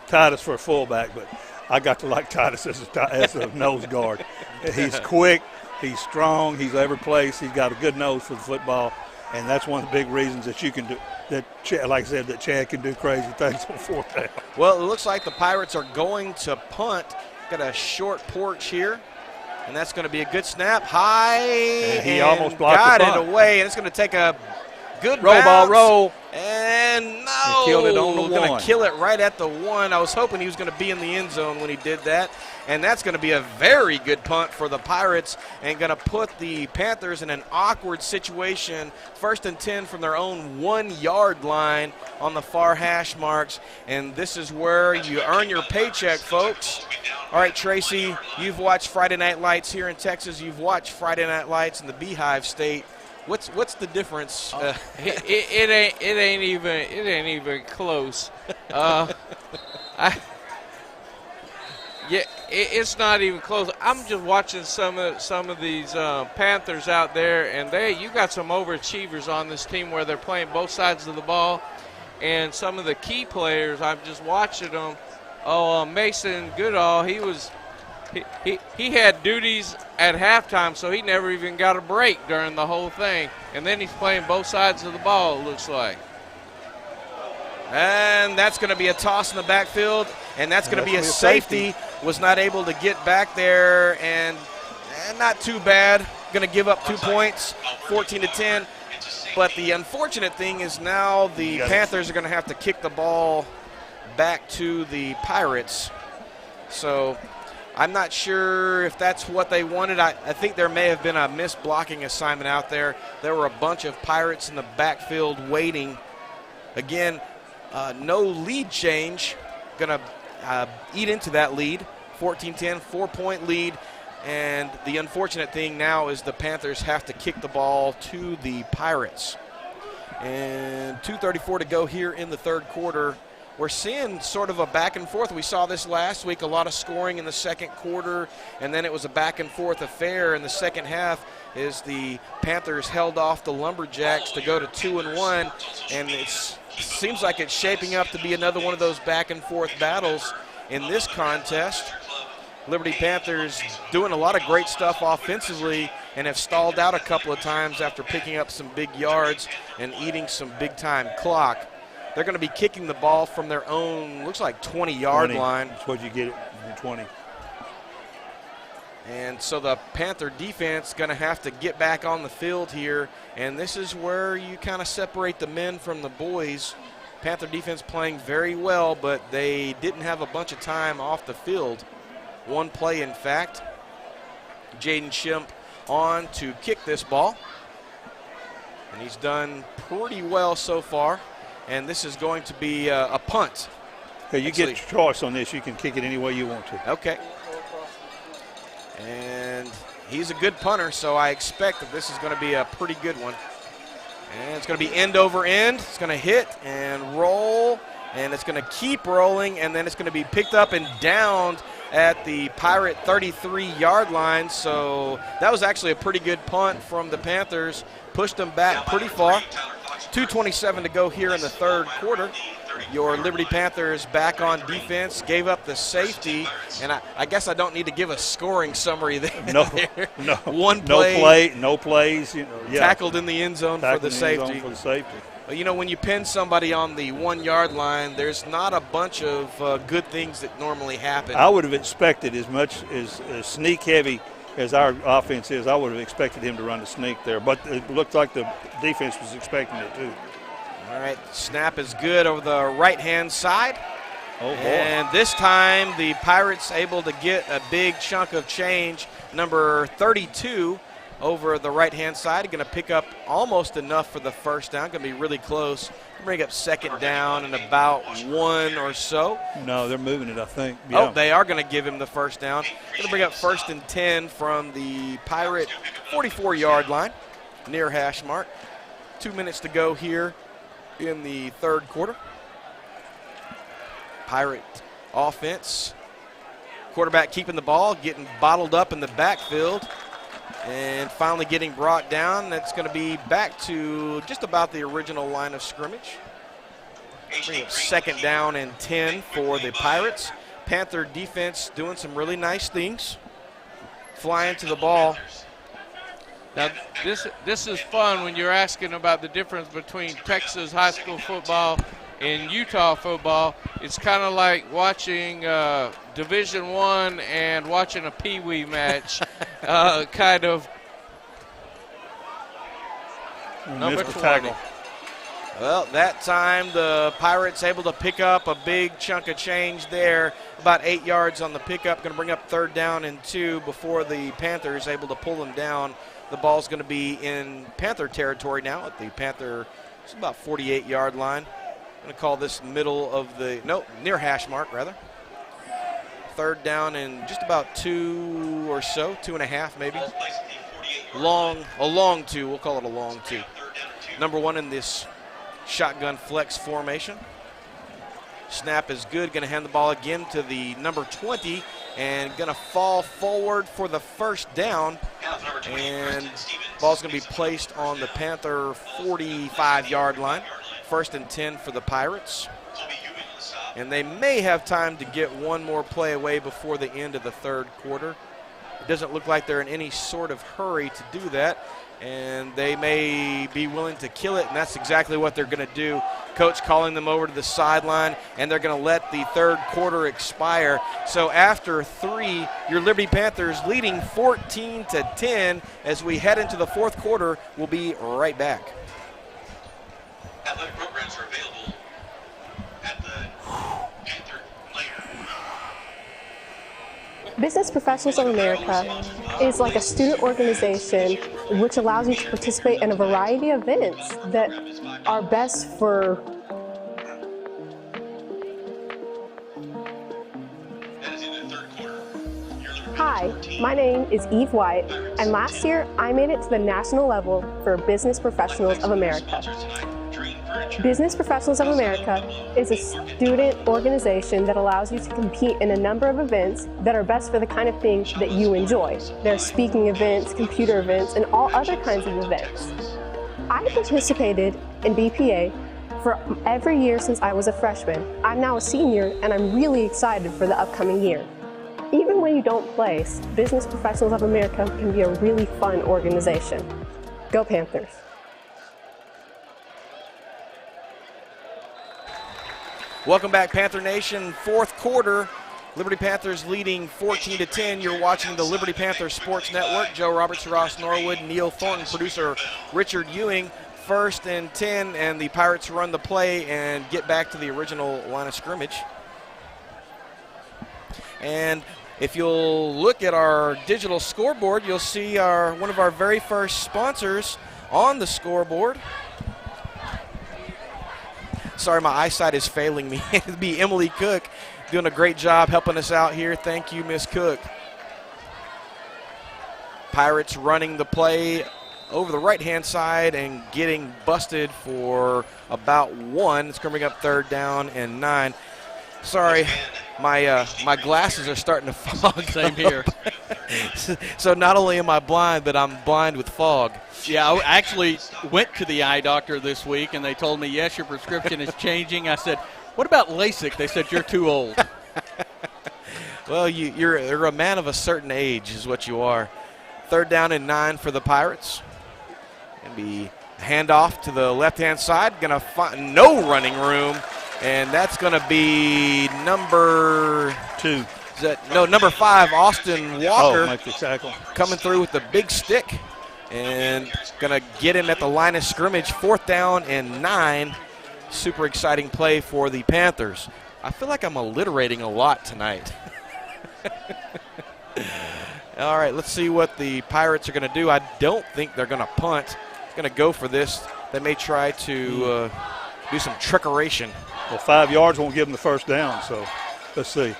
Titus for a fullback, but I got to like Titus as a nose guard. He's quick, he's strong, he's every place. He's got a good nose for the football, and that's one of the big reasons that you can do that. Like I said, that Chad can do crazy things on 4th down. Well, it looks like the Pirates are going to punt. Got a short porch here, and that's going to be a good snap. High, and he almost blocked got the punt. It away, and it's going to take a good roll bounce. Ball roll. And And no, He killed it on the gonna one. kill it right at the one. I was hoping he was going to be in the end zone when he did that. And that's going to be a very good punt for the Pirates and going to put the Panthers in an awkward situation. 1st and 10 from their own 1-yard line on the far hash marks. And this is where you earn your paycheck, folks. All right, Tracy, you've watched Friday Night Lights here in Texas. You've watched Friday Night Lights in the Beehive State. What's the difference? It ain't even close. It's not even close. I'm just watching some of these Panthers out there, and you got some overachievers on this team where they're playing both sides of the ball, and some of the key players. I'm just watching them. Mason Goodall, he had duties at halftime, so he never even got a break during the whole thing, and then he's playing both sides of the ball. It looks like. And that's going to be a toss in the backfield, and that's going to be a safety. Was not able to get back there, and not too bad. Going to give up 2 points, 14-10. But the unfortunate thing is now the Panthers are going to have to kick the ball back to the Pirates. So I'm not sure if that's what they wanted. I think there may have been a missed blocking assignment out there. There were a bunch of Pirates in the backfield waiting. Again, no lead change. Going to eat into that lead. 14-10, 4-point lead. And the unfortunate thing now is the Panthers have to kick the ball to the Pirates. And 2:34 to go here in the third quarter. We're seeing sort of a back and forth. We saw this last week, a lot of scoring in the second quarter, and then it was a back and forth affair in the second half as the Panthers held off the Lumberjacks to go to 2-1, and it seems like it's shaping up to be another one of those back and forth battles in this contest. Liberty Panthers doing a lot of great stuff offensively and have stalled out a couple of times after picking up some big yards and eating some big-time clock. They're going to be kicking the ball from their own, looks like 20-yard line. That's what you get it from 20. And so the Panther defense going to have to get back on the field here, and this is where you kind of separate the men from the boys. Panther defense playing very well, but they didn't have a bunch of time off the field. One play, in fact. Jaden Shemp on to kick this ball, and he's done pretty well so far. And this is going to be a punt. Hey, you get your choice on this. You can kick it any way you want to. Okay. And he's a good punter, so I expect that this is going to be a pretty good one. And it's going to be end over end. It's going to hit and roll, and it's going to keep rolling, and then it's going to be picked up and downed at the Pirate 33-yard line. So that was actually a pretty good punt from the Panthers. Pushed them back pretty far. 2:27 to go here in the third quarter. Your Liberty Panthers back on defense, gave up the safety, and I guess I don't need to give a scoring summary there. No. One play. No plays. Tackled in the end zone for the safety. But, when you pin somebody on the 1-yard line, there's not a bunch of good things that normally happen. I would have expected, as much as sneak heavy as our offense is, I would have expected him to run the sneak there. But it looked like the defense was expecting it too. All right, snap is good over the right-hand side. Oh, boy. And this time the Pirates able to get a big chunk of change. Number 32 over the right-hand side. Going to pick up almost enough for the first down. Going to be really close. Bring up second down and about 1 or so. No, they're moving it, I think. Yeah. Oh, they are going to give him the first down. Going to bring up 1st and 10 from the Pirate 44-yard line, near hash mark. 2 minutes to go here in the third quarter. Pirate offense. Quarterback keeping the ball, getting bottled up in the backfield, and finally getting brought down. That's going to be back to just about the original line of scrimmage. Bring up 2nd down and 10 for the Pirates. Panther defense doing some really nice things. Flying to the ball. Now, this is fun when you're asking about the difference between Texas high school football and Utah football. It's kind of like watching Division I and watching a Pee Wee match, kind of. Number 20. Well, that time the Pirates able to pick up a big chunk of change there, about 8 yards on the pickup, going to bring up 3rd down and 2 before the Panthers able to pull them down. The ball's going to be in Panther territory now at the Panther, it's about 48-yard line. I'm going to call this middle of the, near hash mark rather. 3rd down and just about 2 or so, 2.5 maybe. A long 2, we'll call it a long 2. Number 1 in this shotgun flex formation. Snap is good, going to hand the ball again to the number 20 and going to fall forward for the 1st down. And ball's going to be placed on the Panther 45-yard line. 1st and 10 for the Pirates. And they may have time to get one more play away before the end of the 3rd quarter. It doesn't look like they're in any sort of hurry to do that, and they may be willing to kill it, and that's exactly what they're going to do. Coach calling them over to the sideline, and they're going to let the 3rd quarter expire. So after 3, your Liberty Panthers leading 14-10 as we head into the 4th quarter. We'll be right back. Athletic programs are available at the Panther Player. Business Professionals of America is like a student organization which allows you to participate in a variety of events that are best for Hi, my name is Eve White, and last year I made it to the national level for Business Professionals of America. Business Professionals of America is a student organization that allows you to compete in a number of events that are best for the kind of things that you enjoy. There are speaking events, computer events, and all other kinds of events. I participated in BPA for every year since I was a freshman. I'm now a senior, and I'm really excited for the upcoming year. Even when you don't place, Business Professionals of America can be a really fun organization. Go Panthers. Welcome back, Panther Nation. 4th quarter, Liberty Panthers leading 14-10. You're watching the Liberty Panthers Sports Network. Joe Roberts, Ross Norwood, Neil Thornton, producer Richard Ewing. 1st and 10, and the Pirates run the play and get back to the original line of scrimmage. And if you'll look at our digital scoreboard, you'll see one of our very first sponsors on the scoreboard. Sorry, my eyesight is failing me. It'd be Emily Cook doing a great job helping us out here. Thank you, Miss Cook. Pirates running the play over the right-hand side and getting busted for about 1. It's coming up 3rd down and 9. Sorry, my glasses are starting to fog. Same here. So not only am I blind, but I'm blind with fog. Yeah, I actually went to the eye doctor this week, and they told me, yes, your prescription is changing. I said, what about LASIK? They said, you're too old. Well, you're a man of a certain age is what you are. 3rd down and 9 for the Pirates. Going to be handoff to the left-hand side. Going to find no running room, and that's going to be number 2. Number 5, Austin Walker. Make the tackle. Coming through with the big stick. And going to get him at the line of scrimmage. 4th down and 9. Super exciting play for the Panthers. I feel like I'm alliterating a lot tonight. All right, let's see what the Pirates are going to do. I don't think they're going to punt. Going to go for this. They may try to do some trickeration. Well, 5 yards won't give them the 1st down, so let's see.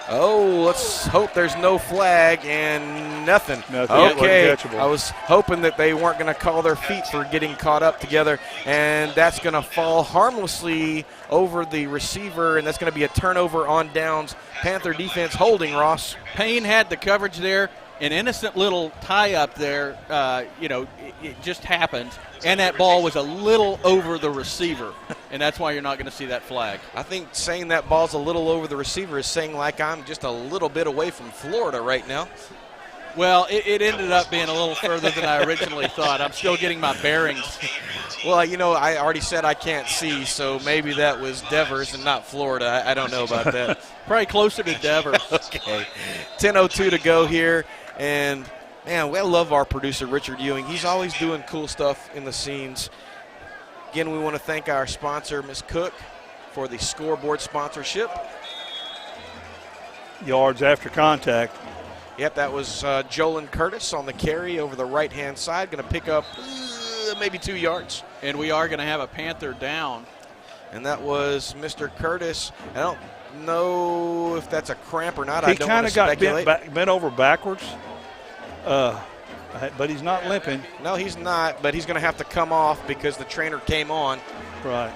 Oh, let's hope there's no flag and nothing. Okay, I was hoping that they weren't going to call their feet for getting caught up together, and that's going to fall harmlessly over the receiver, and that's going to be a turnover on downs. Panther defense holding, Ross. Payne had the coverage there. An innocent little tie-up there, it just happened, and that ball was a little over the receiver, and that's why you're not going to see that flag. I think saying that ball's a little over the receiver is saying like I'm just a little bit away from Florida right now. Well, it ended up being a little further than I originally thought. I'm still getting my bearings. Well, I already said I can't see, so maybe that was Devers and not Florida. I don't know about that. Probably closer to Devers. Okay. 10:02 to go here, and Man, we love our producer, Richard Ewing. He's always doing cool stuff in the scenes. Again, we want to thank our sponsor, Ms. Cook, for the scoreboard sponsorship. Yards after contact. Yep, that was Jolyn Curtis on the carry over the right-hand side. Going to pick up maybe 2 yards. And we are going to have a Panther down. And that was Mr. Curtis. I don't know if that's a cramp or not. He I don't want to got speculate. bent over backwards, but he's not limping. No, he's not, but he's going to have to come off because the trainer came on. Right.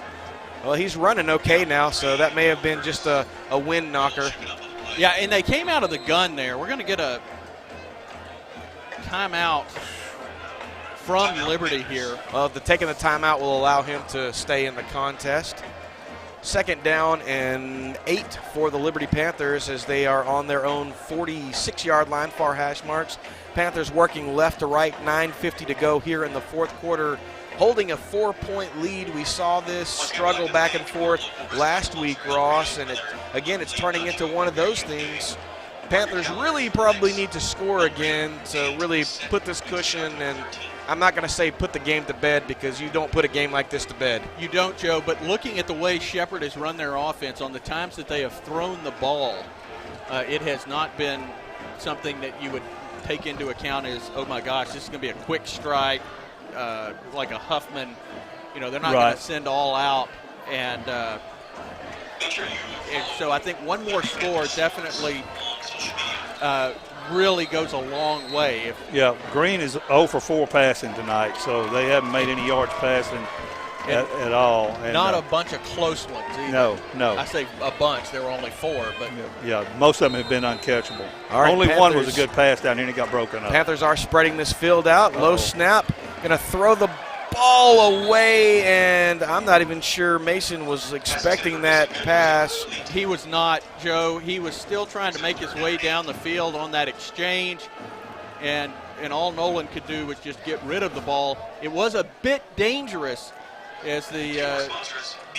Well, he's running okay now, so that may have been just a wind knocker. Yeah, and they came out of the gun there. We're going to get a timeout from Liberty here. Taking the timeout will allow him to stay in the contest. 2nd down and 8 for the Liberty Panthers as they are on their own 46-yard line, far hash marks. Panthers working left to right, 9:50 to go here in the 4th quarter, holding a 4-point lead. We saw this struggle back and forth last week, Ross, and it's turning into one of those things. Panthers really probably need to score again to really put this cushion, and I'm not going to say put the game to bed because you don't put a game like this to bed. You don't, Joe, but looking at the way Shepherd has run their offense on the times that they have thrown the ball, it has not been something that you would take into account as, oh my gosh, this is going to be a quick strike, like a Huffman. You know, they're not going to send all out. And so I think one more score definitely really goes a long way. Green is 0 for 4 passing tonight, so they haven't made any yards passing at all. And not a bunch of close ones either. No. I say a bunch. There were only 4. But yeah, most of them have been uncatchable. All right, only Panthers, one was a good pass down here and it got broken up. Panthers are spreading this field out. Low snap. Going to throw the ball away, and I'm not even sure Mason was expecting that pass. He was not, Joe. He was still trying to make his way down the field on that exchange, and all Nolan could do was just get rid of the ball. It was a bit dangerous as the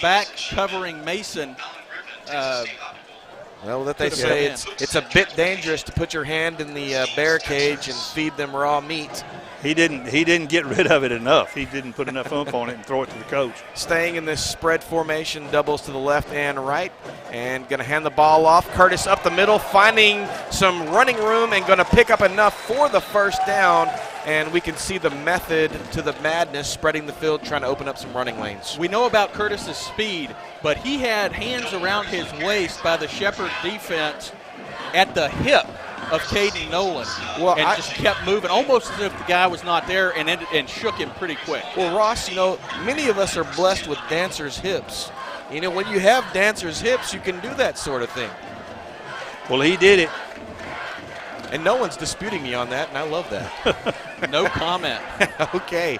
back covering Mason. Well, that they say it's a bit dangerous to put your hand in the bear cage and feed them raw meat. He didn't get rid of it enough. He didn't put enough oomph on it and throw it to the coach. Staying in this spread formation, doubles to the left and right, and going to hand the ball off. Curtis up the middle, finding some running room and going to pick up enough for the 1st down. And we can see the method to the madness, spreading the field, trying to open up some running lanes. We know about Curtis's speed, but he had hands around his waist by the Shepherd defense at the hip of Caden Nolan, just kept moving, almost as if the guy was not there, and shook him pretty quick. Well, Ross, many of us are blessed with dancers' hips. When you have dancers' hips, you can do that sort of thing. Well, he did it. And no one's disputing me on that, and I love that. No comment. Okay.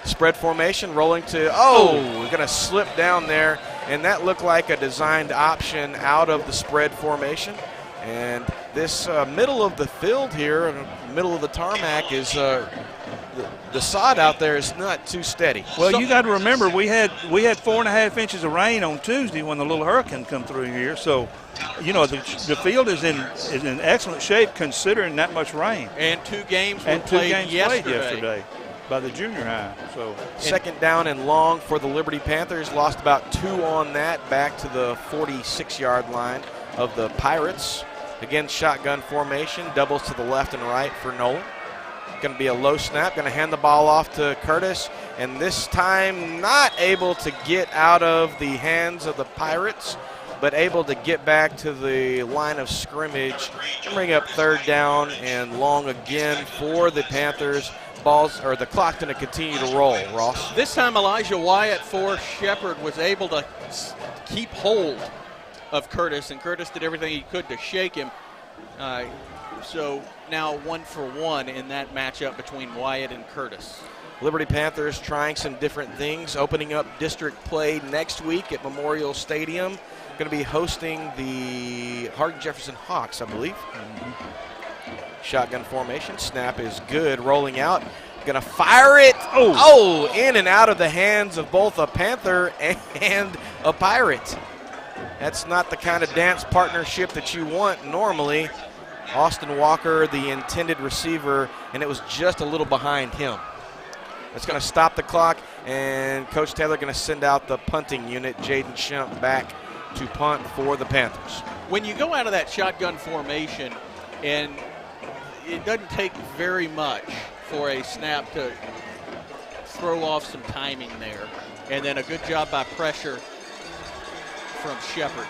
Spread formation, rolling to, we're going to slip down there, and that looked like a designed option out of the spread formation. And this middle of the field here, middle of the tarmac, is the sod out there is not too steady. Well, you got to remember we had 4.5 inches of rain on Tuesday when the little hurricane come through here. So, the field is in excellent shape considering that much rain. And 2 games were played yesterday by the junior high. So 2nd down and long for the Liberty Panthers. Lost about 2 on that, back to the 46-yard line of the Pirates. Again, shotgun formation, doubles to the left and right for Nolan. Going to be a low snap, going to hand the ball off to Curtis, and this time not able to get out of the hands of the Pirates, but able to get back to the line of scrimmage and bring up 3rd down and long again for the Panthers. The clock going to continue to roll, Ross. This time Elijah Wyatt for Shepherd was able to keep hold of Curtis, and Curtis did everything he could to shake him. So now 1 for 1 in that matchup between Wyatt and Curtis. Liberty Panthers trying some different things, opening up district play next week at Memorial Stadium. Going to be hosting the Hardin-Jefferson Hawks, I believe. Shotgun formation, snap is good, rolling out. Going to fire it, in and out of the hands of both a Panther and a Pirate. That's not the kind of dance partnership that you want normally. Austin Walker, the intended receiver, and it was just a little behind him. That's going to stop the clock, and Coach Taylor going to send out the punting unit, Jaden Shump, back to punt for the Panthers. When you go out of that shotgun formation, and it doesn't take very much for a snap to throw off some timing there, and then a good job by pressure from Shepard.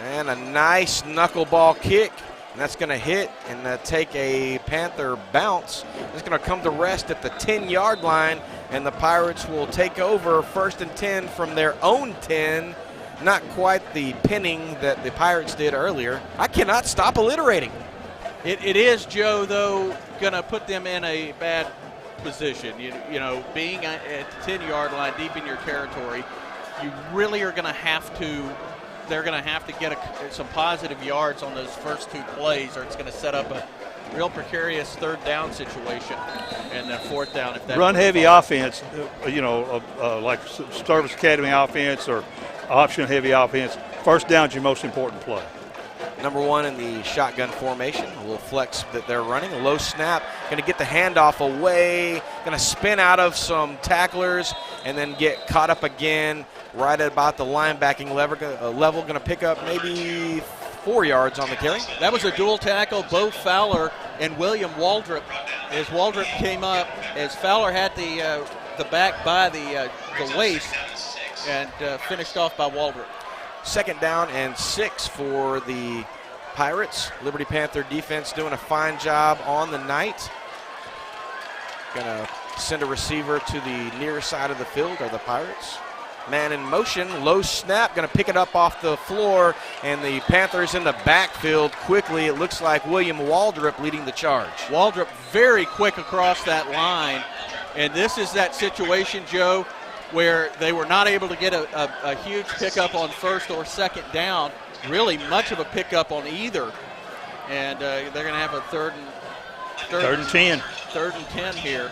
And a nice knuckleball kick. And that's going to hit and take a Panther bounce. It's going to come to rest at the 10-yard line, and the Pirates will take over 1st and 10 from their own 10. Not quite the pinning that the Pirates did earlier. I cannot stop alliterating. It is, Joe, though, going to put them in a bad position. You know, being at the 10-yard line deep in your territory, you really are going to have to – they're going to have to get some positive yards on those first 2 plays, or it's going to set up a real precarious 3rd down situation and then 4th down. If that run-heavy offense, like Service Academy offense or option-heavy offense, 1st down is your most important play. Number 1 in the shotgun formation, a little flex that they're running, a low snap, going to get the handoff away, going to spin out of some tacklers and then get caught up again right at about the linebacking level, going to pick up maybe 4 yards on the carry. That was a dual tackle, Bo Fowler and William Waldrop. As Waldrop came up, as Fowler had the back by the waist and finished off by Waldrop. 2nd down and 6 for the Pirates. Liberty Panther defense doing a fine job on the night. Going to send a receiver to the near side of the field are the Pirates. Man in motion, low snap, going to pick it up off the floor, and the Panthers in the backfield quickly. It looks like William Waldrop leading the charge. Waldrop very quick across that line, and this is that situation, Joe, where they were not able to get a huge pickup on 1st or 2nd down, really much of a pickup on either, and they're going to have a third and 10 here.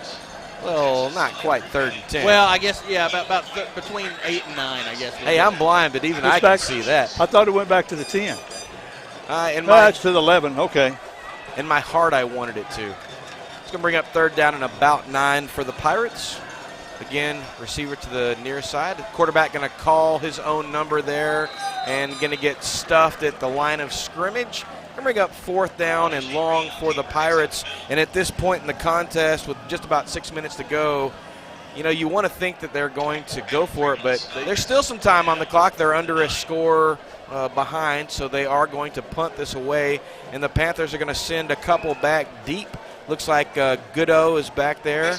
Well, not quite 3rd and 10. Well, I guess, yeah, about between 8 and 9, I guess. Hey, I'm blind, but even I can see that. I thought it went back to the 10. It's to the 11, okay. In my heart, I wanted it to. It's going to bring up 3rd down and about 9 for the Pirates. Again, receiver to the near side. The quarterback going to call his own number there and going to get stuffed at the line of scrimmage. Going to bring up 4th down and long for the Pirates. And at this point in the contest, with just about 6 minutes to go, you want to think that they're going to go for it, but there's still some time on the clock. They're under a score behind, so they are going to punt this away. And the Panthers are going to send a couple back deep. Looks like Goodall is back there.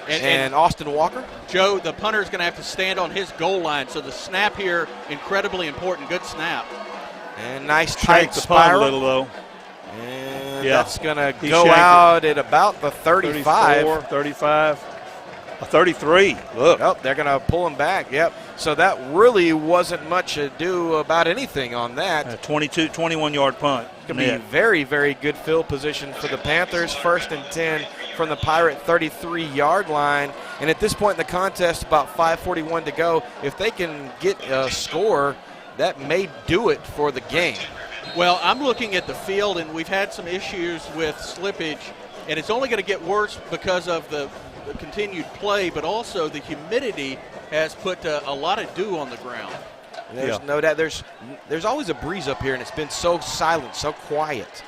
And Austin Walker. Joe, the punter is going to have to stand on his goal line, so the snap here, incredibly important. Good snap. And nice tight spiral. A little, though. And that's going to go out at about the 35. 34, 35, 33. Look. Yep, they're going to pull him back. Yep. So that really wasn't much ado about anything on that. 21-yard punt. It's going to be very, very good field position for the Panthers. 1st and 10 from the Pirate 33-yard line. And at this point in the contest, about 5:41 to go, if they can get a score, that may do it for the game. Well, I'm looking at the field, and we've had some issues with slippage, and it's only going to get worse because of the continued play, but also the humidity has put a lot of dew on the ground. There's no doubt. There's always a breeze up here, and it's been so silent, so quiet.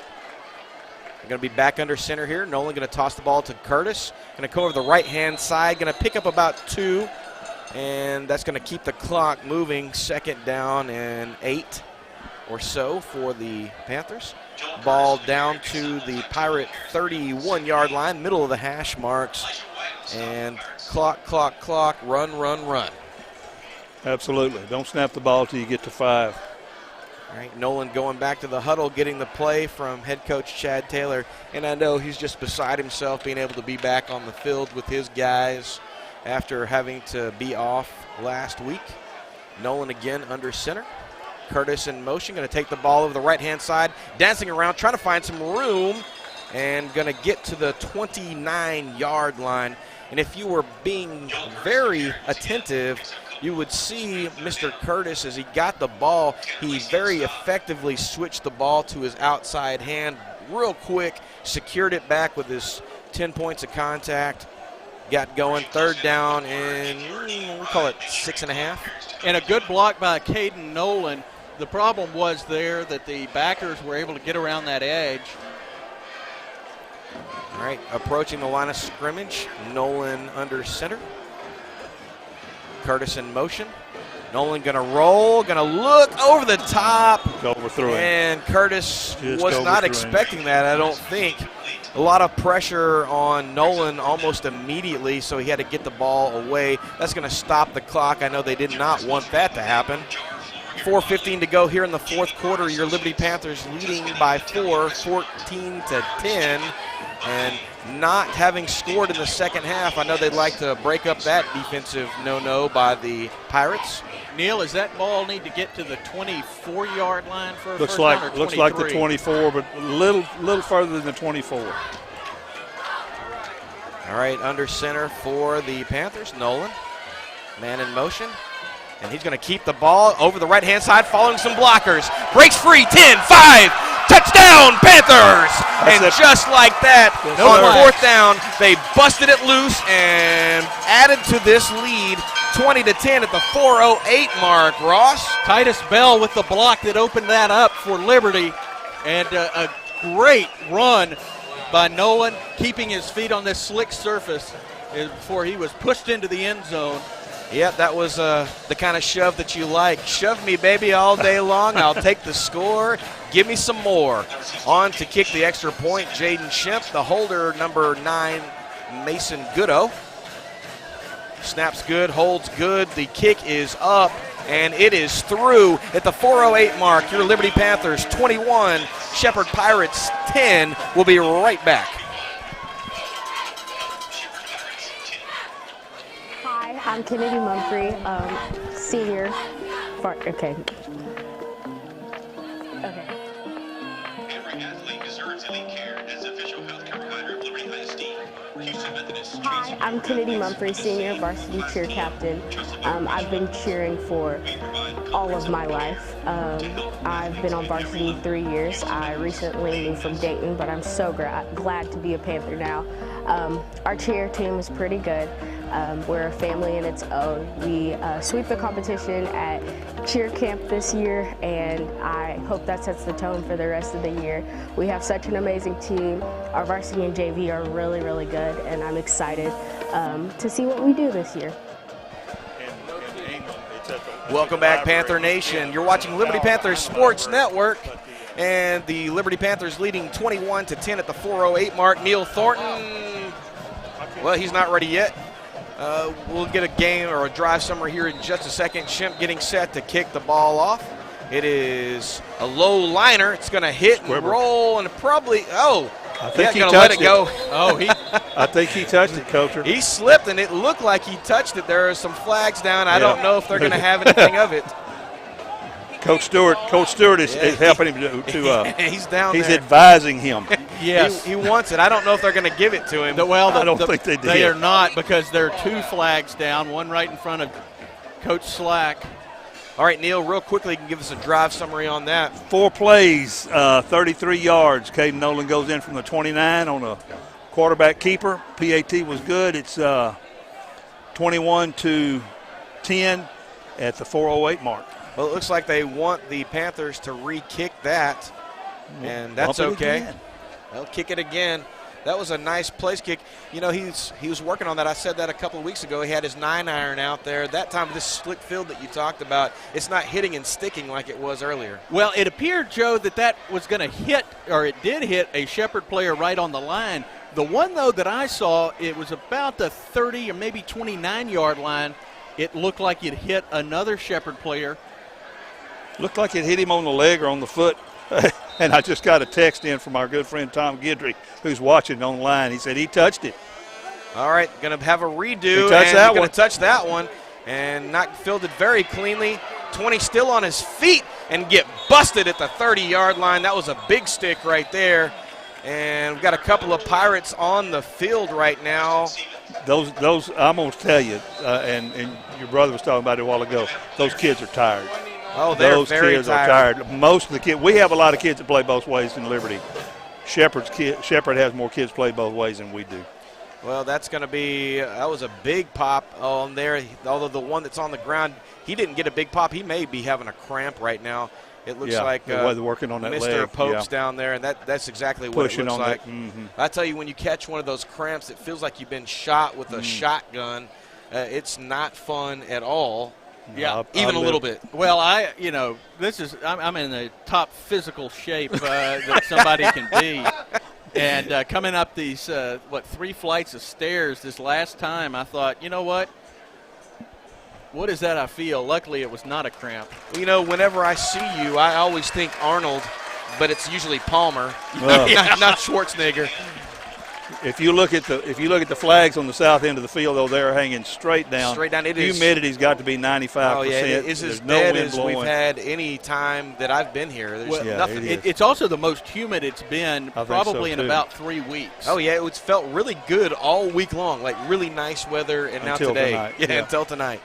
They're going to be back under center here. Nolan going to toss the ball to Curtis. Going to go over the right-hand side. Going to pick up about 2. And that's going to keep the clock moving. 2nd down and 8 or so for the Panthers. Ball down to the Pirate 31-yard line, middle of the hash marks. And clock, run. Absolutely. Don't snap the ball till you get to 5. All right, Nolan going back to the huddle, getting the play from head coach Chad Taylor. And I know he's just beside himself being able to be back on the field with his guys after having to be off last week. Nolan again under center. Curtis in motion, going to take the ball over the right-hand side, dancing around, trying to find some room, and going to get to the 29-yard line. And if you were being very attentive, you would see Mr. Curtis, as he got the ball, he very effectively switched the ball to his outside hand real quick, secured it back with his 10 points of contact, got going, third down, and we'll call it 6.5. And a good block by Caden Nolan. The problem was there that the backers were able to get around that edge. All right, approaching the line of scrimmage, Nolan under center. Curtis in motion. Nolan gonna roll, gonna look over the top. Overthrew him. And Curtis Just was not overthrew him. expecting that, I don't think. A lot of pressure on Nolan almost immediately, so he had to get the ball away. That's gonna stop the clock. I know they did not want that to happen. 4:15 to go here in the fourth quarter. Your Liberty Panthers leading by 4, 14-10. And not having scored in the second half, I know they'd like to break up that defensive no-no by the Pirates. Neil, does that ball need to get to the 24-yard line for a Looks first like down, or looks like the 23? 24, but a little further than the 24. All right, under center for the Panthers, Nolan. Man in motion. And he's going to keep the ball over the right-hand side, following some blockers. Breaks free, 10, 5, touchdown, Panthers! And just like that, on fourth down, they busted it loose and added to this lead, 20-10 at the 4:08 mark. Ross? Titus Bell with the block that opened that up for Liberty. And a great run by Nolan, keeping his feet on this slick surface before he was pushed into the end zone. Yep, that was the kind of shove that you like. Shove me, baby, all day long. I'll take the score. Give me some more. On to kick the extra point, Jaden Shemp. The holder, number 9, Mason Goodall. Snaps good, holds good. The kick is up, and it is through at the 4:08 mark. Your Liberty Panthers 21, Shepherd Pirates 10. We'll be right back. I'm Kennedy Mumphrey, senior. Okay. Every athlete deserves elite care as official healthcare provider of Liberty High Steam. Houston Methodist. Hi, I'm Kennedy Mumphrey, senior varsity cheer captain. I've been cheering for all of my life. I've been on varsity 3 years. I recently moved from Dayton, but I'm so glad to be a Panther now. Our cheer team is pretty good. We're a family in its own. We sweep the competition at cheer camp this year, and I hope that sets the tone for the rest of the year. We have such an amazing team. Our varsity and JV are really, really good, and I'm excited to see what we do this year. Welcome back, Panther Nation. You're watching Liberty Panthers Sports Network, and the Liberty Panthers leading 21-10 at the 4:08 mark. Neil Thornton, well, he's not ready yet. We'll get a game or a drive summary here in just a second. Shemp getting set to kick the ball off. It is a low liner. It's going to hit and roll and probably, I think he going to let it touched go. I think he touched it, Coacher. He slipped, and it looked like he touched it. There are some flags down. I don't know if they're going to have anything of it. Coach Stewart is helping him to he's down he's there. advising him. Yes. He wants it. I don't know if they're going to give it to him. I don't think they did. They are not, because there are 2 flags down, one right in front of Coach Slack. All right, Neil, real quickly, you can give us a drive summary on that. 4 plays, 33 yards. Caden Nolan goes in from the 29 on a quarterback keeper. PAT was good. It's 21-10 at the 4:08 mark. Well, it looks like they want the Panthers to re-kick that, and that's okay. They'll kick it again. That was a nice place kick. You know, he was working on that. I said that a couple of weeks ago. He had his 9-iron out there. That time, this slick field that you talked about, it's not hitting and sticking like it was earlier. Well, it appeared, Joe, that was going to hit, or it did hit, a Shepherd player right on the line. The one, though, that I saw, it was about the 30 or maybe 29-yard line. It looked like it hit another Shepherd player. Looked like it hit him on the leg or on the foot. And I just got a text in from our good friend Tom Guidry, who's watching online. He said he touched it. All right, going to have a redo. He touched that one. Going to touch that one and not fielded very cleanly. 20 still on his feet and get busted at the 30-yard line. That was a big stick right there. And we've got a couple of Pirates on the field right now. those I'm going to tell you, and your brother was talking about it a while ago, those kids are tired. Oh, they're those very kids are tired. Most of the kids, we have a lot of kids that play both ways in Liberty. Shepherd has more kids play both ways than we do. Well, that was a big pop on there. Although the one that's on the ground, he didn't get a big pop. He may be having a cramp right now. It looks like they're working on that Mr. leg. Pope's down there, and that's exactly what Pushing it looks on like. that. I tell you, when you catch one of those cramps, it feels like you've been shot with a shotgun. It's not fun at all. Yeah, even a little bit. Well, I'm in the top physical shape that somebody can be. And coming up these, 3 flights of stairs this last time, I thought, you know what? What is that I feel? Luckily, it was not a cramp. You know, whenever I see you, I always think Arnold, but it's usually Palmer, not Schwarzenegger. If you look at the flags on the south end of the field, though, they're hanging straight down. Straight down. Humidity's got to be 95%. Oh, yeah, it's as dead as we've had any time that I've been here. There's nothing. It's also the most humid it's been probably in about 3 weeks. Oh, yeah, it's felt really good all week long, like really nice weather, and now today. Tonight. Yeah, until tonight.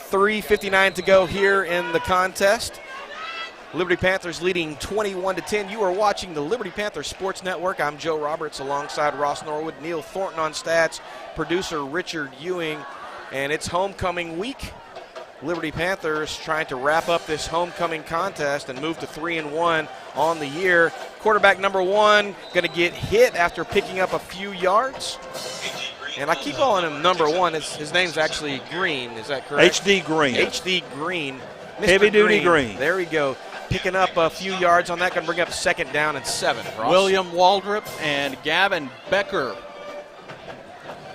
3:59 to go here in the contest. Liberty Panthers leading 21-10. You are watching the Liberty Panthers Sports Network. I'm Joe Roberts alongside Ross Norwood, Neil Thornton on stats, producer Richard Ewing, and it's homecoming week. Liberty Panthers trying to wrap up this homecoming contest and move to 3-1 on the year. Quarterback number 1 going to get hit after picking up a few yards. And I keep calling him number 1. His name's actually Green. Is that correct? HD Green. HD Green. Mr. Heavy-duty Green. There we go. Picking up a few yards on that. Going to bring up 2nd down and 7. Ross. William Waldrop and Gavin Becker.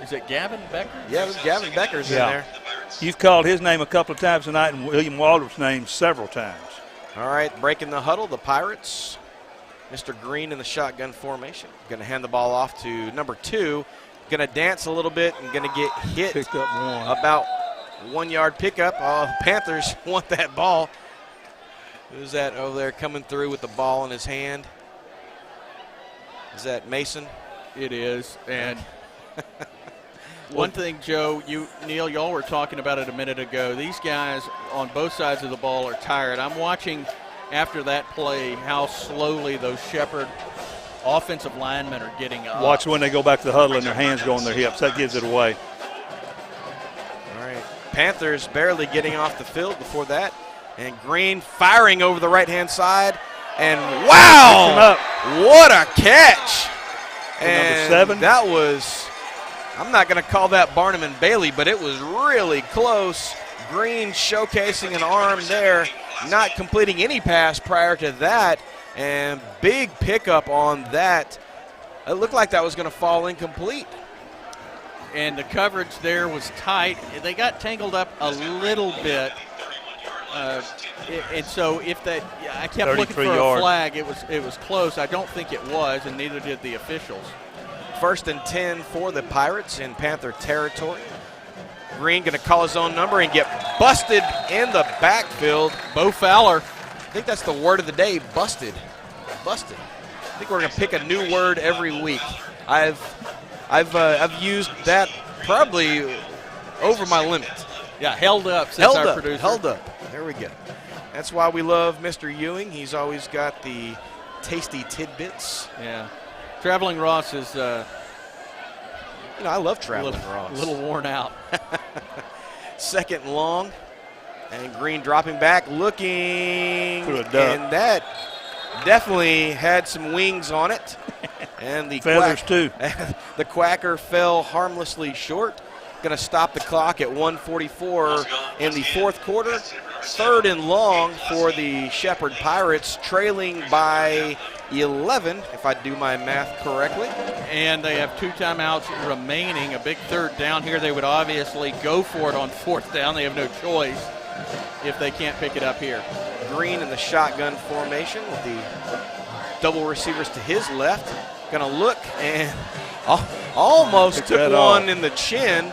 Is it Gavin Becker? Yeah, it was Gavin Becker's in there. You've called his name a couple of times tonight and William Waldrop's name several times. All right, breaking the huddle, the Pirates. Mr. Green in the shotgun formation. Going to hand the ball off to number 2. Going to dance a little bit and going to get hit. Picked up 1. About 1 yard pickup. Oh, Panthers want that ball. Who's that over there coming through with the ball in his hand? Is that Mason? It is. And one thing, Joe, Neil, y'all were talking about it a minute ago. These guys on both sides of the ball are tired. I'm watching after that play how slowly those Shepherd offensive linemen are getting up. Watch when they go back to the huddle and their hands go on their hips. That gives it away. All right. Panthers barely getting off the field before that. And Green firing over the right-hand side. And wow! What a catch! And number 7. That was, I'm not going to call that Barnum and Bailey, but it was really close. Green showcasing an arm there, not completing any pass prior to that. And big pickup on that. It looked like that was going to fall incomplete. And the coverage there was tight. They got tangled up a little bit. And so if that, I kept looking for a flag. It was close. I don't think it was, and neither did the officials. 1st and 10 for the Pirates in Panther territory. Green going to call his own number and get busted in the backfield. Bo Fowler. I think that's the word of the day, busted. Busted. I think we're going to pick a new word every week. I've used that probably over my limit. Yeah, held up since our producer. Held up. There we go. That's why we love Mr. Ewing. He's always got the tasty tidbits. Yeah. Traveling Ross is, I love Traveling Ross. A little worn out. 2nd and long. And Green dropping back, looking. To a duck. And that definitely had some wings on it. And the feathers, too. The Quacker fell harmlessly short. Going to stop the clock at 1:44 in the 4th quarter. 3rd and long for the Shepherd Pirates, trailing by 11, if I do my math correctly. And they have 2 timeouts remaining. A big 3rd down here. They would obviously go for it on 4th down. They have no choice if they can't pick it up here. Green in the shotgun formation with the double receivers to his left. Going to look and almost took one in the chin.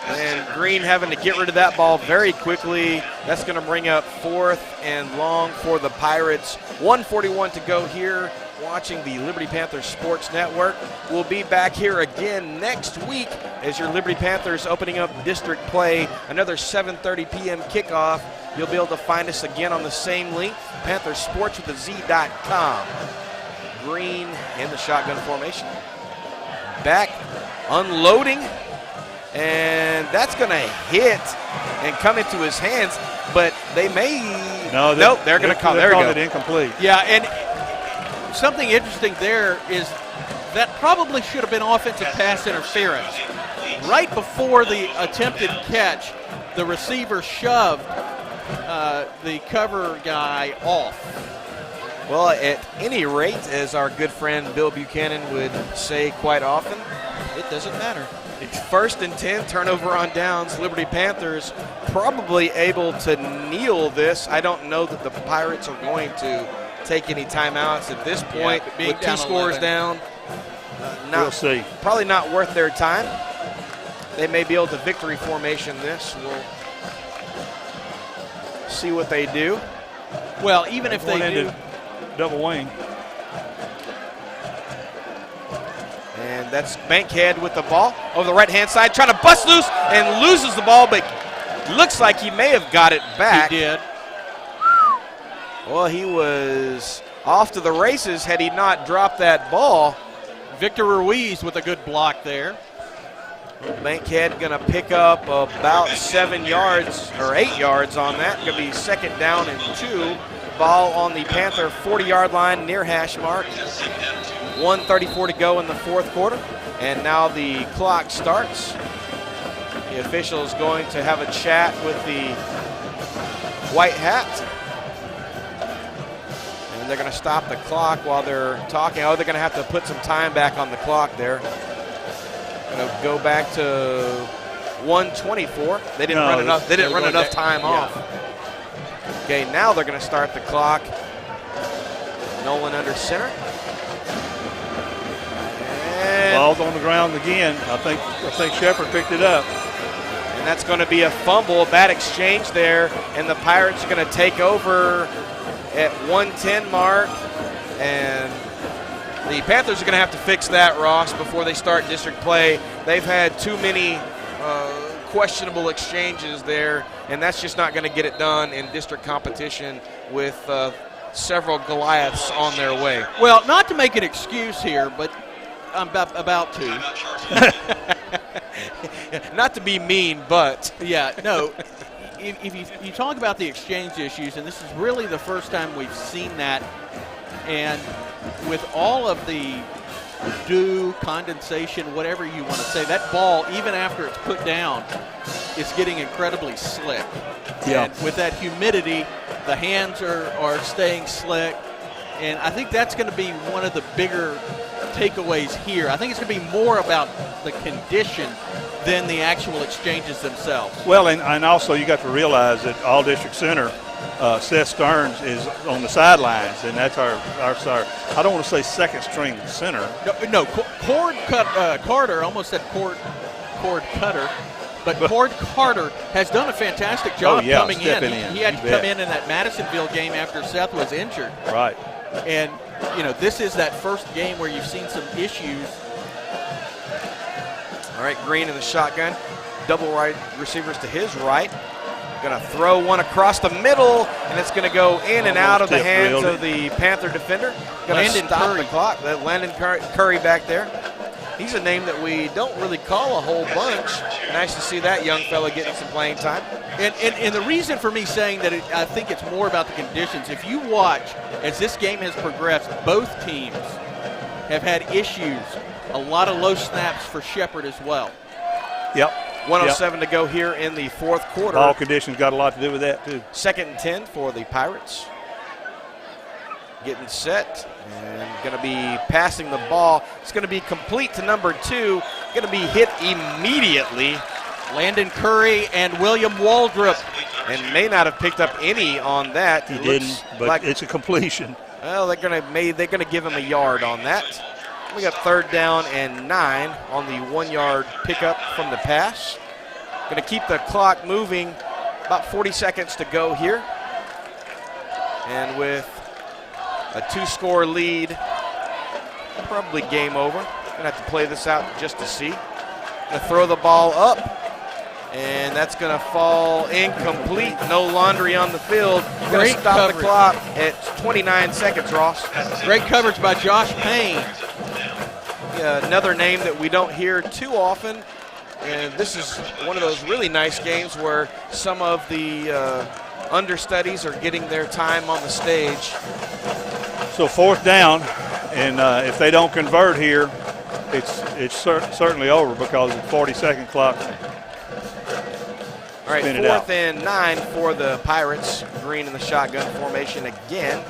And Green having to get rid of that ball very quickly. That's going to bring up 4th and long for the Pirates. 1:41 to go here watching the Liberty Panthers Sports Network. We'll be back here again next week as your Liberty Panthers opening up district play, another 7:30 p.m. kickoff. You'll be able to find us again on the same link, PantherSportsWithAZ.com. Green in the shotgun formation. Back, unloading, and that's going to hit and come into his hands, but they may. Nope, they're going to call. There we go. It incomplete. Yeah, and something interesting there is that probably should have been offensive pass interference. Right before the attempted catch, the receiver shoved the cover guy off. Well, at any rate, as our good friend Bill Buchanan would say quite often, it doesn't matter. It's 1st and 10, turnover on downs. Liberty Panthers probably able to kneel this. I don't know that the Pirates are going to take any timeouts at this point. Yeah, with 2 scores 11. down. We'll see. Probably not worth their time. They may be able to victory formation this. We'll see what they do. Well, even if they do. Double wing. And that's Bankhead with the ball over the right-hand side, trying to bust loose and loses the ball, but looks like he may have got it back. He did. Well, he was off to the races had he not dropped that ball. Victor Ruiz with a good block there. Bankhead going to pick up about 7 yards or 8 yards on that. Going to be 2nd down and 2. Ball on the Panther 40-yard line near hash mark. 1:34 to go in the 4th quarter. And now the clock starts. The official is going to have a chat with the white hat. And they're going to stop the clock while they're talking. Oh, they're going to have to put some time back on the clock there. Going to go back to 1:24. They didn't run enough. They didn't run enough time off. Okay, now they're going to start the clock. Nolan under center. And Ball's on the ground again. I think Shepard picked it up. And that's going to be a fumble, a bad exchange there. And the Pirates are going to take over at 1:10 mark. And the Panthers are going to have to fix that, Ross, before they start district play. They've had too many questionable exchanges there, and that's just not going to get it done in district competition with several Goliaths on their way. Well, not to make an excuse here, but I'm about to. Not to be mean, but. Yeah, no. If you talk about the exchange issues, and this is really the first time we've seen that, and with all of the dew, condensation, whatever you want to say, that ball, even after it's put down, is getting incredibly slick. Yeah. And with that humidity, the hands are staying slick. And I think that's going to be one of the bigger takeaways here. I think it's going to be more about the condition than the actual exchanges themselves. Well, and also you got to realize that All District Center, Seth Stearns is on the sidelines, and that's our I don't want to say second string center. No, Carter, almost said Cord Cutter, but Cord Carter has done a fantastic job coming in. He had to come in that Madisonville game after Seth was injured. Right. And, this is that first game where you've seen some issues. All right, Green in the shotgun. Double right receivers to his right. Going to throw one across the middle, and it's going to go in and out of the hands of the Panther defender. Going to stop the clock. That Landon Curry back there. He's a name that we don't really call a whole bunch. Nice to see that young fella getting some playing time. And the reason for me saying that I think it's more about the conditions, if you watch as this game has progressed, both teams have had issues. A lot of low snaps for Shepard as well. Yep. 1:07 to go here in the 4th quarter. Ball conditions got a lot to do with that, too. 2nd and 10 for the Pirates. Getting set and going to be passing the ball. It's going to be complete to number 2. Going to be hit immediately. Landon Curry and William Waldrop. And may not have picked up any on that. He didn't, but it's a completion. Well, they're going to give him a yard on that. We got 3rd down and 9 on the 1-yard pickup from the pass. Going to keep the clock moving. About 40 seconds to go here. And with a 2-score lead probably game over. Gonna have to play this out just to see. Gonna throw the ball up, and that's gonna fall incomplete. No laundry on the field. Gonna Great stop coverage. the clock at 29 seconds, Ross. Great coverage by Josh Payne. Yeah, another name that we don't hear too often. And this is one of those really nice games where some of the understudies are getting their time on the stage. So 4th down, and if they don't convert here, it's certainly over because the 40-second clock. All right, Spin it out. 4th and 9 for the Pirates. Green in the shotgun formation again.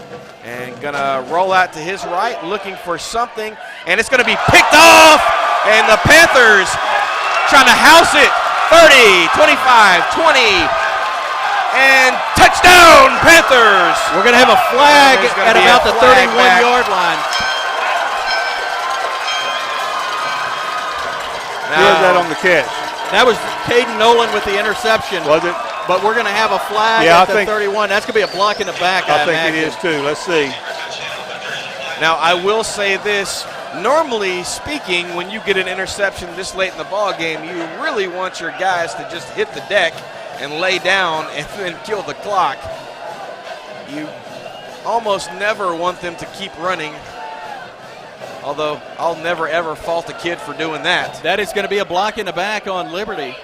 And gonna roll out to his right, looking for something. And it's gonna be picked off. And the Panthers trying to house it. 30, 25, 20. And touchdown, Panthers. We're going to have a flag There's gonna at be about a the flag back. 31-yard line. Who was that on the catch? That was Caden Nolan with the interception. Was it? But we're going to have a flag Yeah, at the 31. That's going to be a block in the back, I think imagine. it is too. Let's see. Now, I will say this. Normally speaking, when you get an interception this late in the ball game, you really want your guys to just hit the deck and lay down and then kill the clock. You almost never want them to keep running, although I'll never ever fault a kid for doing that. That is going to be a block in the back on Liberty.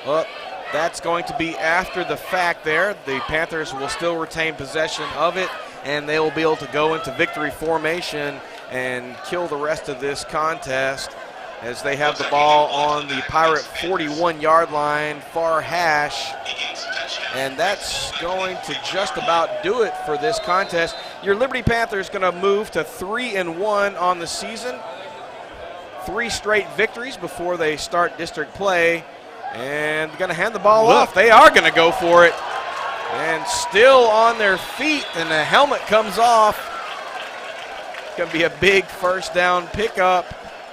Well, that's going to be after the fact there. The Panthers will still retain possession of it, and they will be able to go into victory formation and kill the rest of this contest as they have the ball on the Pirate 41-yard line, far hash. And that's going to just about do it for this contest. Your Liberty Panthers going to move to 3-1 on the season. 3 straight victories before they start district play. And going to hand the ball off. They are going to go for it. And still on their feet, and the helmet comes off. Going to be a big first down pickup.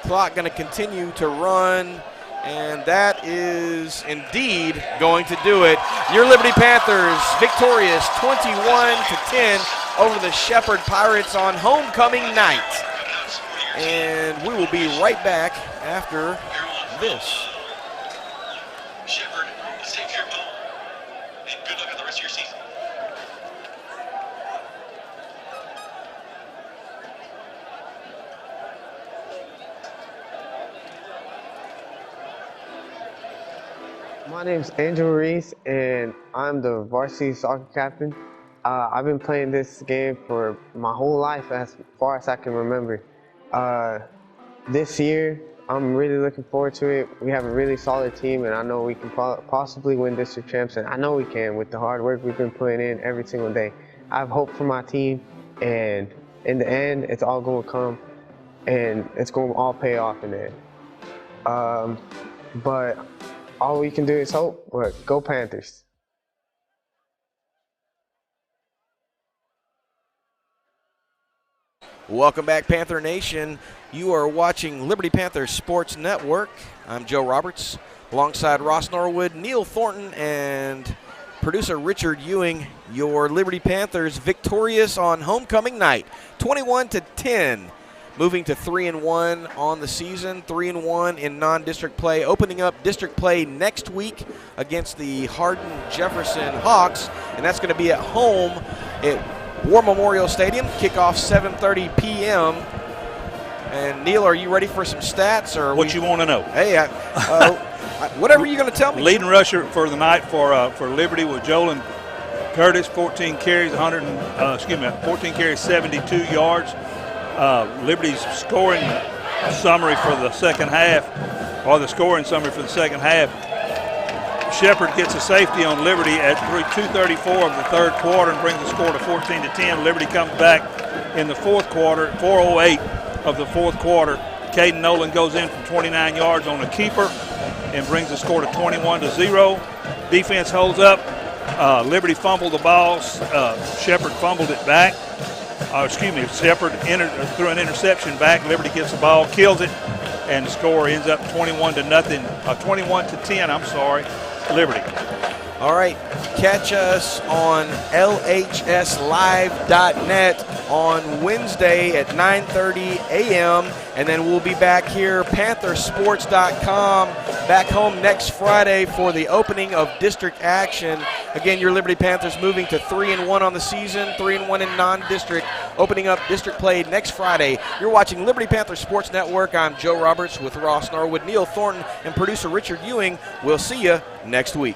Clock going to continue to run, and that is indeed going to do it. Your Liberty Panthers victorious 21-10 over the Shepherd Pirates on homecoming night. And we will be right back after this. Shepherd, safe your home, and good luck on the rest of your season. My name's Angel Reese, and I'm the varsity soccer captain. I've been playing this game for my whole life, as far as I can remember. This year, I'm really looking forward to it. We have a really solid team, and I know we can possibly win district champs, and I know we can with the hard work we've been putting in every single day. I have hope for my team, and in the end, it's all going to come, and it's going to all pay off in the end. But all we can do is hope. But go Panthers. Welcome back, Panther Nation. You are watching Liberty Panthers Sports Network. I'm Joe Roberts, alongside Ross Norwood, Neil Thornton, and producer Richard Ewing. Your Liberty Panthers victorious on homecoming night, 21-10. Moving to 3-1 on the season, 3-1 in non-district play, opening up district play next week against the Hardin-Jefferson Hawks, and that's going to be at home at War Memorial Stadium. Kickoff 7:30 p.m. And Neil, are you ready for some stats? Or What you want to know? Hey, whatever you're going to tell me. Leading rusher for the night for Liberty was Jolyn Curtis, 14 carries, 14 carries, 72 yards. Liberty's scoring summary for the second half, or the scoring summary for the second half. Shepherd gets a safety on Liberty at 2:34 of the third quarter and brings the score to 14-10. Liberty comes back in the fourth quarter, 4:08 of the fourth quarter. Caden Nolan goes in from 29 yards on a keeper and brings the score to 21-0. Defense holds up. Liberty fumbled the ball. Shepherd fumbled it back. Shepherd threw an interception back. Liberty gets the ball, kills it, and the score ends up 21-10. I'm sorry, Liberty. All right, catch us on LHSlive.net on Wednesday at 9:30 a.m. And then we'll be back here, Panthersports.com, back home next Friday for the opening of district action. Again, your Liberty Panthers moving to 3-1 on the season, 3-1 in non-district, opening up district play next Friday. You're watching Liberty Panther Sports Network. I'm Joe Roberts with Ross Norwood, Neil Thornton, and producer Richard Ewing. We'll see you next week.